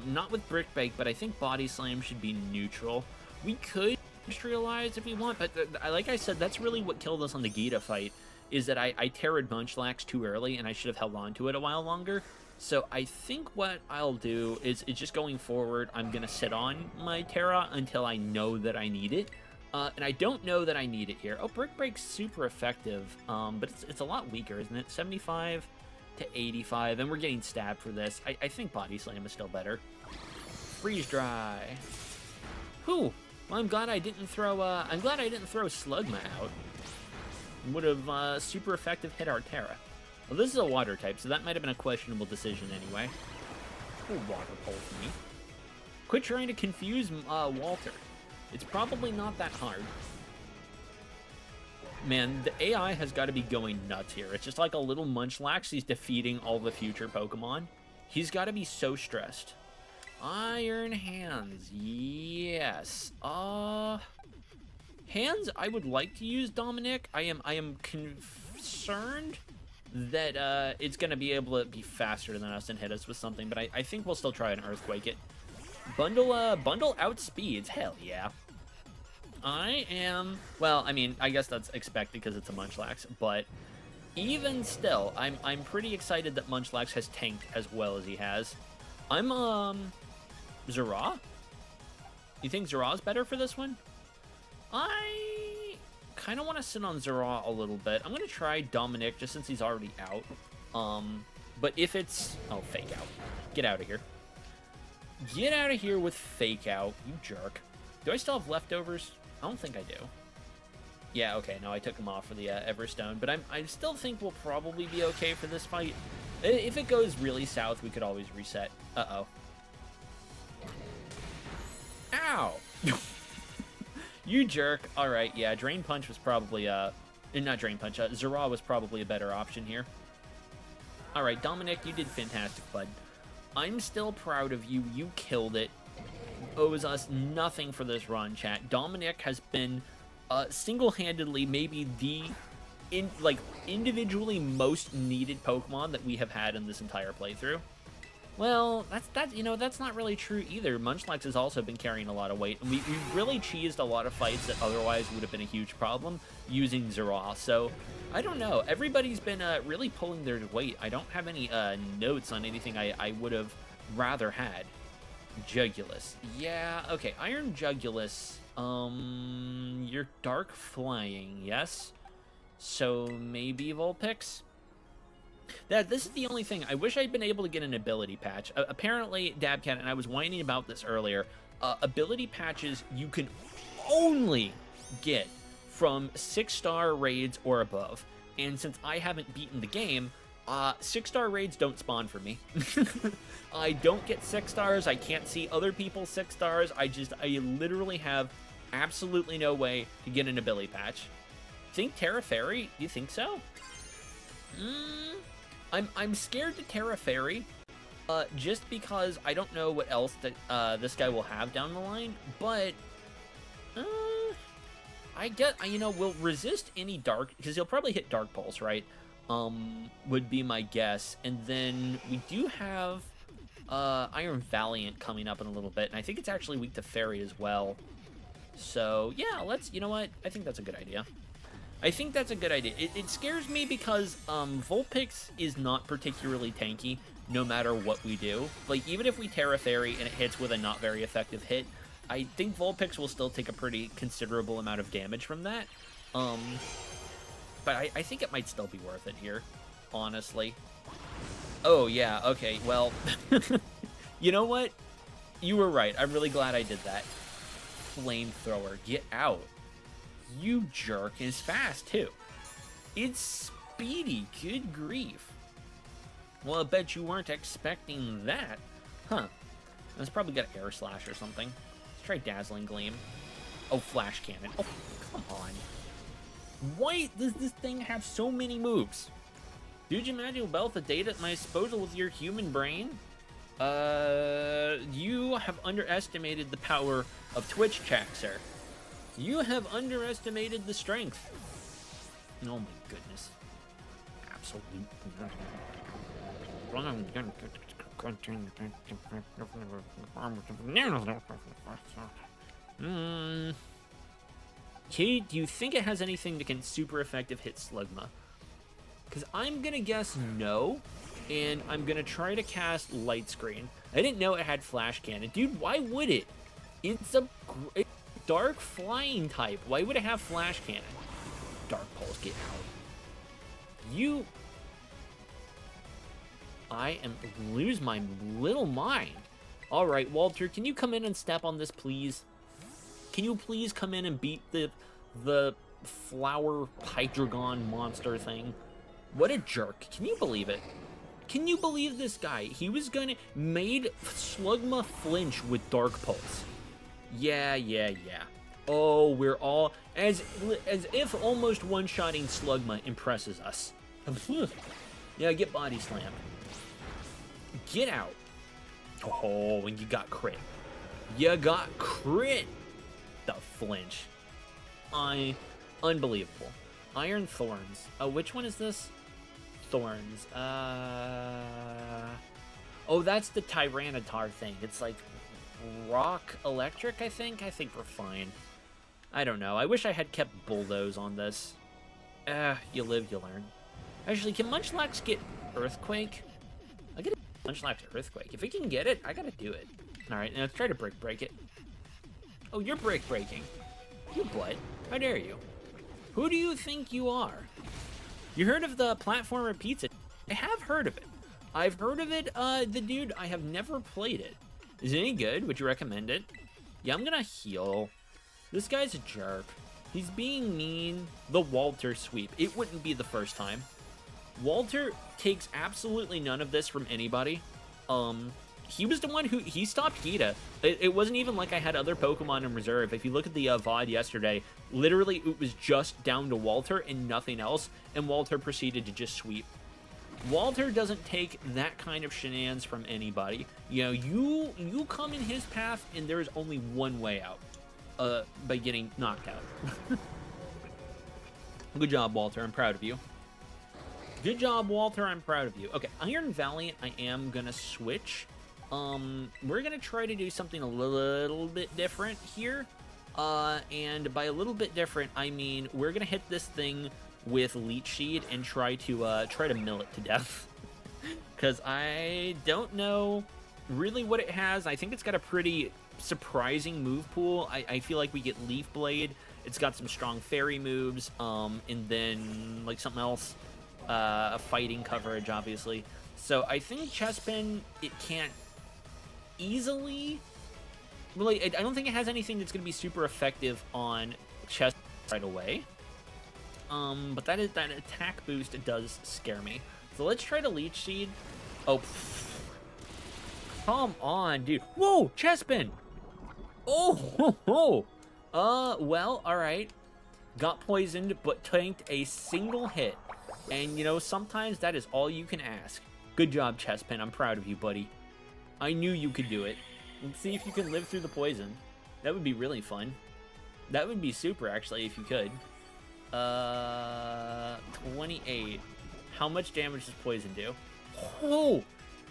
Not with Brick Break, but I think Body Slam should be neutral. We could industrialize if we want, but like I said, that's really what killed us on the Gita fight, is that I Terra'd Munchlax too early, and I should have held on to it a while longer. So I think what I'll do is just going forward, I'm going to sit on my Terra until I know that I need it. And I don't know that I need it here. Oh, Brick Break's super effective, but it's a lot weaker, isn't it? 75 to 85, and we're getting stabbed for this. I think Body Slam is still better. Freeze Dry. Whew. Well, I'm glad I didn't throw Slugma out. Would have super effective hit our Terra. Well, this is a water type, so that might have been a questionable decision anyway. Oh, water pulls me. Quit trying to confuse Walter. It's probably not that hard. Man, the AI has got to be going nuts here. It's just like a little Munchlax. He's defeating all the future Pokemon. He's got to be so stressed. Iron Hands. Yes. Hands, I would like to use Dominic. I am concerned that it's going to be able to be faster than us and hit us with something, but I think we'll still try and Earthquake it. Bundle outspeeds. Hell yeah. Well, I mean, I guess that's expected because it's a Munchlax, but even still, I'm pretty excited that Munchlax has tanked as well as he has. Zera? You think Zera's better for this one? I kind of want to sit on Zera a little bit. I'm going to try Dominic just since he's already out. But if it's... Oh, Fake Out. Get out of here. Get out of here with Fake Out, you jerk. Do I still have leftovers? I don't think I do. Yeah, okay, no, I took him off for the Everstone, but I still think we'll probably be okay for this fight. If it goes really south, we could always reset. Uh-oh. Ow! You jerk. Alright, yeah, Drain Punch was probably, not Drain Punch, Zera was probably a better option here. Alright, Dominic, you did fantastic, bud. I'm still proud of you. You killed it. Owes us nothing for this run, chat. Dominic has been single-handedly maybe the individually most needed Pokemon that we have had in this entire playthrough. Well, that's not really true either. Munchlax has also been carrying a lot of weight, and we really cheesed a lot of fights that otherwise would have been a huge problem using Zera. So I don't know. Everybody's been really pulling their weight. I don't have any notes on anything I would have rather had. Jugulus. Yeah, okay. Iron Jugulus. You're dark flying, yes? So maybe Vulpix? This is the only thing. I wish I'd been able to get an ability patch. Apparently, Dabcat, and I was whining about this earlier, ability patches you can only get from 6-star raids or above. And since I haven't beaten the game, 6-star raids don't spawn for me. I don't get 6 stars. I can't see other people's 6 stars. I literally have absolutely no way to get an ability patch. Think Terra Fairy? Do you think so? I'm scared to Terra Fairy, just because I don't know what else that this guy will have down the line. But I get, we'll resist any dark, because he'll probably hit Dark Pulse, right? Would be my guess. And then we do have Iron Valiant coming up in a little bit, and I think it's actually weak to Fairy as well. So yeah, you know what? I think that's a good idea. It scares me because Vulpix is not particularly tanky no matter what we do. Like, even if we Terra Fairy and it hits with a not very effective hit, I think Vulpix will still take a pretty considerable amount of damage from that. But I think it might still be worth it here, honestly. Oh, yeah, okay, well, you know what? You were right. I'm really glad I did that. Flamethrower, get out. You jerk. Is fast, too. It's speedy. Good grief. Well, I bet you weren't expecting that. Huh. That's probably got Air Slash or something. Let's try Dazzling Gleam. Oh, Flash Cannon. Oh, come on. Why does this thing have so many moves? Dude, you imagine well the data at my disposal with your human brain? You have underestimated the power of Twitch chat, sir. You have underestimated the strength. Oh my goodness. Absolute. Okay, do you think it has anything that can super effective hit Slugma? Because I'm gonna guess no, and I'm gonna try to cast Light Screen. I didn't know it had Flash Cannon. Dude, why would it? It's a dark flying type. Why would it have Flash Cannon? Dark Pulse, get out. You... I am lose my little mind. All right, Walter, can you come in and step on this, please? Can you please come in and beat the flower hydreigon monster thing? What a jerk. Can you believe it? Can you believe this guy? He was gonna... Made Slugma flinch with Dark Pulse. Yeah. Oh, we're all... As if almost one-shotting Slugma impresses us. Yeah, get body slammed. Get out. Oh, and you got crit. You got crit. The flinch. Unbelievable. Iron Thorns. Oh, which one is this? Thorns. Oh, that's the Tyranitar thing. It's like rock electric, I think. I think we're fine. I don't know. I wish I had kept Bulldoze on this. You live, you learn. Actually, can Munchlax get Earthquake? I get Munchlax Earthquake. If we can get it, I gotta do it. Alright, now let's try to break it. Oh, you're breaking. You blood. How dare you? Who do you think you are? You heard of the platformer pizza? I have heard of it. I've heard of it, the dude, I have never played it. Is it any good? Would you recommend it? Yeah, I'm gonna heal. This guy's a jerk. He's being mean. The Walter sweep. It wouldn't be the first time. Walter takes absolutely none of this from anybody. He was the one who... He stopped Gita. It wasn't even like I had other Pokemon in reserve. If you look at the VOD yesterday, literally it was just down to Walter and nothing else, and Walter proceeded to just sweep. Walter doesn't take that kind of shenanigans from anybody. You know, you come in his path, and there is only one way out. By getting knocked out. Good job, Walter. I'm proud of you. Good job, Walter. I'm proud of you. Okay, Iron Valiant, I am gonna switch. We're gonna try to do something a little bit different here. And by a little bit different, I mean we're gonna hit this thing with Leech Seed and try to mill it to death. Because I don't know really what it has. I think it's got a pretty surprising move pool. I feel like we get Leaf Blade. It's got some strong fairy moves, and then like something else, a fighting coverage, obviously. So I think Chespin, it can't easily really. I don't think it has anything that's going to be super effective on Chespin right away. But that attack boost, it does scare me. So let's try to Leech Seed. Oh, come on, dude. Whoa, Chespin. Oh, well, all right. Got poisoned, but tanked a single hit. And, you know, sometimes that is all you can ask. Good job, Chespin. I'm proud of you, buddy. I knew you could do it. Let's see if you can live through the poison. That would be really fun. That would be super, actually, if you could. 28. How much damage does poison do? Oh,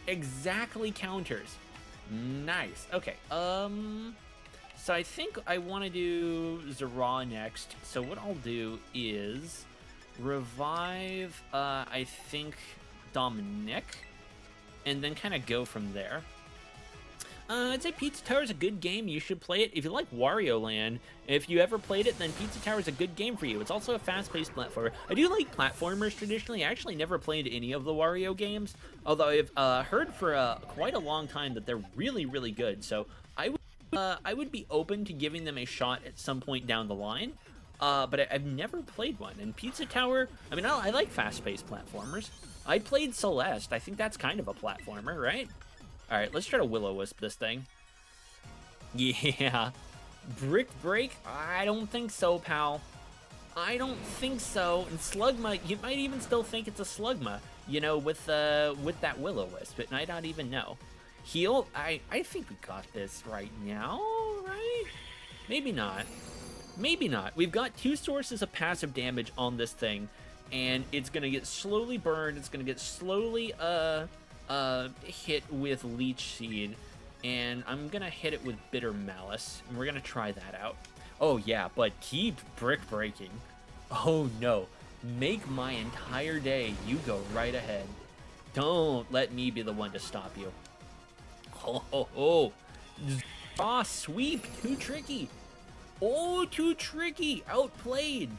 exactly counters. Nice. Okay, so I think I want to do Zera next. So what I'll do is revive, I think, Dominic, and then kind of go from there. I'd say Pizza Tower is a good game. You should play it. If you like Wario Land, if you ever played it, then Pizza Tower is a good game for you. It's also a fast-paced platformer. I do like platformers traditionally. I actually never played any of the Wario games, although I've heard for quite a long time that they're really, really good. So I would be open to giving them a shot at some point down the line. But I've never played one. And Pizza Tower, I mean, I like fast-paced platformers. I played Celeste. I think that's kind of a platformer, right? All right, let's try to Will-O-Wisp this thing. Yeah. Brick Break? I don't think so, pal. I don't think so. And Slugma, you might even still think it's a Slugma, you know, with that Will-O-Wisp. It might not even know. Heal? I think we got this right now, right? Maybe not. Maybe not. We've got 2 sources of passive damage on this thing, and it's gonna get slowly burned. It's gonna get slowly hit with Leech Seed, and I'm gonna hit it with Bitter Malice, and we're gonna try that out. Oh yeah, but keep Brick Breaking. Oh no, make my entire day. You go right ahead. Don't let me be the one to stop you. Oh, oh, oh. Ah, sweep, too tricky. Oh, too tricky, outplayed.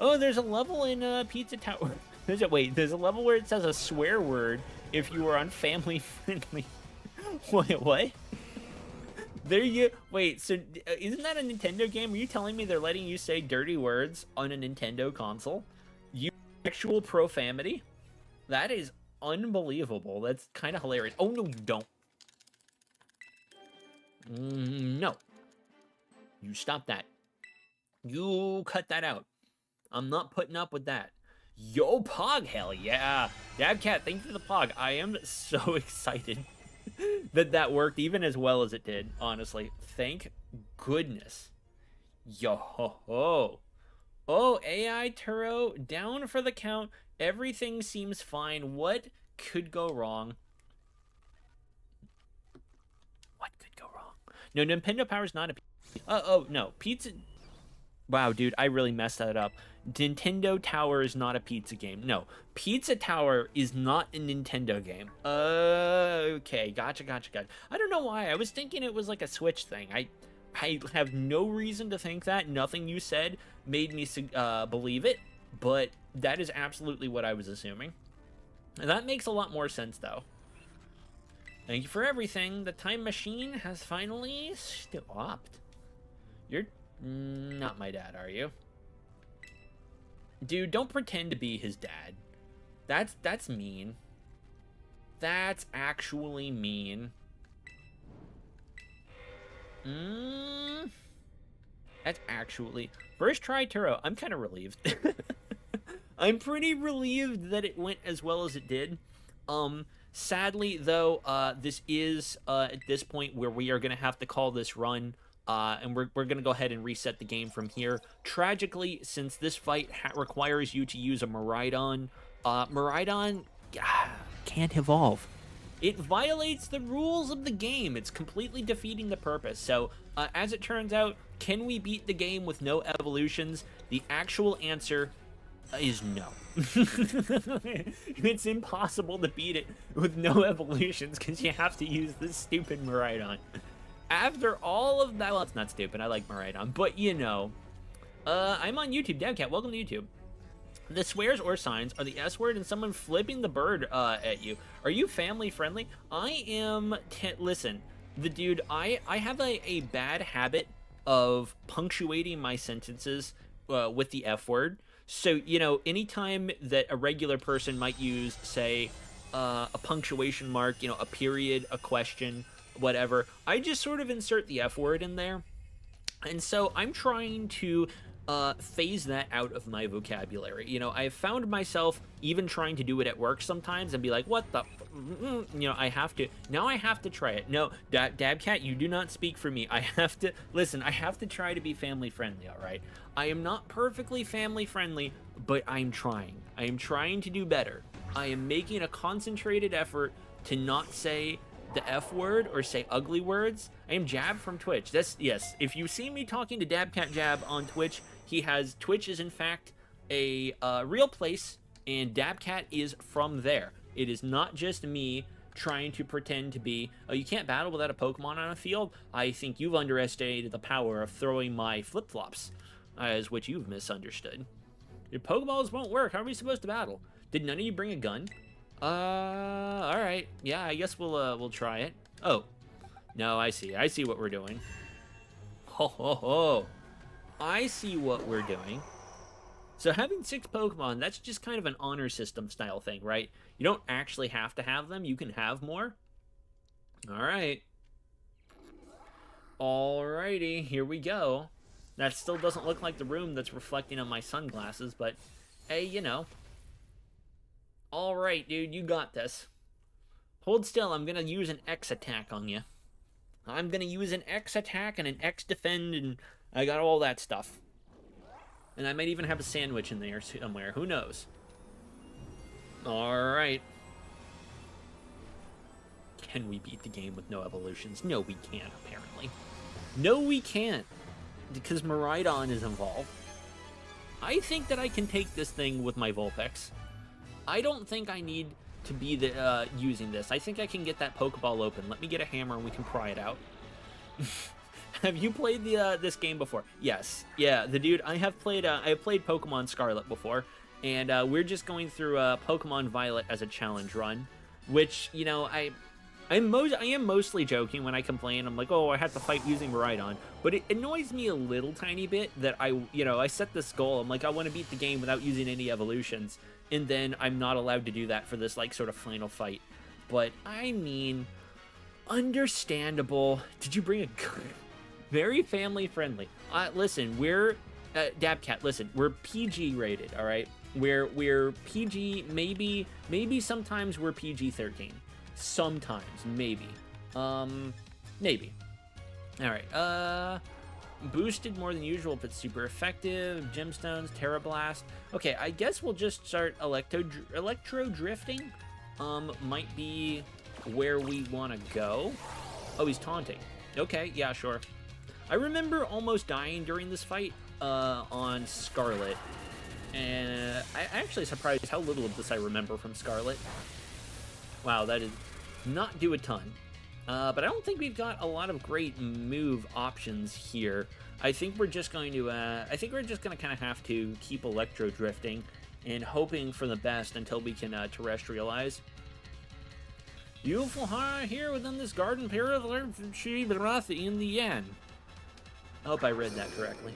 Oh, there's a level in Pizza Tower. There's a level where it says a swear word if you were on family friendly. Wait, what? There you wait. So isn't that a Nintendo game? Are you telling me they're letting you say dirty words on a Nintendo console? You actual profanity? That is unbelievable. That's kind of hilarious. Oh no, you don't. No. You stop that. You cut that out. I'm not putting up with that. Yo, Pog, hell yeah. Dabcat, thank you for the Pog. I am so excited that worked even as well as it did, honestly. Thank goodness. Yo ho ho. Oh, AI Turo, down for the count. Everything seems fine. What could go wrong? What could go wrong? No, Nintendo Power's not a... oh, no. Pizza... Wow, dude, I really messed that up. Nintendo Tower is not a pizza game. No, Pizza Tower is not a Nintendo game. Okay, gotcha. I don't know why. I was thinking it was like a Switch thing. I have no reason to think that. Nothing you said made me believe it, but that is absolutely what I was assuming. And that makes a lot more sense, though. Thank you for everything. The time machine has finally stopped. You're not my dad, are you? Dude, don't pretend to be his dad. That's mean. That's actually mean. That's actually... First try, Turo. I'm kind of relieved. I'm pretty relieved that it went as well as it did. Sadly, though, this is, at this point, where we are going to have to call this run. And we're going to go ahead and reset the game from here. Tragically, since this fight requires you to use a Miraidon, Miraidon can't evolve. It violates the rules of the game. It's completely defeating the purpose. So, as it turns out, can we beat the game with no evolutions? The actual answer is no. It's impossible to beat it with no evolutions because you have to use this stupid Miraidon. After all of that, well, it's not stupid. I like Miraidon, but you know, I'm on YouTube. Dabcat, welcome to YouTube. The swears or signs are the S word and someone flipping the bird at you. Are you family friendly? I am. Listen, the dude. I have a bad habit of punctuating my sentences with the F word. So you know, anytime that a regular person might use, say, a punctuation mark, you know, a period, a question, whatever, I just sort of insert the F word in there. And so I'm trying to phase that out of my vocabulary. You know, I've found myself even trying to do it at work sometimes and be like, what the you know, I have to try it. No, Dabcat, you do not speak for me. I have to listen. I have to try to be family friendly. All right, I am not perfectly family friendly, but I'm trying. I am trying to do better. I am making a concentrated effort to not say the F word or say ugly words. I am Jab from Twitch. That's, yes, if you see me talking to Dabcat Jab on Twitch, Twitch is in fact a real place, and Dabcat is from there. It is not just me trying to pretend to be, oh, you can't battle without a Pokemon on a field? I think you've underestimated the power of throwing my flip-flops, as what you've misunderstood. Your Pokeballs won't work. How are we supposed to battle? Did none of you bring a gun? All right. Yeah, I guess we'll try it. Oh, no, I see what we're doing. Ho, ho, ho. I see what we're doing. So having 6 Pokemon, that's just kind of an honor system style thing, right? You don't actually have to have them. You can have more. All right. Alrighty, here we go. That still doesn't look like the room that's reflecting on my sunglasses, but hey, you know. Alright, dude, you got this. Hold still, I'm gonna use an X attack on you. I'm gonna use an X attack and an X defend, and I got all that stuff. And I might even have a sandwich in there somewhere. Who knows? Alright. Can we beat the game with no evolutions? No, we can't, apparently. No, we can't. Because Miraidon is involved. I think that I can take this thing with my Vulpix. I don't think I need to be using this. I think I can get that Pokeball open. Let me get a hammer and we can pry it out. Have you played this game before? Yes. Yeah, the dude, I have played Pokemon Scarlet before, and we're just going through Pokemon Violet as a challenge run, which, you know, I am mostly joking when I complain. I'm like, oh, I have to fight using Miraidon, but it annoys me a little tiny bit that I set this goal. I'm like, I want to beat the game without using any evolutions, and then I'm not allowed to do that for this, like, sort of final fight. But, I mean, understandable. Did you bring a gun? Very family friendly. Listen, we're Dabcat. Listen, we're PG rated. All right, we're PG. Maybe sometimes we're PG-13. Sometimes, maybe. Maybe. All right. Boosted more than usual, but super effective. Gemstones, Terra Blast. Okay, I guess we'll just start electro drifting. Might be where we want to go. Oh, he's taunting. Okay, yeah, sure. I remember almost dying during this fight on Scarlet, and I'm actually surprised how little of this I remember from Scarlet. Wow, that did not do a ton. But I don't think we've got a lot of great move options here. I think we're just going to kind of have to keep electro drifting and hoping for the best until we can terrestrialize. Beautiful here within this garden period in the end. I hope I read that correctly.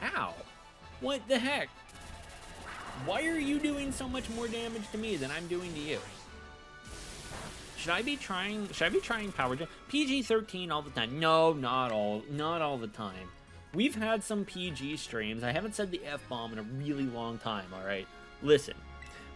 Ow! What the heck? Why are you doing so much more damage to me than I'm doing to you? Should I be trying Power Gem? PG-13 all the time. No, not all the time. We've had some PG streams. I haven't said the F-bomb in a really long time, alright? Listen.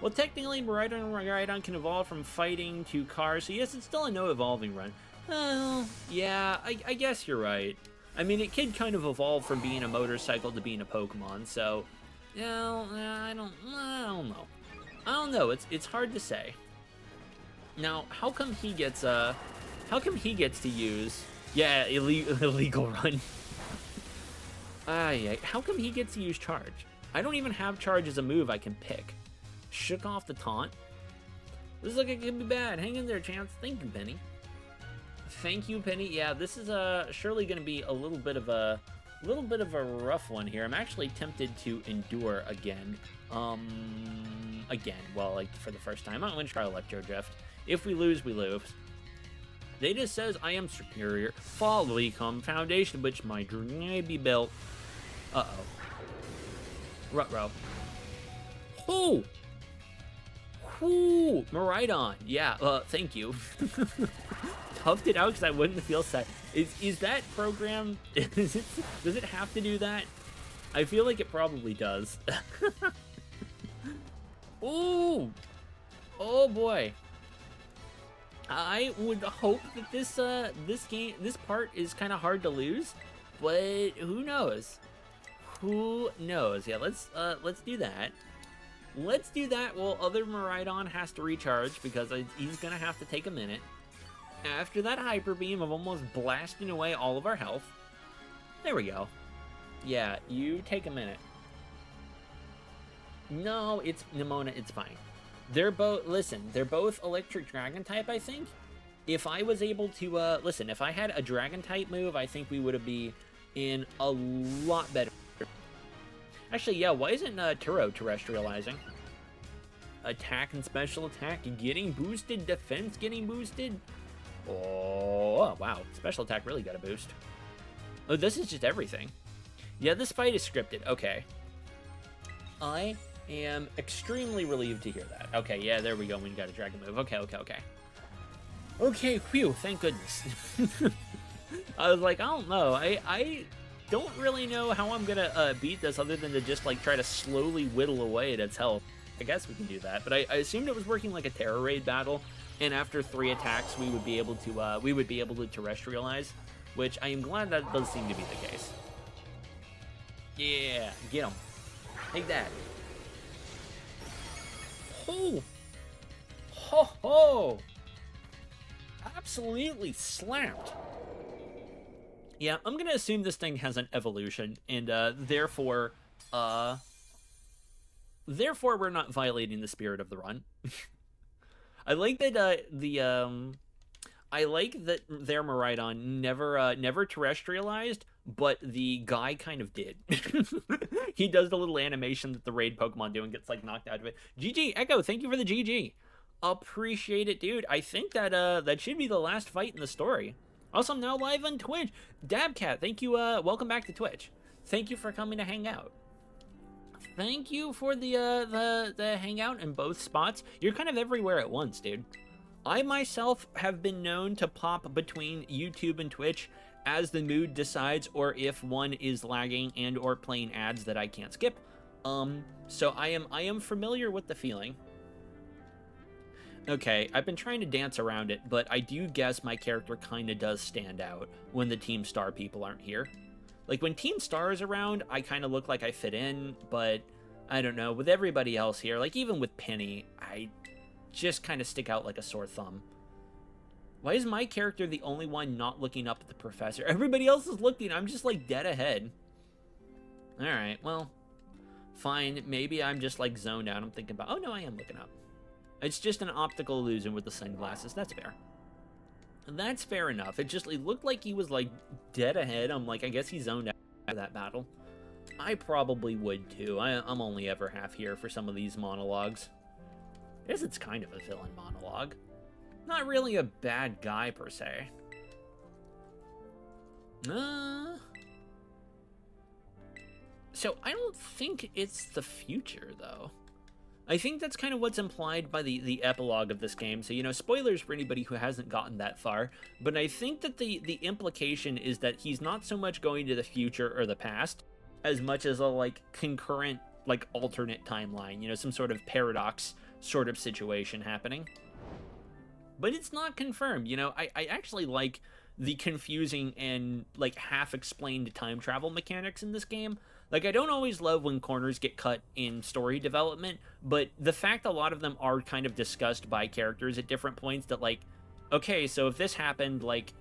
Well, technically, Miraidon can evolve from fighting to cars, so yes, it's still a no-evolving run. Well, yeah, I guess you're right. I mean, it could kind of evolve from being a motorcycle to being a Pokemon, so... You know, I don't know. I don't know, it's hard to say. Now, how come he gets to use... Yeah, illegal run. Yeah, how come he gets to use Charge? I don't even have Charge as a move I can pick. Shook off the taunt. This is like it could be bad. Hang in there, Chance. Thank you, Penny. Thank you, Penny. Yeah, this is surely going to be a little bit of a rough one here. I'm actually tempted to endure again. Well, like for the first time. I'm going to try Electro Drift. If we lose, we lose. They just says I am superior. Folly come foundation, which my dream be built. Ruh-roh. Oh! Ooh, Miraidon. Yeah, thank you. Toughed it out because I wouldn't feel sad. Is that program... does it have to do that? I feel like it probably does. Ooh! Oh boy. I would hope that this part is kind of hard to lose, but who knows? Who knows? Yeah, let's do that. Let's do that while other Miraidon has to recharge because he's gonna have to take a minute. After that Hyper Beam of almost blasting away all of our health. There we go. Yeah, you take a minute. No, it's Nimona, it's fine. They're both electric dragon type, I think. If I was able to, if I had a dragon type move, I think we would be in a lot better. Actually, yeah, why isn't Turo terrestrializing? Attack and special attack getting boosted, defense getting boosted. Oh, wow, special attack really got a boost. Oh, this is just everything. Yeah, this fight is scripted, okay. I am extremely relieved to hear that. Okay, yeah, there we go, when you got a dragon move. Okay. Okay, whew, thank goodness. I was like, I don't know, I don't really know how I'm gonna beat this other than to just, like, try to slowly whittle away at its health. I guess we can do that, but I assumed it was working like a Terror Raid battle, and after 3 attacks, we would be able to terrestrialize, which I am glad that does seem to be the case. Yeah, get him. Take that. Oh! Ho ho! Absolutely slapped. Yeah, I'm gonna assume this thing has an evolution, and therefore we're not violating the spirit of the run. I like that their Miraidon never terrestrialized, but the guy kind of did. He does the little animation that the raid Pokemon do and gets like knocked out of it. GG Echo, thank you for the GG. Appreciate it, dude. I think that that should be the last fight in the story. Also, I'm now live on Twitch. Dabcat, thank you. Welcome back to Twitch. Thank you for coming to hang out. Thank you for the hangout in both spots. You're kind of everywhere at once, dude. I myself have been known to pop between YouTube and Twitch as the mood decides, or if one is lagging and or playing ads that I can't skip. So I am familiar with the feeling. Okay, I've been trying to dance around it, but I do guess my character kind of does stand out when the Team Star people aren't here. Like, when Team Star is around, I kind of look like I fit in, but I don't know. With everybody else here, like, even with Penny, I just kind of stick out like a sore thumb. Why is my character the only one not looking up at the professor? Everybody else is looking. I'm just, like, dead ahead. Alright, well, fine. Maybe I'm just, like, zoned out. I'm thinking about, oh, no, I am looking up. It's just an optical illusion with the sunglasses. That's fair. That's fair enough. It looked like he was, like, dead ahead. I'm like, I guess he zoned out of that battle. I probably would, too. I'm only ever half here for some of these monologues. I guess it's kind of a villain monologue. Not really a bad guy, per se. So, I don't think it's the future, though. I think that's kind of what's implied by the epilogue of this game. So, you know, spoilers for anybody who hasn't gotten that far. But I think that the implication is that he's not so much going to the future or the past, as much as a, like, concurrent, like, alternate timeline. You know, some sort of paradox sort of situation happening. But it's not confirmed. You know, I actually like the confusing and, like, half-explained time travel mechanics in this game. Like, I don't always love when corners get cut in story development, but the fact a lot of them are kind of discussed by characters at different points that, like, okay, so if this happened, like,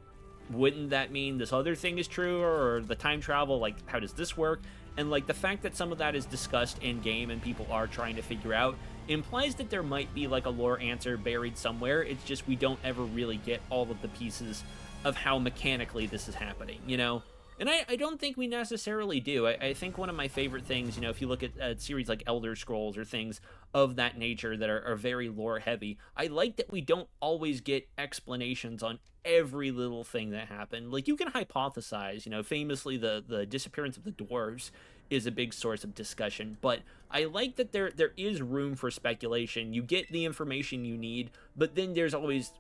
wouldn't that mean this other thing is true, or the time travel, like, how does this work? And, like, the fact that some of that is discussed in-game and people are trying to figure out implies that there might be, like, a lore answer buried somewhere. It's just we don't ever really get all of the pieces of how mechanically this is happening, you know? And I don't think we necessarily do. I think one of my favorite things, you know, if you look at series like Elder Scrolls or things of that nature that are very lore heavy, I like that we don't always get explanations on every little thing that happened. Like, you can hypothesize, you know, famously the disappearance of the dwarves is a big source of discussion, but I like that there is room for speculation. You get the information you need, but then there's always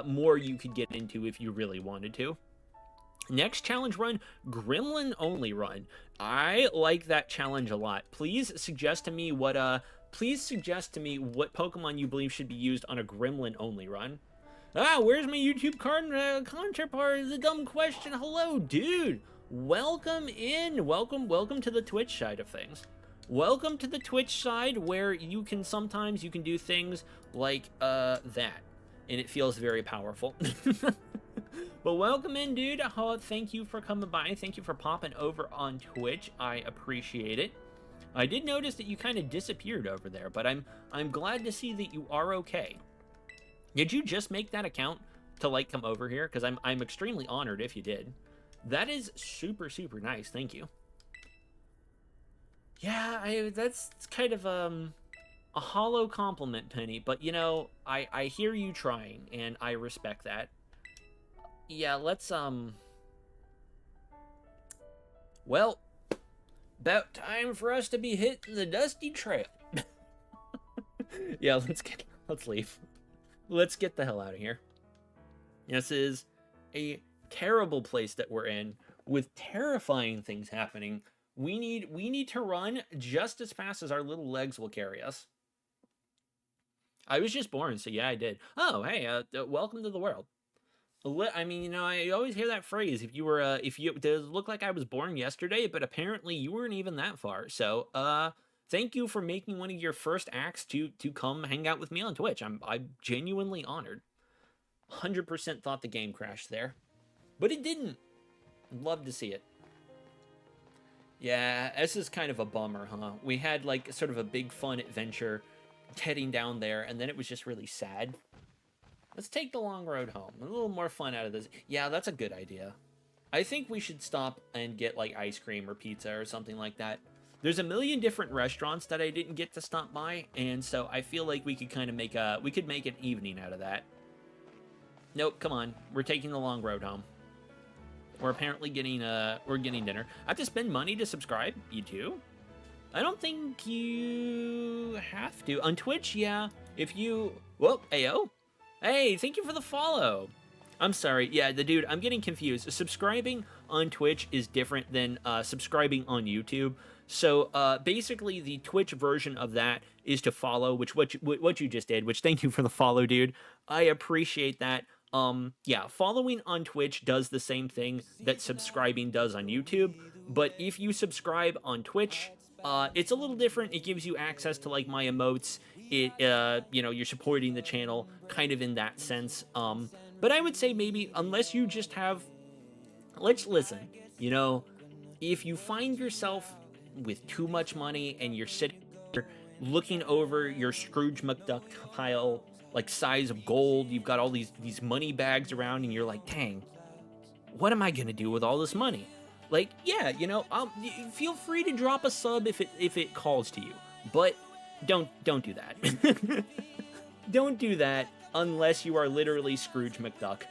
more you could get into if you really wanted to. Next challenge run, Gremlin only run. I like that challenge a lot. Please suggest to me what Pokemon you believe should be used on a Gremlin only run. Ah, where's my YouTube counterpart? Is a dumb question. Hello, dude. Welcome in. Welcome to the Twitch side of things. Welcome to the Twitch side where you can do things like that, and it feels very powerful. But welcome in, dude. Thank you for coming by. Thank you for popping over on Twitch. I appreciate it. I did notice that you kind of disappeared over there, but I'm glad to see that you are okay. Did you just make that account to, like, come over here? Because I'm extremely honored if you did. That is super, super nice. Thank you. Yeah, that's kind of a hollow compliment, Penny. But, you know, I hear you trying, and I respect that. Yeah, let's, well, about time for us to be hitting the dusty trail. Yeah, let's leave. Let's get the hell out of here. This is a terrible place that we're in, with terrifying things happening. We need to run just as fast as our little legs will carry us. I was just born, so yeah, I did. Oh, hey, welcome to the world. I mean, I always hear that phrase. If you, it does look like I was born yesterday, but apparently you weren't even that far. So, thank you for making one of your first acts to come hang out with me on Twitch. I'm genuinely honored. 100% thought the game crashed there, but it didn't. Love to see it. Yeah, this is kind of a bummer, huh? We had like sort of a big fun adventure heading down there, and then it was just really sad. Let's take the long road home. A little more fun out of this. Yeah, that's a good idea. I think we should stop and get like ice cream or pizza or something like that. There's a million different restaurants that I didn't get to stop by, and so I feel like we could kind of make an evening out of that. Nope, come on. We're taking the long road home. We're apparently getting dinner. I have to spend money to subscribe? You too? I don't think you have to. On Twitch, yeah. If you... Whoa, ayo. Hey, thank you for the follow. I'm sorry. Yeah, dude, I'm getting confused. Subscribing on Twitch is different than subscribing on YouTube. So basically, the Twitch version of that is to follow, which what you just did, which thank you for the follow, dude. I appreciate that. Yeah, following on Twitch does the same thing that subscribing does on YouTube, but if you subscribe on Twitch, it's a little different. It gives you access to like my emotes. It, you're supporting the channel kind of in that sense. But I would say maybe unless you just have, let's listen, if you find yourself with too much money and you're sitting here looking over your Scrooge McDuck pile like size of gold, you've got all these money bags around, and you're like, dang, what am I gonna do with all this money? Like, yeah, feel free to drop a sub if it calls to you, but don't do that. Don't do that unless you are literally Scrooge McDuck.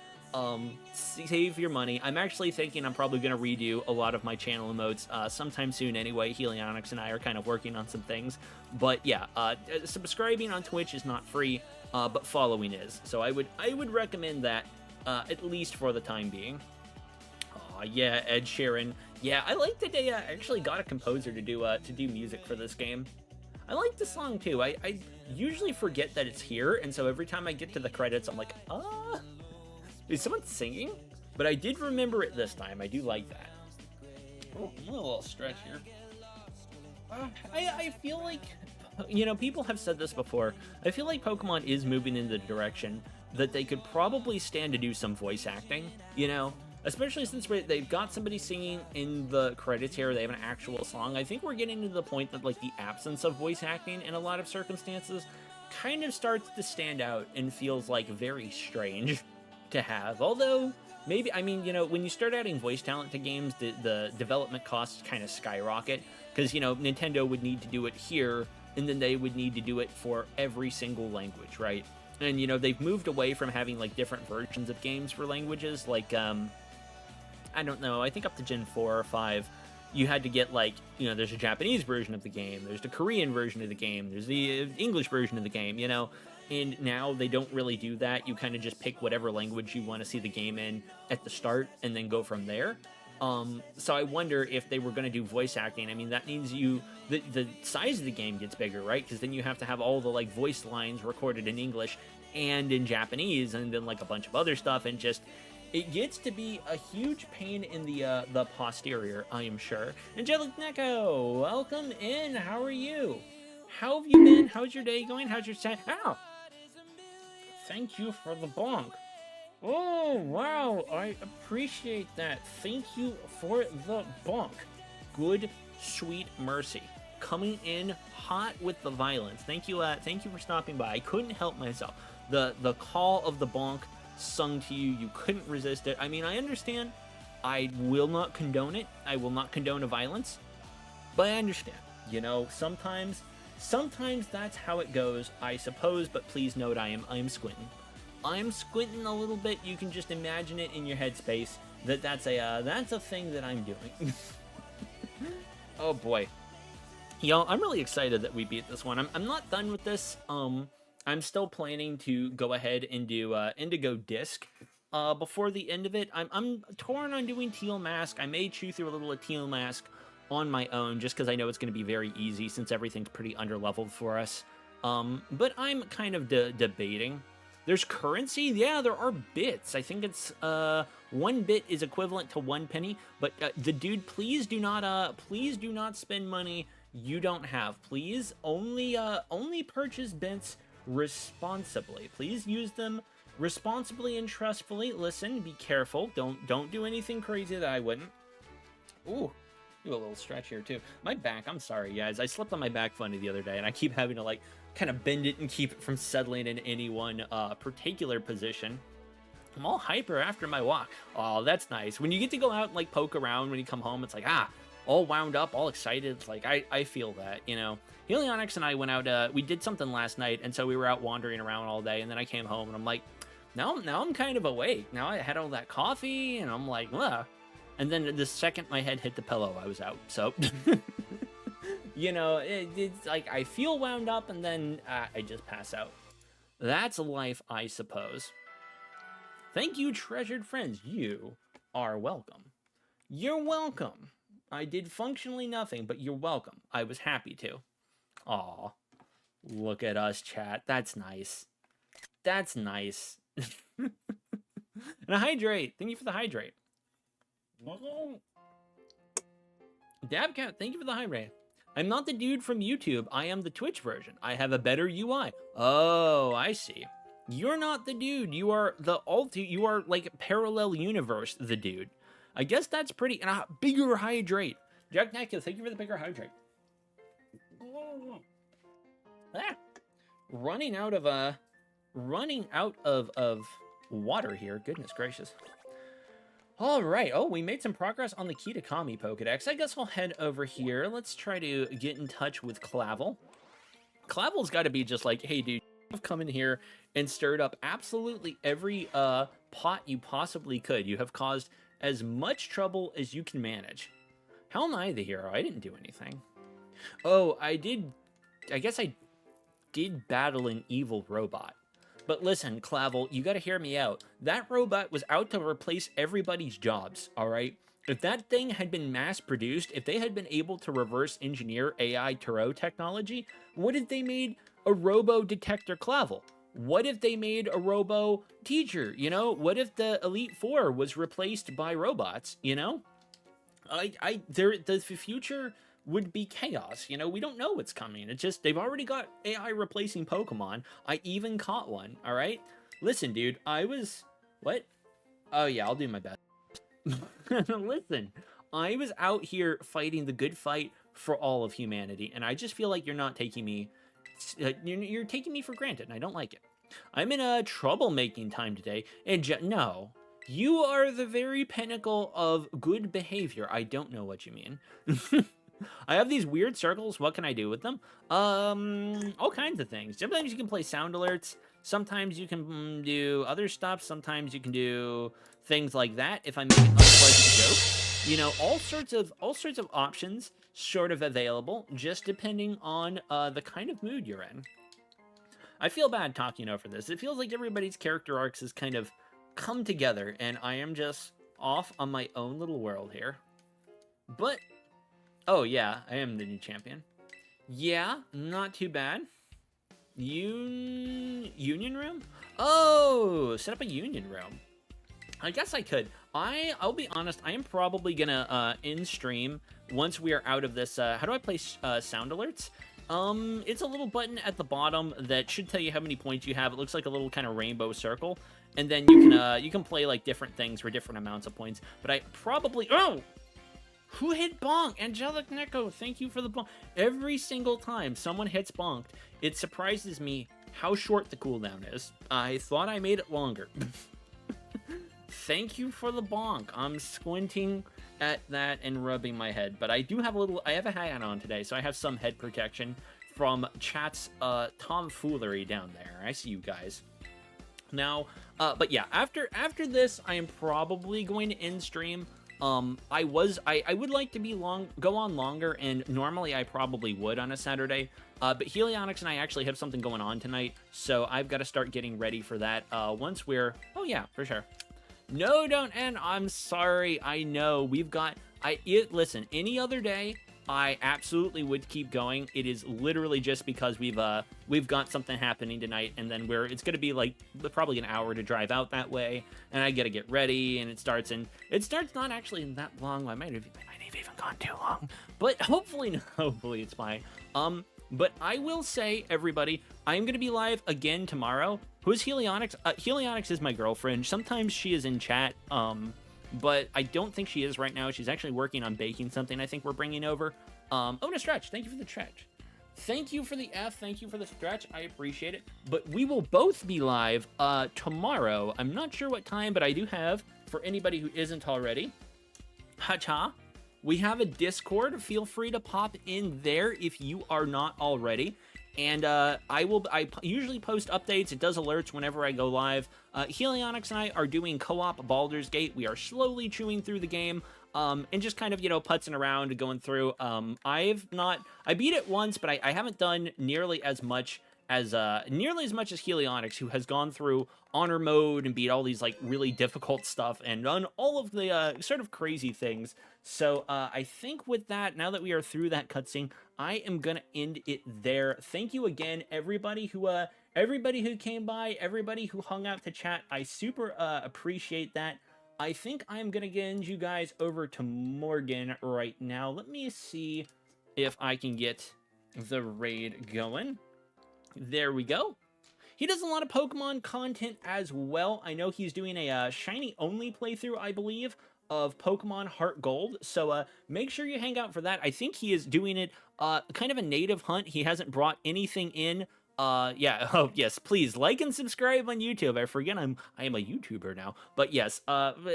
Save your money. I'm actually thinking I'm probably gonna redo a lot of my channel emotes sometime soon anyway. Helionics and I are kind of working on some things, but yeah, subscribing on Twitch is not free. But following is. So I would recommend that, at least for the time being. Aw, yeah, Ed Sheeran. Yeah, I like that they actually got a composer to do music for this game. I like the song too. I usually forget that it's here, and so every time I get to the credits, I'm like, is someone singing? But I did remember it this time. I do like that. Oh, a little stretch here. I feel like... people have said this before. I feel like Pokemon is moving in the direction that they could probably stand to do some voice acting, especially since they've got somebody singing in the credits here. They have an actual song. I think we're getting to the point that like the absence of voice acting in a lot of circumstances kind of starts to stand out and feels like very strange to have. Although maybe, when you start adding voice talent to games, the development costs kind of skyrocket because, Nintendo would need to do it here, and then they would need to do it for every single language, right? And, they've moved away from having, like, different versions of games for languages. Like, I don't know, I think up to Gen 4 or 5, you had to get, like, there's a Japanese version of the game, there's the Korean version of the game, there's the English version of the game, And now they don't really do that. You kind of just pick whatever language you want to see the game in at the start and then go from there. So I wonder if they were going to do voice acting. I mean, that means the size of the game gets bigger, right? Because then you have to have all the like voice lines recorded in English and in Japanese, and then like a bunch of other stuff, and just it gets to be a huge pain in the posterior, I am sure. Angelic Neko, welcome in. How are you? How have you been? How's your day going? How's your set? Ow! Thank you for the bonk. Oh, wow, I appreciate that. Thank you for the bonk. Good, sweet mercy. Coming in hot with the violence. Thank you for stopping by. I couldn't help myself. The call of the bonk sung to you. You couldn't resist it. I mean, I understand. I will not condone it. I will not condone a violence. But I understand. Sometimes that's how it goes, I suppose, but please note I am squinting. I'm squinting a little bit. You can just imagine it in your headspace that's a thing that I'm doing. Oh boy. Y'all, I'm really excited that we beat this one. I'm not done with this. I'm still planning to go ahead and do Indigo Disc before the end of it. I'm torn on doing Teal Mask. I may chew through a little of Teal Mask on my own just because I know it's going to be very easy since everything's pretty underleveled for us. But I'm kind of debating. There's currency? Yeah, there are bits. I think it's, 1 bit is equivalent to 1 penny, but, the dude, please do not spend money you don't have. Please, only purchase bits responsibly. Please use them responsibly and trustfully. Listen, be careful. Don't do anything crazy that I wouldn't. Ooh, do a little stretch here too. My back, I'm sorry guys. I slept on my back funny the other day and I keep having to like kind of bend it and keep it from settling in any one particular position. I'm all hyper after my walk. Oh, that's nice. When you get to go out and like poke around when you come home, it's like, all wound up, all excited. It's like, I feel that, you know. Helionyx and I went out, we did something last night, and so we were out wandering around all day, and then I came home, and I'm like, now I'm kind of awake. Now I had all that coffee, and I'm like, ugh. And then the second my head hit the pillow, I was out, so... you know, it's like, I feel wound up, and then I just pass out. That's life, I suppose. Thank you, treasured friends. You are welcome. You're welcome. I did functionally nothing, but you're welcome. I was happy to. Aw. Look at us, chat. That's nice. That's nice. And a hydrate. Thank you for the hydrate. Dabcat, thank you for the hydrate. I'm not the dude from YouTube. I am the Twitch version. I have a better UI. Oh, I see. You're not the dude. You are the you are like parallel universe, the dude. I guess that's pretty. And a bigger hydrate. Jack Nakul, thank you for the bigger hydrate. Running out of water here. Goodness gracious. All right. Oh, we made some progress on the Kitakami Pokedex. I guess I'll head over here. Let's try to get in touch with Clavel. Clavel's got to be just like, hey, dude, you've come in here and stirred up absolutely every pot you possibly could. You have caused as much trouble as you can manage. How am I the hero? I didn't do anything. Oh, I guess I did battle an evil robot. But listen, Clavel, you gotta hear me out. That robot was out to replace everybody's jobs, alright? If that thing had been mass-produced, if they had been able to reverse engineer AI Turo technology, what if they made a robo-detector Clavel? What if they made a robo-teacher, you know? What if the Elite Four was replaced by robots, you know? The future would be chaos, you know? We don't know what's coming. It's just, they've already got AI replacing Pokemon. I even caught one, all right? Listen, dude, what? Oh, yeah, I'll do my best. Listen, I was out here fighting the good fight for all of humanity, and I just feel like you're not taking me, you're taking me for granted, and I don't like it. I'm in a troublemaking time today, and no, you are the very pinnacle of good behavior. I don't know what you mean. I have these weird circles. What can I do with them? All kinds of things. Sometimes you can play sound alerts. Sometimes you can do other stuff. Sometimes you can do things like that. If I make an unpleasant joke, you know, all sorts of options sort of available, just depending on the kind of mood you're in. I feel bad talking over this. It feels like everybody's character arcs has kind of come together, and I am just off on my own little world here. But oh, yeah, I am the new champion. Yeah, not too bad. Union room? Oh, set up a union room. I guess I could. I'll be honest, I am probably gonna end stream once we are out of this. How do I play sound alerts? It's a little button at the bottom that should tell you how many points you have. It looks like a little kind of rainbow circle. And then you can play like different things for different amounts of points. But I probably... Oh! Who hit bonk? Angelic Neko, thank you for the bonk. Every single time someone hits bonked, it surprises me how short the cooldown is. I thought I made it longer. Thank you for the bonk. I'm squinting at that and rubbing my head. But I do have I have a hat on today, so I have some head protection from chat's tomfoolery down there. I see you guys. Now, but yeah, after this, I am probably going to end stream. I would like to go on longer, and normally I probably would on a Saturday, but Helionyx and I actually have something going on tonight, so I've got to start getting ready for that, once we're, oh yeah, for sure. No, don't end, I'm sorry, I know, we've got, listen, any other day, I absolutely would keep going. It is literally just because we've got something happening tonight, and then it's gonna be like probably an hour to drive out that way, and I gotta get ready, and it starts not actually that long. I might have even gone too long, but hopefully it's fine. But I will say, everybody, I'm gonna be live again tomorrow. Who's Helionyx? Helionyx is my girlfriend. Sometimes she is in chat. But I don't think she is right now. She's actually working on baking something I think we're bringing over. Oh, no, Stretch. Thank you for the stretch. Thank you for the F. Thank you for the stretch. I appreciate it. But we will both be live tomorrow. I'm not sure what time, but I do have, for anybody who isn't already, Hacha, we have a Discord. Feel free to pop in there if you are not already. And I usually post updates. It does alerts whenever I go live. Helionyx and I are doing co-op Baldur's Gate. We are slowly chewing through the game and just kind of, putzing around, going through. I beat it once, but I haven't done nearly as much as Helionyx, who has gone through honor mode and beat all these like really difficult stuff and done all of the sort of crazy things. So I think with that, now that we are through that cutscene, I am gonna end it there. Thank you again, everybody who came by, everybody who hung out to chat. I super appreciate that. I think I'm gonna get you guys over to Morgan right now. Let me see if I can get the raid going. There we go. He does a lot of Pokemon content as well. I know he's doing a shiny only playthrough, I believe, of Pokemon Heart Gold. So make sure you hang out for that. I think he is doing it kind of a native hunt. He hasn't brought anything in. Yeah. Oh, yes. Please like and subscribe on YouTube. I forget I am a YouTuber now. But yes,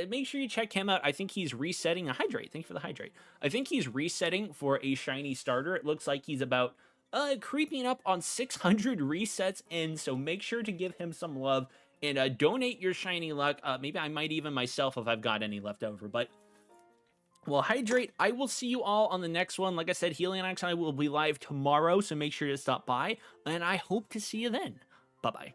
make sure you check him out. I think he's resetting a Hydrate. Thank you for the Hydrate. I think he's resetting for a shiny starter. It looks like he's about creeping up on 600 resets in, so make sure to give him some love and donate your shiny luck. Maybe I might even myself if I've got any left over, but well, Hydrate, I will see you all on the next one. Like I said, Helionyx and I will be live tomorrow, so make sure to stop by, and I hope to see you then. Bye-bye.